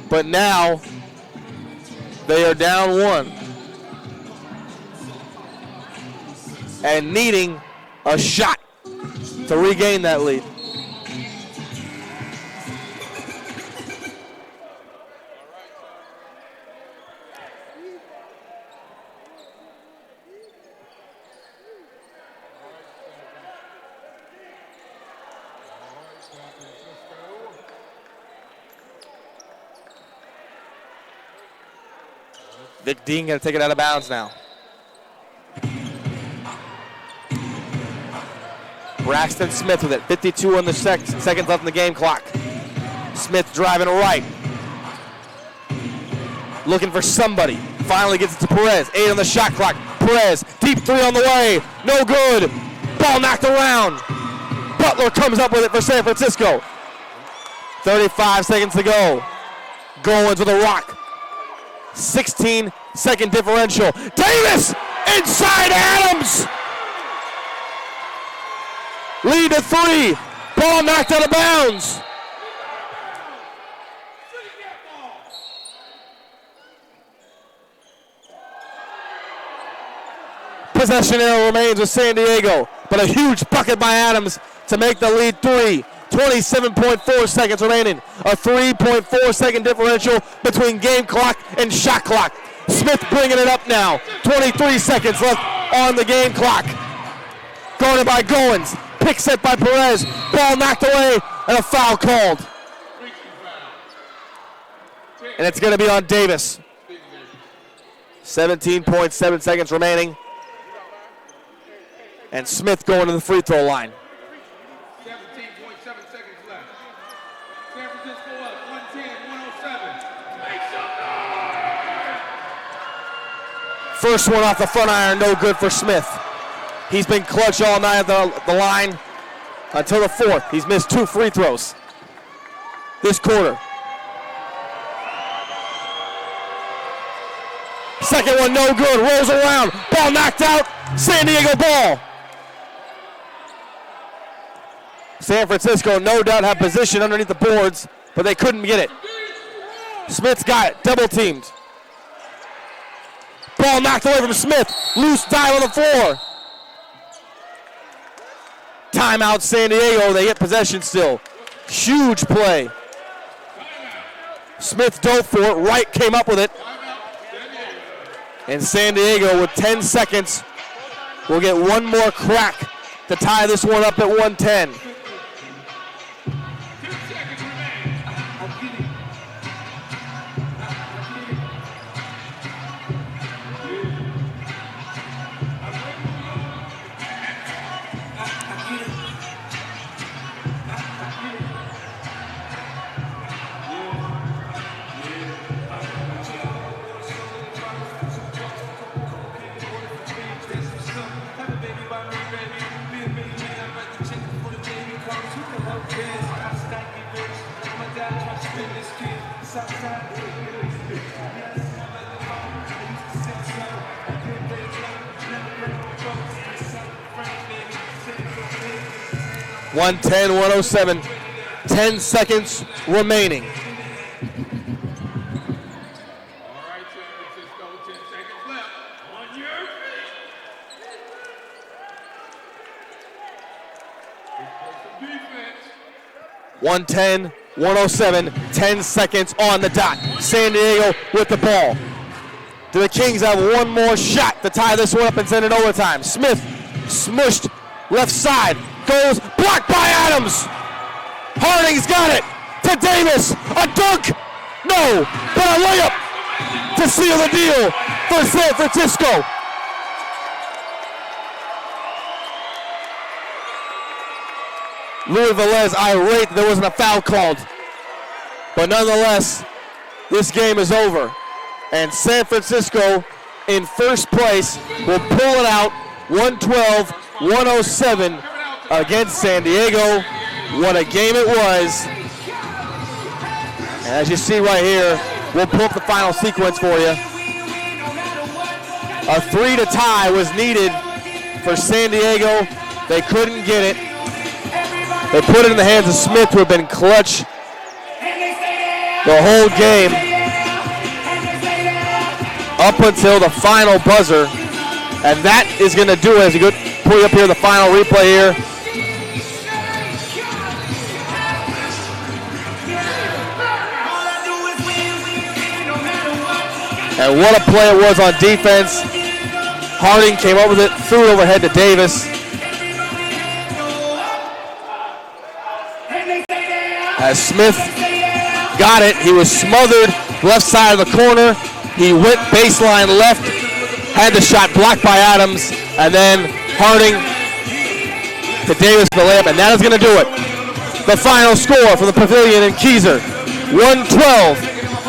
But now they are down 1 and needing a shot to regain that lead. Vic Dean going to take it out of bounds now. Braxton Smith with it. 52 on the seconds left in the game clock. Smith driving right. Looking for somebody. Finally gets it to Perez. 8 on the shot clock. Perez, deep 3 on the way. No good. Ball knocked around. Butler comes up with it for San Francisco. 35 seconds to go. Goins with a rock. 16-second differential. Davis inside Adams. Lead to 3. Ball knocked out of bounds. Possession arrow remains with San Diego, but a huge bucket by Adams to make the lead 3. 27.4 seconds remaining. A 3.4 second differential between game clock and shot clock. Smith bringing it up now. 23 seconds left on the game clock. Guarded by Goins. Pick set by Perez. Ball knocked away and a foul called. And it's going to be on Davis. 17.7 seconds remaining. And Smith going to the free throw line. 17.7 seconds left. San Francisco up 110-107. First one off the front iron, no good for Smith. He's been clutch all night at the line until the 4th. He's missed 2 free throws this quarter. Second one, no good. Rolls around. Ball knocked out. San Diego ball. San Francisco no doubt had position underneath the boards, but they couldn't get it. Smith's got it. Double teamed. Ball knocked away from Smith. Loose dive on the floor. Timeout San Diego. They get possession still. Huge play. Smith dove for it. Wright came up with it. And San Diego with 10 seconds will get one more crack to tie this one up at 110. (110, 107). 10 seconds remaining. All right, San Francisco, 10 seconds left. On your feet. Defense. 110, 107, 10 seconds on the dot. San Diego with the ball. Do the Kings have one more shot to tie this one up and send it overtime? Smith smushed left side. Goes blocked by Adams. Harding's got it to Davis. A dunk. No, but a layup to seal the deal for San Francisco. Louis Velez irate that there wasn't a foul called. But nonetheless, this game is over. And San Francisco in first place will pull it out 112-107 against San Diego. What a game it was. And as you see right here, we'll pull up the final sequence for you. A 3 to tie was needed for San Diego. They couldn't get it. They put it in the hands of Smith, who had been clutch the whole game up until the final buzzer. And that is going to do it. As you go, pull you up here the final replay here. And what a play it was on defense. Harding came up with it, threw it overhead to Davis. As Smith got it, he was smothered left side of the corner. He went baseline left, had the shot blocked by Adams, and then Harding to Davis for the layup, and that is going to do it. The final score for the Pavilion in Keyser, 112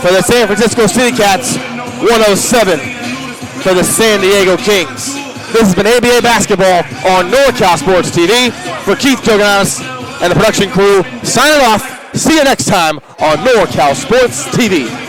for the San Francisco City Cats, 107 for the San Diego Kings. This has been ABA Basketball on NorCal Sports TV. For Keith Joganis and the production crew, signing off. See you next time on NorCal Sports TV.